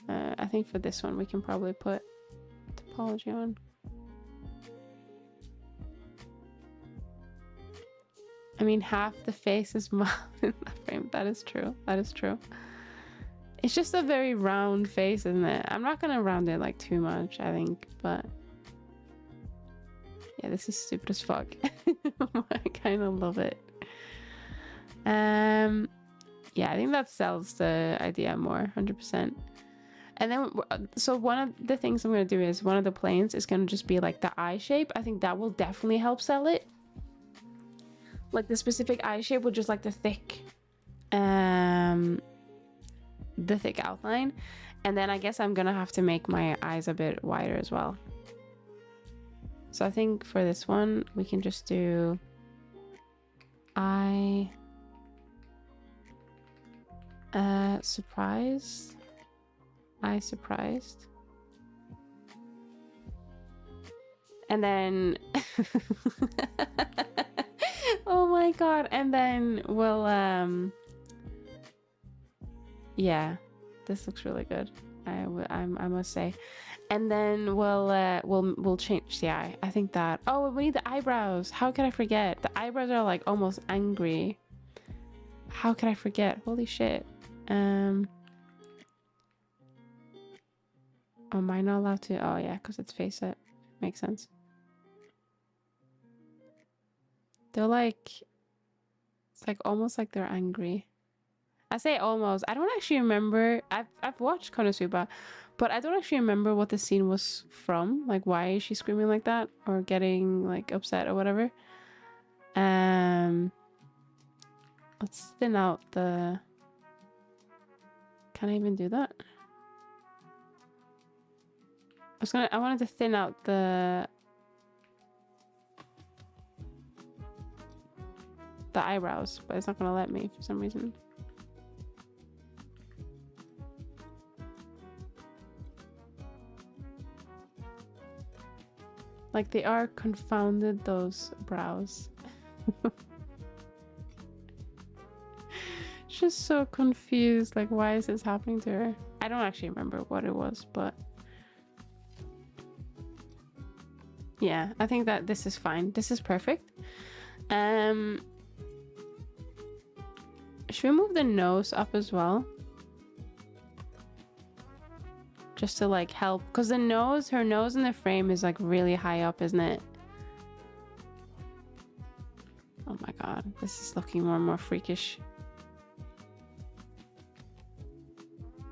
I think for this one we can probably put topology on. I mean, half the face is modeled in that frame. That is true. That is true. It's just a very round face, isn't it? I'm not gonna round it like too much, I think, but yeah, this is stupid as fuck. I kind of love it. Yeah, I think that sells the idea more, 100%. And then, so one of the things I'm gonna do is one of the planes is gonna just be like the eye shape. I think that will definitely help sell it. Like the specific eye shape with just like the thick outline. And then I guess I'm gonna have to make my eyes a bit wider as well. So I think for this one we can just do eye surprised. Eye surprised. And then oh my god, and then we'll yeah, this looks really good. I must say. And then we'll change the eye. I think that, oh, we need the eyebrows. How could I forget? The eyebrows are like almost angry. How could I forget? Holy shit. Oh, am I not allowed to? Oh yeah, because it's face it. Makes sense. They're like, it's like almost like they're angry. I say almost. I don't actually remember. I've watched Konosuba, but I don't actually remember what the scene was from. Like, why is she screaming like that or getting like upset or whatever? Let's thin out the. Can I even do that? I wanted to thin out the eyebrows, but it's not gonna let me for some reason. Like they are confounded, those brows. She's so confused, like why is this happening to her? I don't actually remember what it was, but yeah, I think that this is fine. This is perfect. Should we move the nose up as well? Just to like help, because her nose in the frame is like really high up, isn't it? Oh my god, this is looking more and more freakish.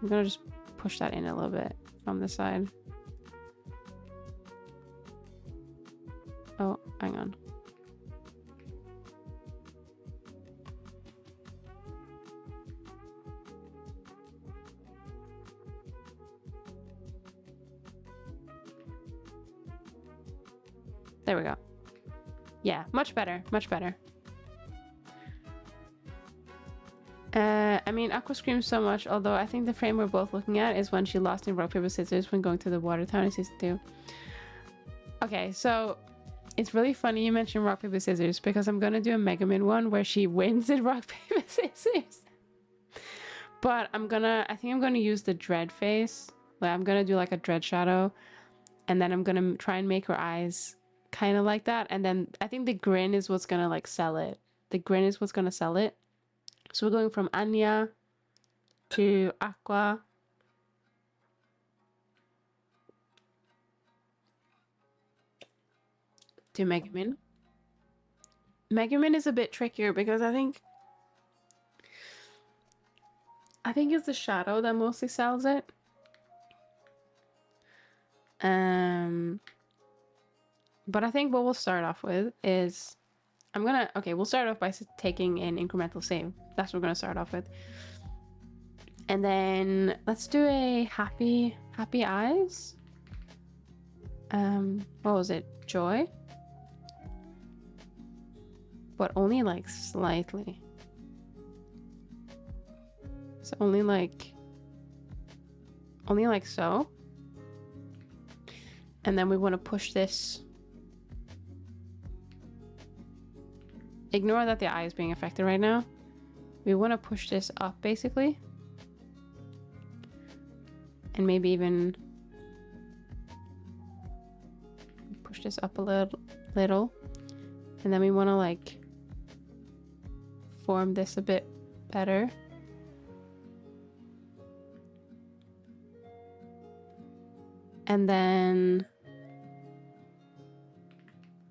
I'm gonna just push that in a little bit from the side. Oh, hang on. There we go. Yeah, much better, much better. I mean, Aqua screams so much, although I think the frame we're both looking at is when she lost in rock, paper, scissors when going to the water tower in season 2. Okay, so it's really funny you mentioned rock, paper, scissors, because I'm gonna do a Megamin one where she wins in rock, paper, scissors. But I think I'm gonna use the dread face. Like, I'm gonna do like a dread shadow, and then I'm gonna try and make her eyes kind of like that, and then I think the grin is what's gonna like sell it. The grin is what's gonna sell it. So we're going from Anya to Aqua do Megumin. Megumin is a bit trickier because I think it's the shadow that mostly sells it. But I think what we'll start off with is we'll start off by taking an incremental save. That's what we're gonna start off with. And then let's do a happy eyes. What was it? Joy? But only like slightly. So only like so. And then we want to push this. Ignore that the eye is being affected right now. We want to push this up basically. And maybe even push this up a little. And then we want to like form this a bit better. And then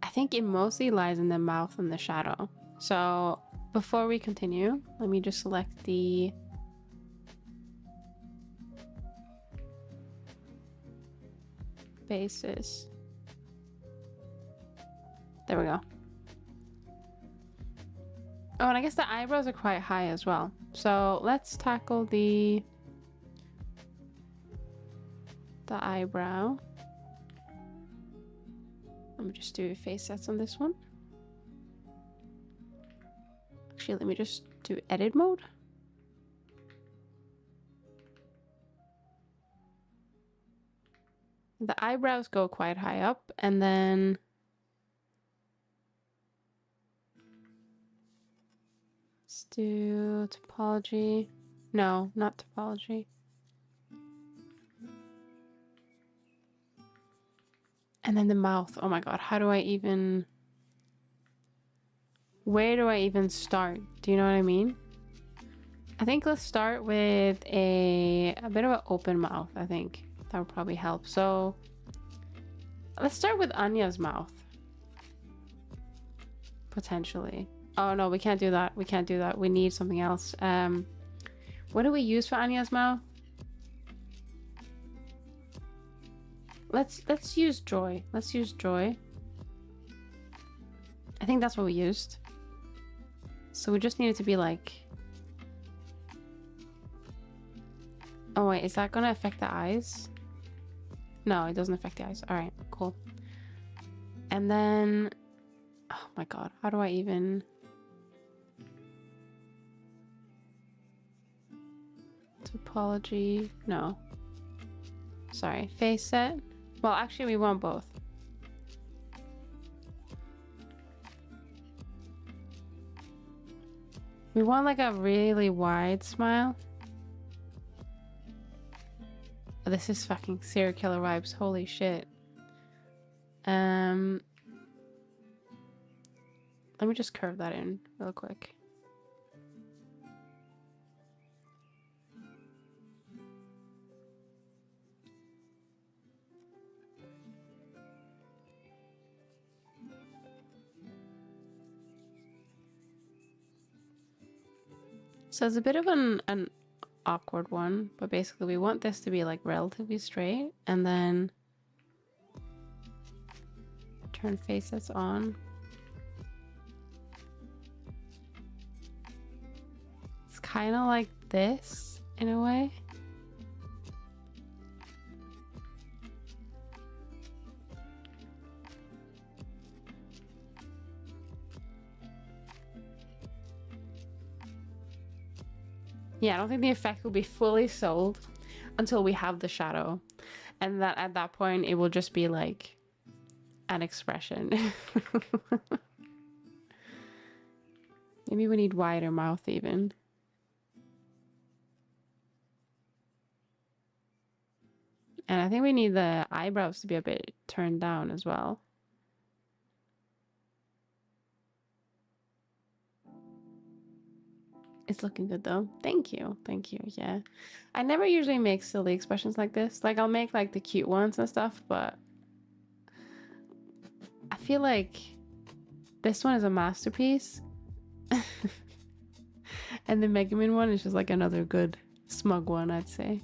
I think it mostly lies in the mouth and the shadow. So before we continue, let me just select the basis. There we go. Oh, and I guess the eyebrows are quite high as well. So let's tackle the eyebrow. Let me just do face sets on this one. Actually, let me just do edit mode. The eyebrows go quite high up, and then let's do topology. No, not topology. And then the mouth. Oh my god, how do I even... Where do I even start? Do you know what I mean? I think let's start with a bit of an open mouth, I think. That would probably help. So let's start with Anya's mouth. Potentially. Oh no, we can't do that. We can't do that. We need something else. What do we use for Anya's mouth? Let's use joy. Let's use joy. I think that's what we used. So we just need it to be like... Oh wait, is that gonna affect the eyes? No, it doesn't affect the eyes. Alright, cool. And then... Oh my god, how do I even... Topology... No. Sorry, face set. Well, actually we want both. We want like a really wide smile. Oh, this is fucking serial killer vibes. Holy shit. Let me just curve that in real quick. So it's a bit of an awkward one, but basically we want this to be like relatively straight, and then turn face sets on. It's kind of like this in a way. Yeah, I don't think the effect will be fully sold until we have the shadow. And that at that point, it will just be like an expression. Maybe we need wider mouth even. And I think we need the eyebrows to be a bit turned down as well. It's looking good though. Thank you. Thank you. Yeah. I never usually make silly expressions like this. Like I'll make like the cute ones and stuff, but I feel like this one is a masterpiece. And the Megumin one is just like another good smug one, I'd say.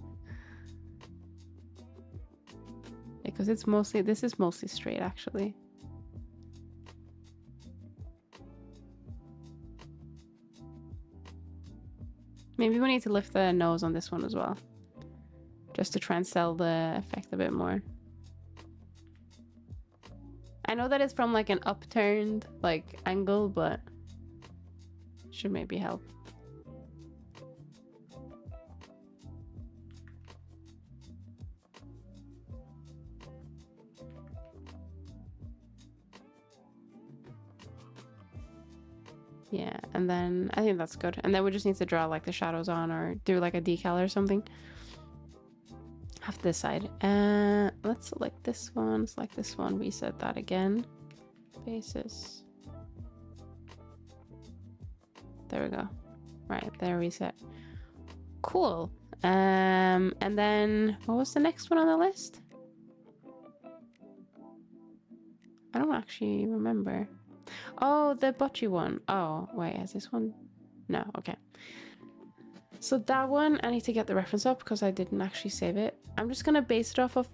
Because it's mostly, this is mostly straight actually. Maybe we need to lift the nose on this one as well, just to try and sell the effect a bit more. I know that it's from like an upturned like angle, but should maybe help. Yeah, and then I think that's good. And then we just need to draw like the shadows on or do like a decal or something. Have to decide. Let's select this one, reset that again. Basis. There we go. Right, there, reset. Cool. And then what was the next one on the list? I don't actually remember. Oh, the butchy one. Oh, wait, is this one? No, okay. So that one, I need to get the reference up because I didn't actually save it. I'm just gonna base it off of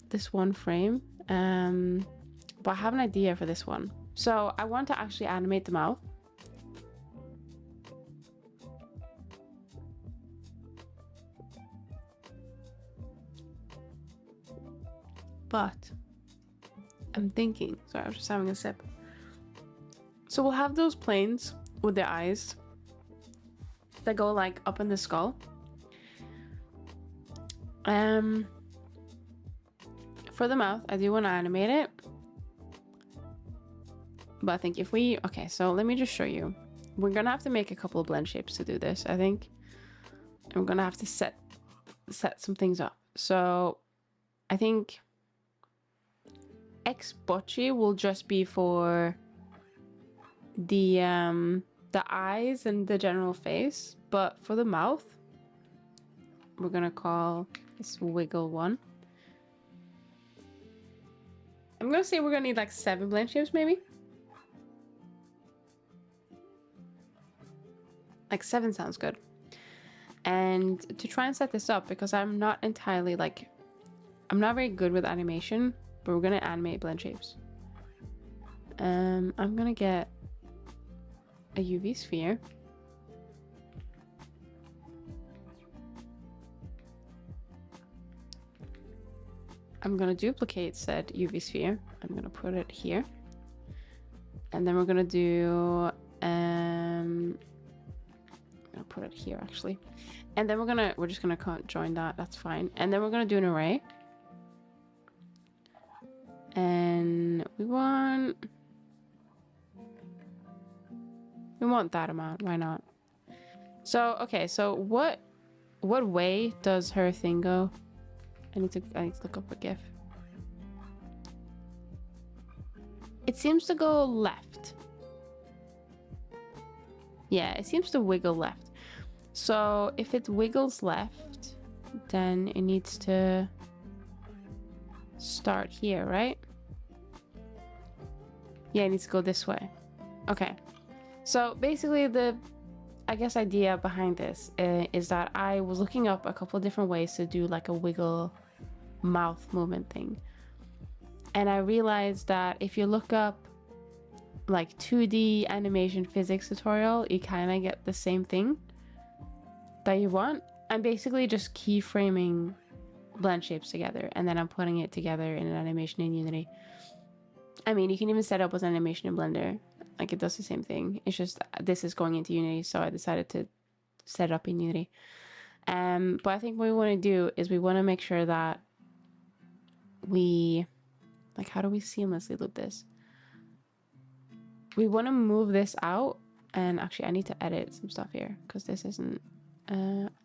this one frame. But I have an idea for this one. So I want to actually animate the mouth. But I'm thinking, sorry, I was just having a sip. So we'll have those planes with the eyes that go like up in the skull. For the mouth, I do want to animate it. But I think if we, okay, so let me just show you. We're gonna have to make a couple of blend shapes to do this, I think. And we're gonna have to set some things up. So I think X bocce will just be for the eyes and the general face, but for the mouth we're gonna call this wiggle one. I'm gonna say we're gonna need like 7 blend shapes, maybe like 7 sounds good. And to try and set this up, because I'm not entirely like, I'm not very good with animation, but we're gonna animate blend shapes. I'm gonna get a UV sphere. I'm gonna duplicate said UV sphere. I'm gonna put it here. And then we're gonna do, I'm gonna put it here actually. And then we're just gonna join that, that's fine. And then we're gonna do an array. And we want that amount, why not? So okay, so what way does her thing go? I need to look up a GIF. It seems to go left. Yeah, it seems to wiggle left. So if it wiggles left, then it needs to start here, right? Yeah, it needs to go this way. Okay. So basically the, I guess, idea behind this is that I was looking up a couple of different ways to do like a wiggle mouth movement thing. And I realized that if you look up like 2D animation physics tutorial, you kind of get the same thing that you want. I'm basically just keyframing blend shapes together, and then I'm putting it together in an animation in Unity. I mean, you can even set up with animation in Blender. Like, it does the same thing. It's just this is going into Unity, so I decided to set it up in Unity. But I think what we want to do is we want to make sure that we, like, how do we seamlessly loop this? We want to move this out, and actually I need to edit some stuff here because this isn't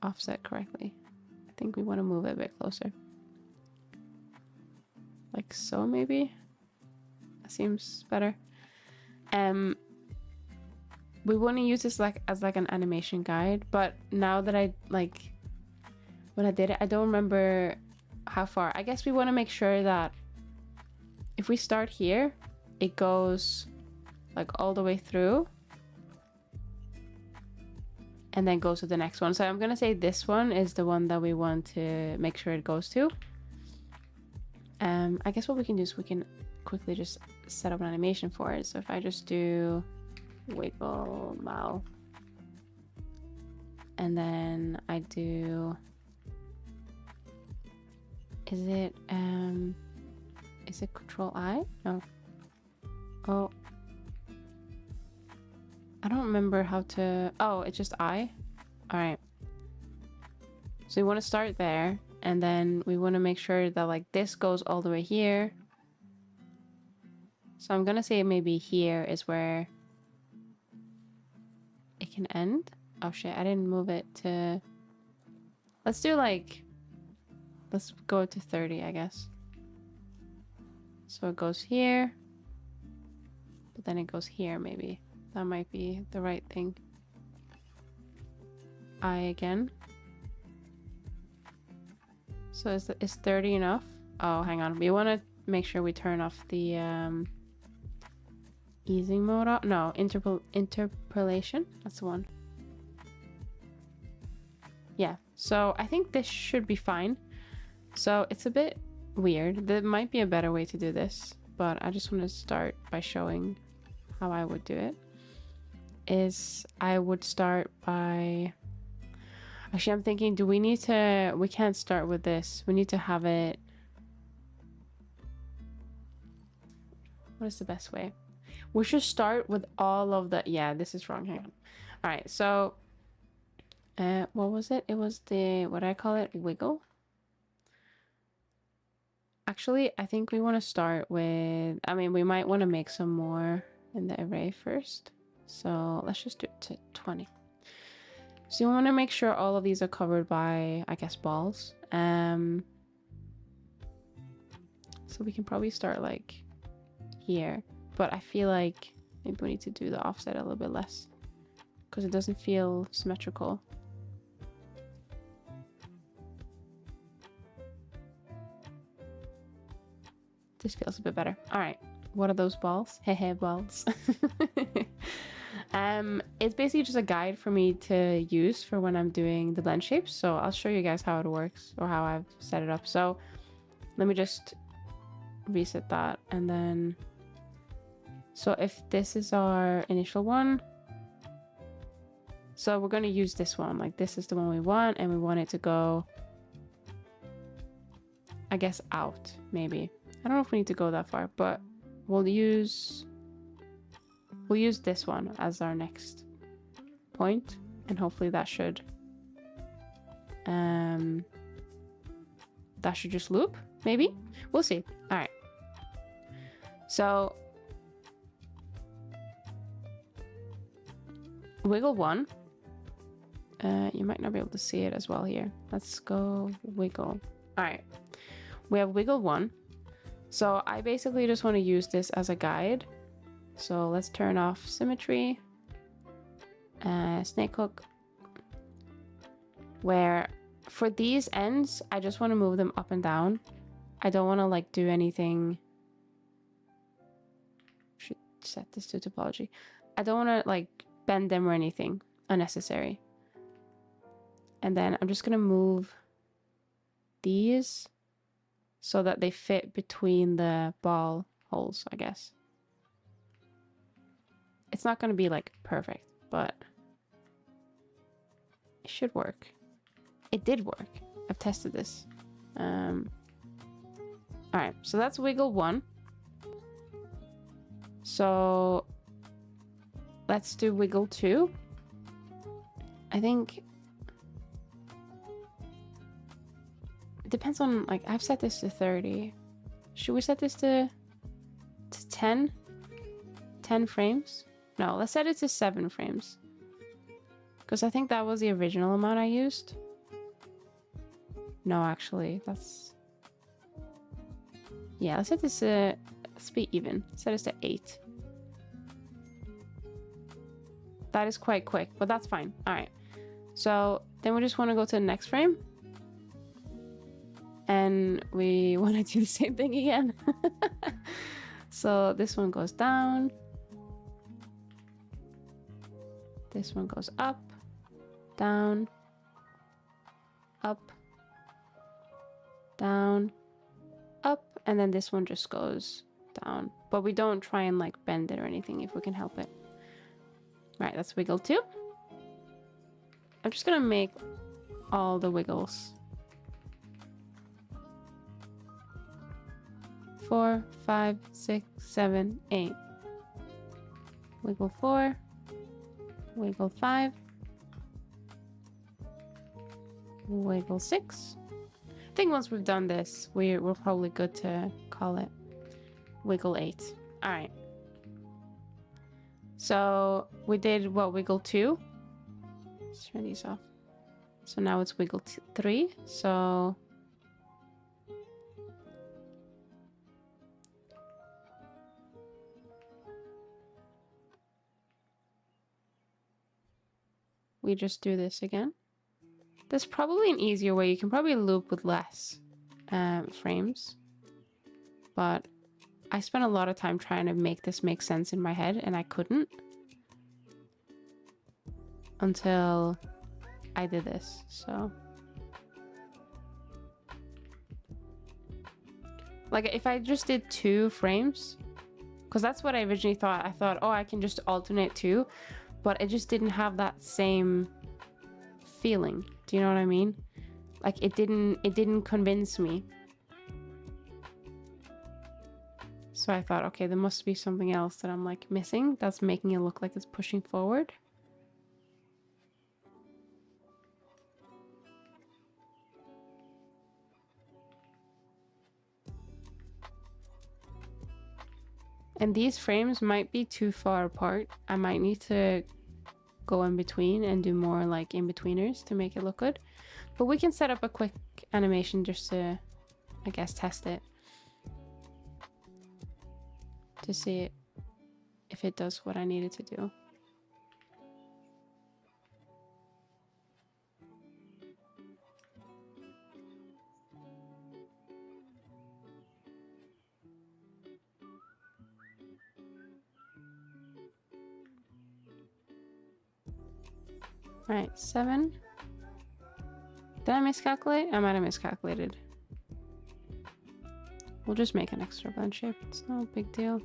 offset correctly. I think we want to move it a bit closer. Like so, maybe? That seems better. We want to use this like as like an animation guide, but now that I like when I did it, I don't remember how far. I guess we want to make sure that if we start here it goes like all the way through and then goes to the next one. So I'm gonna say this one is the one that we want to make sure it goes to. I guess what we can do is we can quickly just set up an animation for it. So if I just do wiggle mouth and then I do, is it Control I? No. Oh, I don't remember how to, oh, it's just I. All right. So we want to start there, and then we want to make sure that like this goes all the way here. So I'm gonna say maybe here is where it can end. Oh shit, I didn't move it to, let's do like, let's go to 30, I guess. So it goes here, but then it goes here maybe. That might be the right thing. I again. So is 30 enough? Oh, hang on. We want to make sure we turn off the easing mode off. No, interpolation. That's the one. Yeah. So I think this should be fine. So it's a bit weird. There might be a better way to do this, but I just want to start by showing how I would do it. Is I would start by, actually I'm thinking, do we need to, we can't start with this, we need to have it, what is the best way? We should start with all of the, yeah, this is wrong, hang on. All right, so what was it? It was the, what I call it, wiggle. Actually, I think we want to start with, I mean, we might want to make some more in the array first. So let's just do it to 20. So you want to make sure all of these are covered by, I guess, balls. So we can probably start like here, but I feel like maybe we need to do the offset a little bit less because it doesn't feel symmetrical. This feels a bit better. All right, what are those balls? Hehe, balls. It's basically just a guide for me to use for when I'm doing the blend shapes. So I'll show you guys how it works or how I've set it up. So let me just reset that. And then, so if this is our initial one, so we're going to use this one. Like this is the one we want, and we want it to go, I guess, out maybe. I don't know if we need to go that far, but we'll use this one as our next point, and hopefully that should just loop, maybe. We'll see. All right. So wiggle one. You might not be able to see it as well here. Let's go wiggle. All right. We have wiggle one. So I basically just want to use this as a guide. So let's turn off symmetry, snake hook, where for these ends, I just want to move them up and down. I don't want to like do anything. Should set this to topology. I don't want to like bend them or anything unnecessary. And then I'm just going to move these so that they fit between the ball holes, I guess. It's not going to be like perfect, but it should work. It did work. I've tested this. All right, so that's wiggle one. So let's do wiggle two. I think it depends on, like, I've set this to 30. Should we set this to 10? 10 frames? No, let's set it to 7 frames. Because I think that was the original amount I used. No, actually, that's... Yeah, let's set this to... Let's be even. Set this to 8. That is quite quick, but that's fine. Alright. So, then we just want to go to the next frame. And we want to do the same thing again. So this one goes down. This one goes up, down, up, down, up, and then this one just goes down. But we don't try and like bend it or anything if we can help it. Right, that's wiggle 2. I'm just gonna make all the wiggles. 4, 5, 6, 7, 8. Wiggle 4. Wiggle 5. Wiggle 6. I think once we've done this, we're probably good to call it wiggle 8. All right. So we did what, wiggle 2? Let's turn these off. So now it's wiggle 3. So we just do this again. There's probably an easier way. You can probably loop with less frames, but I spent a lot of time trying to make this make sense in my head, and I couldn't until I did this. So like if I just did 2 frames, because that's what I originally thought. I thought, oh, I can just alternate 2, but it just didn't have that same feeling. Do you know what I mean? Like it didn't convince me. So I thought, okay, there must be something else that I'm like missing that's making it look like it's pushing forward. And these frames might be too far apart. I might need to go in between and do more like in-betweeners to make it look good. But we can set up a quick animation just to, I guess, test it. To see if it does what I need it to do. Right, 7. Did I miscalculate? I might have miscalculated. We'll just make an extra blend shape. It's no big deal.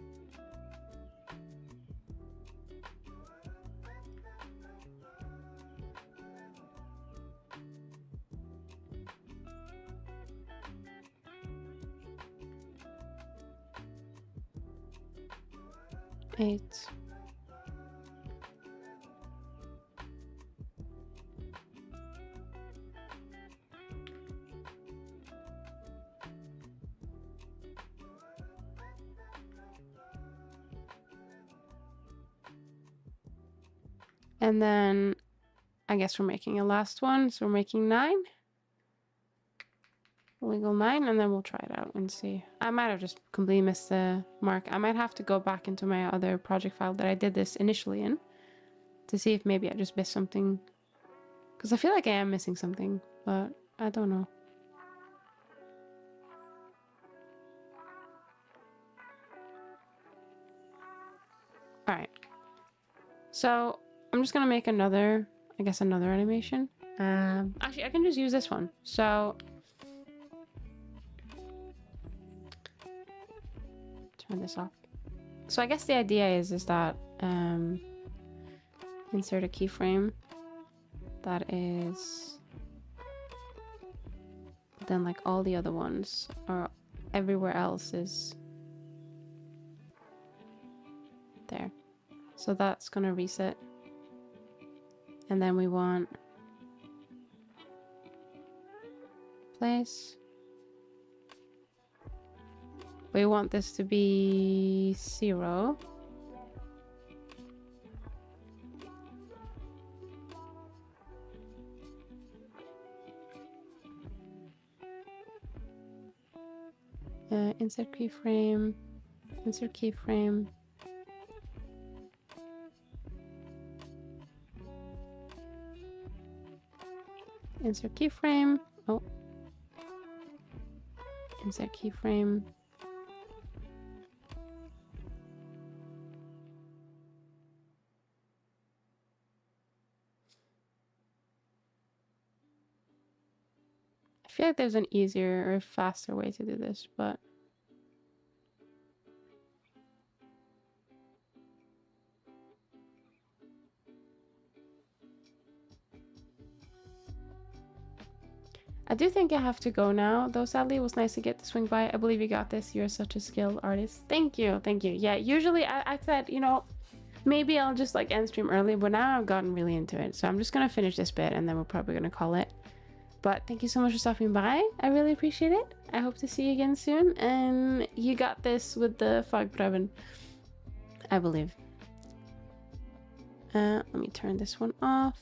Eight. And then I guess we're making a last one. So we're making 9. Wiggle 9, and then we'll try it out and see. I might have just completely missed the mark. I might have to go back into my other project file that I did this initially in to see if maybe I just missed something. Because I feel like I am missing something, but I don't know. Alright. So I'm just gonna make another, I guess another animation. Actually, I can just use this one. So turn this off. So I guess the idea is that insert a keyframe that is then like all the other ones or everywhere else is there. So that's gonna reset. And then we want place. We want this to be 0. Insert keyframe, insert keyframe. Insert keyframe. Oh. Insert keyframe. feel like there's an easier or faster way to do this, but I do think I have to go now, though sadly it was nice to get to swing by. I believe you got this. You're such a skilled artist. Thank you. Thank you. Yeah, usually I said, you know, maybe I'll just like end stream early, but now I've gotten really into it. So I'm just gonna finish this bit and then we're probably gonna call it. But thank you so much for stopping by. I really appreciate it. I hope to see you again soon. And you got this with the fagpröven, I believe. Let me turn this one off.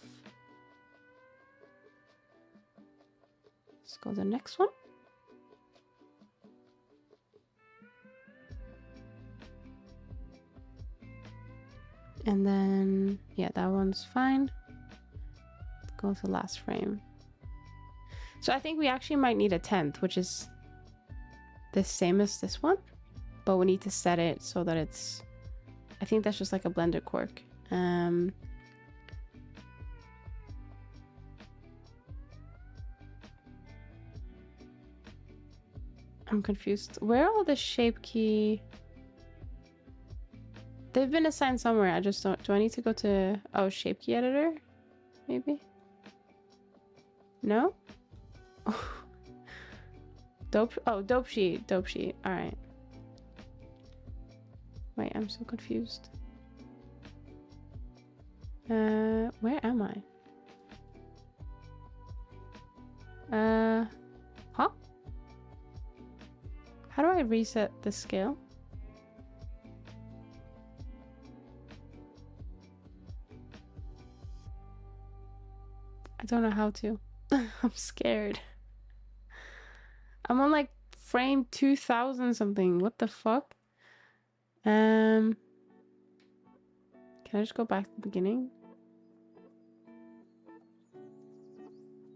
Let's go to the next one. And then, yeah, that one's fine. Let's go to the last frame. So I think we actually might need a 10th, which is the same as this one, but we need to set it so that it's, I think that's just like a Blender quirk. I'm confused. Where are all the shape key? They've been assigned somewhere. I just don't. Do I need to go to, oh, shape key editor? Maybe? No? Dope. Oh, dope sheet. Dope sheet. All right. Wait, I'm so confused. Where am I? Huh? How do I reset the scale? I don't know how to. I'm scared. I'm on like frame 2000 something. What the fuck? Can I just go back to the beginning?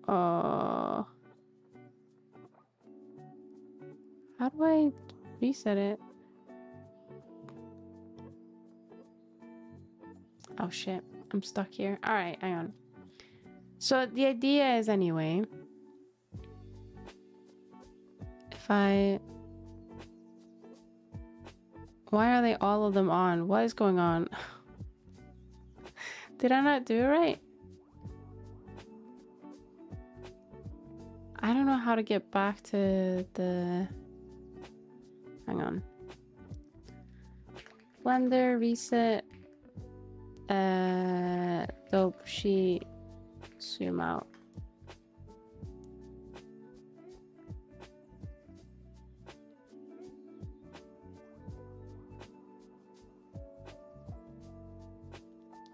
How do I reset it? Oh shit, I'm stuck here. All right, hang on. So the idea is, anyway, if I, why are they all of them on? What is going on? Did I not do it right? I don't know how to get back to the, hang on. Blender, reset, dope sheet, zoom out.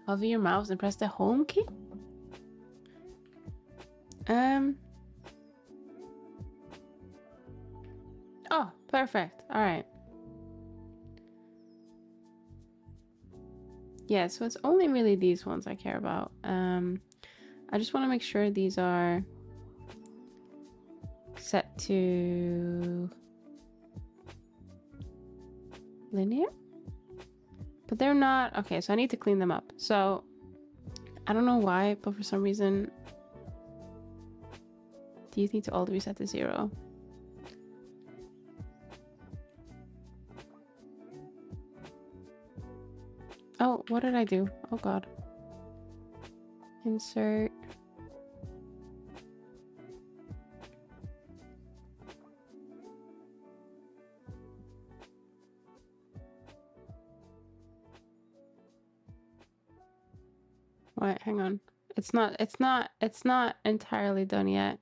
Hover your mouse and press the home key. Oh, perfect. All right. Yeah, so it's only really these ones I care about. I just want to make sure these are set to linear, but they're not. Okay, so I need to clean them up. So I don't know why, but for some reason these need to all reset to 0. Oh, what did I do? Oh god. Insert. Wait, hang on. It's not entirely done yet.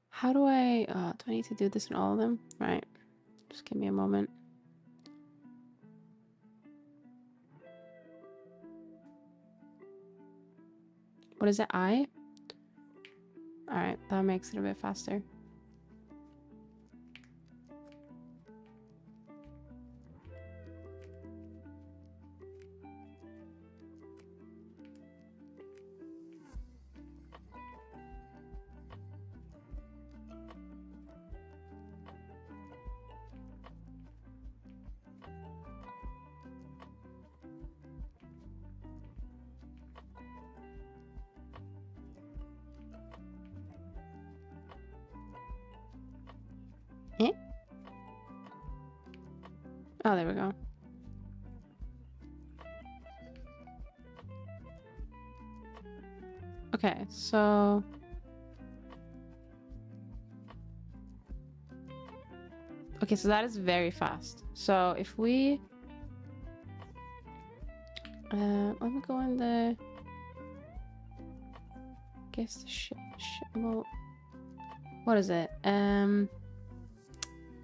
How do I need to do this in all of them? Right. Just give me a moment. What is it? I? Alright, that makes it a bit faster. Oh, there we go. Okay, so okay, so that is very fast. So if we let me go in the guess the well, what is it?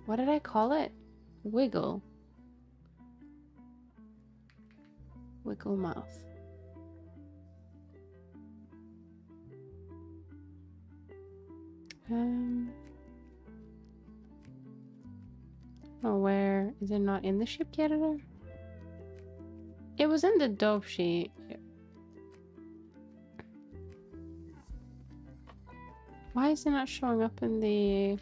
What did I call it? Wiggle mouth. Oh, where is it? Not in the shape editor? It was in the dope sheet. Why is it not showing up in the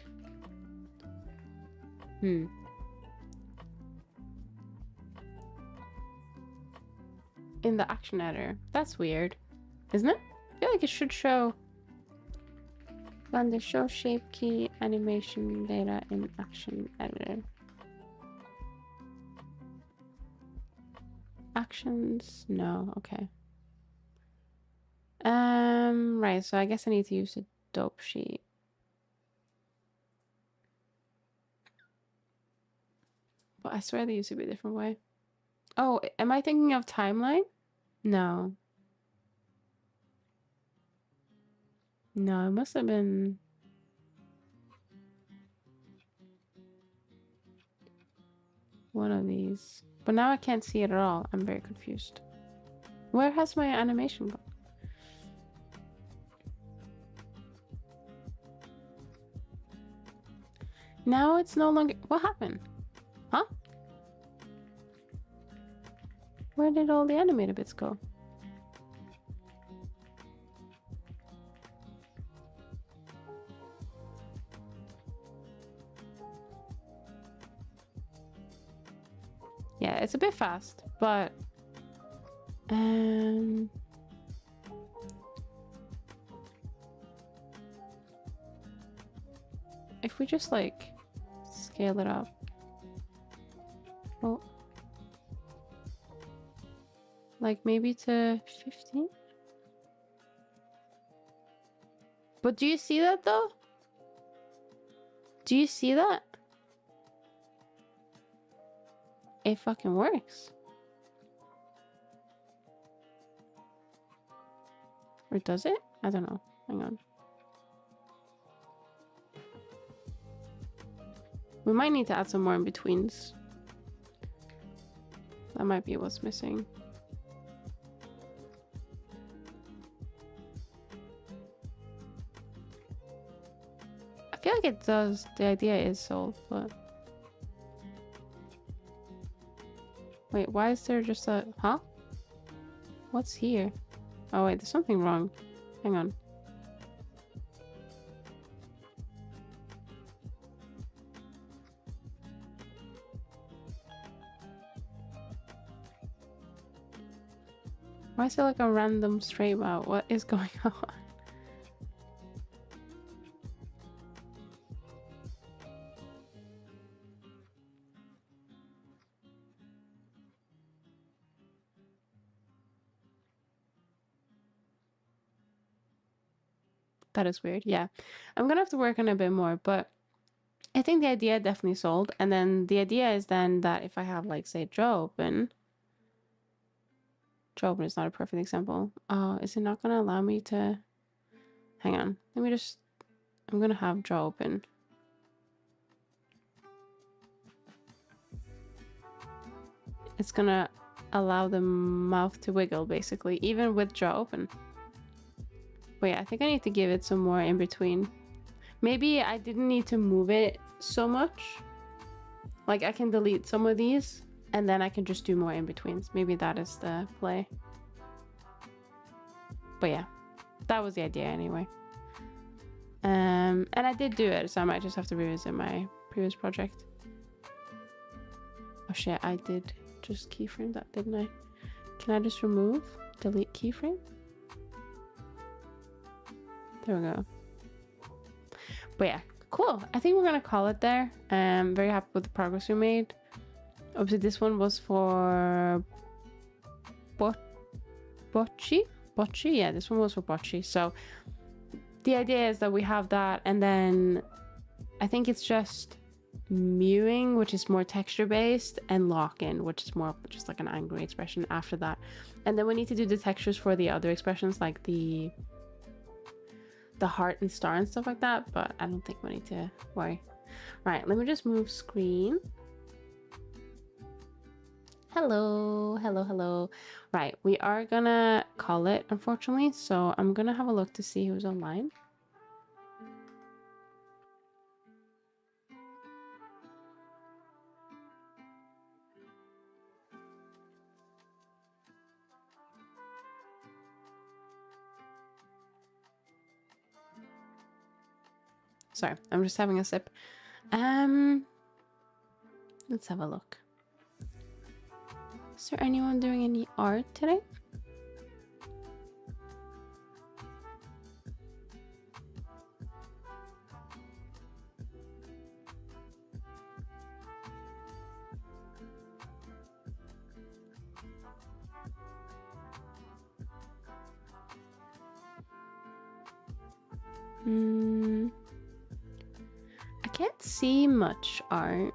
in the action editor? That's weird, isn't it? I feel like it should show Blender show shape key animation data in action editor. Actions, no, okay. Right, so I guess I need to use a dope sheet. But I swear they used to be a different way. Oh, am I thinking of timeline? No. No, it must have been one of these. But now I can't see it at all. I'm very confused. Where has my animation gone? Now it's no longer... What happened? Huh? Where did all the animated bits go? Yeah, it's a bit fast, but... if we just, like, scale it up... Well... Like, maybe to 15? But do you see that, though? Do you see that? It fucking works. Or does it? I don't know. Hang on. We might need to add some more in-betweens. That might be what's missing. I feel like it does. The idea is sold, but... Wait, why is there just a... Huh? What's here? Oh wait, there's something wrong. Hang on. Why is there like a random straight out? What is going on? That is weird. Yeah, I'm gonna have to work on it a bit more, but I think the idea definitely sold. And then the idea is then that if I have, like, say, Joe open is not a perfect example. Is it not gonna allow me to... Hang on. Let me just... I'm gonna have Joe open. It's gonna allow the mouth to wiggle, basically, even with jaw open. Wait, I think I need to give it some more in between. Maybe I didn't need to move it so much. Like, I can delete some of these, and then I can just do more in-betweens. Maybe that is the play. But yeah, that was the idea anyway. And I did do it, so I might just have to revisit my previous project. Oh shit, I did just keyframe that, didn't I? Can I just remove, delete keyframe? There we go. But yeah, cool. I think we're gonna call it there. Very happy with the progress we made. Obviously, this one was for bocce. Yeah, this one was for bocce. So the idea is that we have that, and then I think it's just mewing, which is more texture based, and lock-in, which is more just like an angry expression after that. And then we need to do the textures for the other expressions, like the heart and star and stuff like that, but I don't think we need to worry. Right, let me just move screen. Hello, hello, hello. Right, we are gonna call it, unfortunately, so I'm gonna have a look to see who's online. Sorry, I'm just having a sip. Let's have a look. Is there anyone doing any art today? I can't see much art.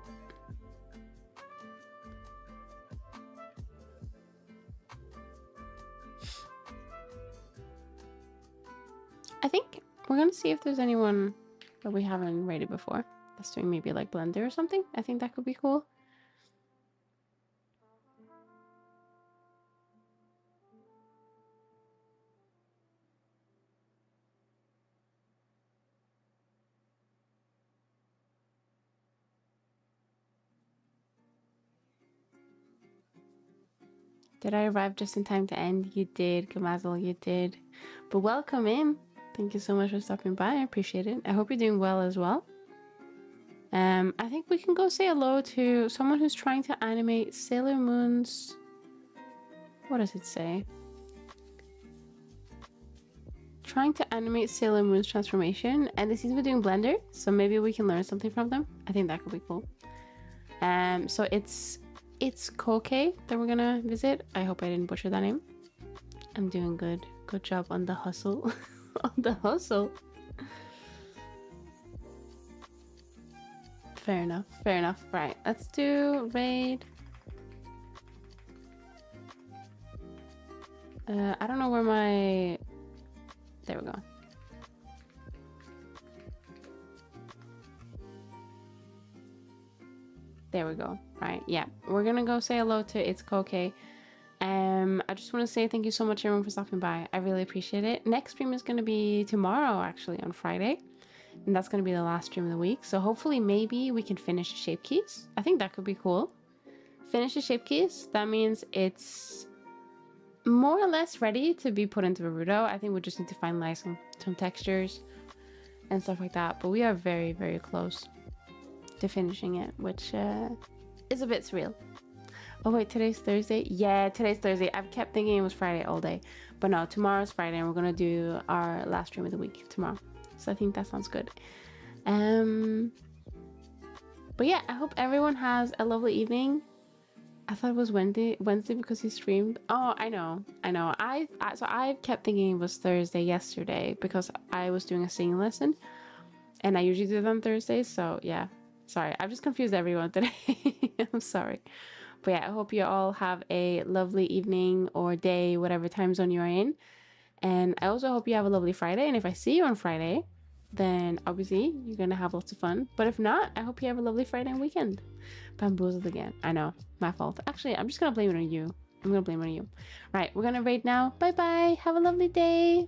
I think we're gonna see if there's anyone that we haven't rated before that's doing maybe like Blender or something. I think that could be cool. Did I arrive just in time to end? You did, Gamazel, you did. But welcome in. Thank you so much for stopping by. I appreciate it. I hope you're doing well as well. I think we can go say hello to someone who's trying to animate Sailor Moon's... What does it say? Trying to animate Sailor Moon's transformation, and they seem to be doing Blender, so maybe we can learn something from them. I think that could be cool. So it's Koke that we're gonna visit. I hope I didn't butcher that name. I'm doing good. Good job on the hustle. On the hustle. Fair enough. Fair enough. Right. Let's do raid. I don't know where my... There we go. There we go. Right. Yeah. We're gonna go say hello to It's Koke. I just want to say thank you so much everyone for stopping by. I really appreciate it. Next stream is going to be tomorrow, actually, on Friday, and that's going to be the last stream of the week. So hopefully maybe we can finish the shape keys. I think that could be cool. Finish the shape keys. That means it's more or less ready to be put into Naruto. I think we just need to finalize some textures and stuff like that, but we are very, very close to finishing it, which is a bit surreal. Oh wait, today's Thursday? Yeah, today's Thursday. I've kept thinking it was Friday all day. But no, tomorrow's Friday and we're gonna do our last stream of the week tomorrow. So I think that sounds good. But yeah, I hope everyone has a lovely evening. I thought it was Wednesday because he streamed. Oh, I know. So I've kept thinking it was Thursday yesterday because I was doing a singing lesson. And I usually do it on Thursdays, so yeah. Sorry, I've just confused everyone today. I'm sorry. But yeah, I hope you all have a lovely evening or day, whatever time zone you are in. And I also hope you have a lovely Friday. And if I see you on Friday, then obviously you're going to have lots of fun. But if not, I hope you have a lovely Friday and weekend. Bamboozled again. I know, my fault. Actually, I'm just going to blame it on you. I'm going to blame it on you. Right, we're going to raid now. Bye-bye. Have a lovely day.